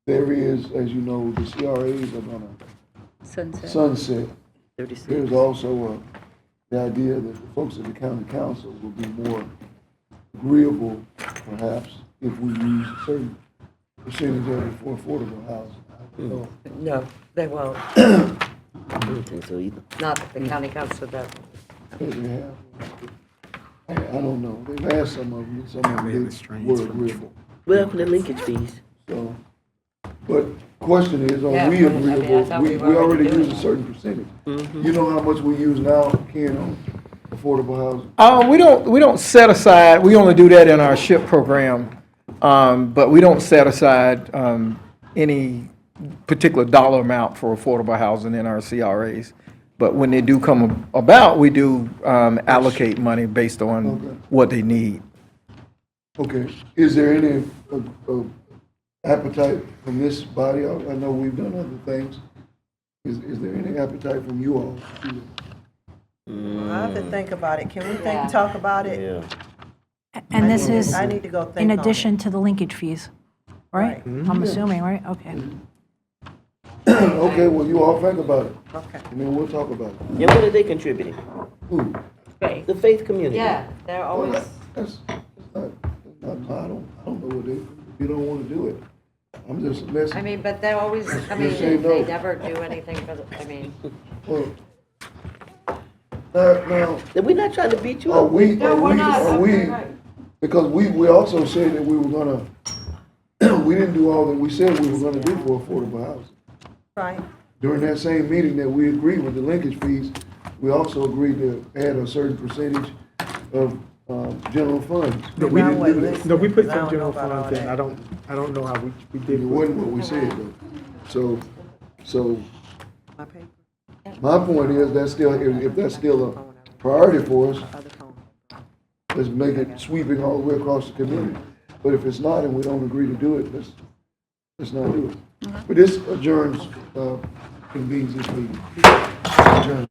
there is, as you know, the CRAs are gonna
Sunset.
sunset.
36.
There's also the idea that the folks at the county council will be more agreeable, perhaps, if we use a certain percentage of it for affordable housing. I don't know.
No, they won't.
I don't think so either.
Not that the county council does.
They have. I don't know. They've asked some of them, and some of
Man,
them
it's strange.
were agreeable.
Well, for the linkage fees.
So, but question is,
Yeah,
are we
I mean, I
agreeable?
thought
We
we were
already
already
use
doing
a certain percentage. You know how much we use now, Ken, on affordable housing?
We don't set aside, we only do that in our SHIP program, but we don't set aside any particular dollar amount for affordable housing in our CRAs. But when they do come about, we do allocate money based on
Okay.
what they need.
Okay, is there any appetite from this body? I know we've done other things. Is there any appetite from you all?
I have to think about it. Can we
Yeah.
talk about it?
Yeah.
And this is
I need to go think
in
on it.
addition to the linkage fees, right? I'm assuming, right? Okay.
Okay, well, you all think about it,
Okay.
and then we'll talk about it.
And what are they contributing?
Who?
Faith.
The faith community.
Yeah, they're always,
That's not, I don't know what they, if you don't want to do it. I'm just a messenger.
I mean, but they're always, I mean,
Just say
they
no.
never do anything for the, I mean,
Well, now,
We're not trying to beat you
are
up.
we,
No, we're not.
are we,
Right.
because we also said that we were gonna, we didn't do all that we said we were gonna do for affordable housing.
Right.
During that same meeting that we agreed with the linkage fees, we also agreed to add a certain percentage of, general funds.
No, we
Now
didn't
what
do that.
list
No, we put
is? I
some
don't
general
know about all
funds in.
that.
I don't, I don't know how we did.
It wasn't what we said though. So,
My paper,
my point is, that's still, if that's still a priority for us,
other phone.
let's make it sweeping all the way across the community. But if it's not and we don't agree to do it, let's not do it. But this adjourns, convenes this meeting. Adjourn.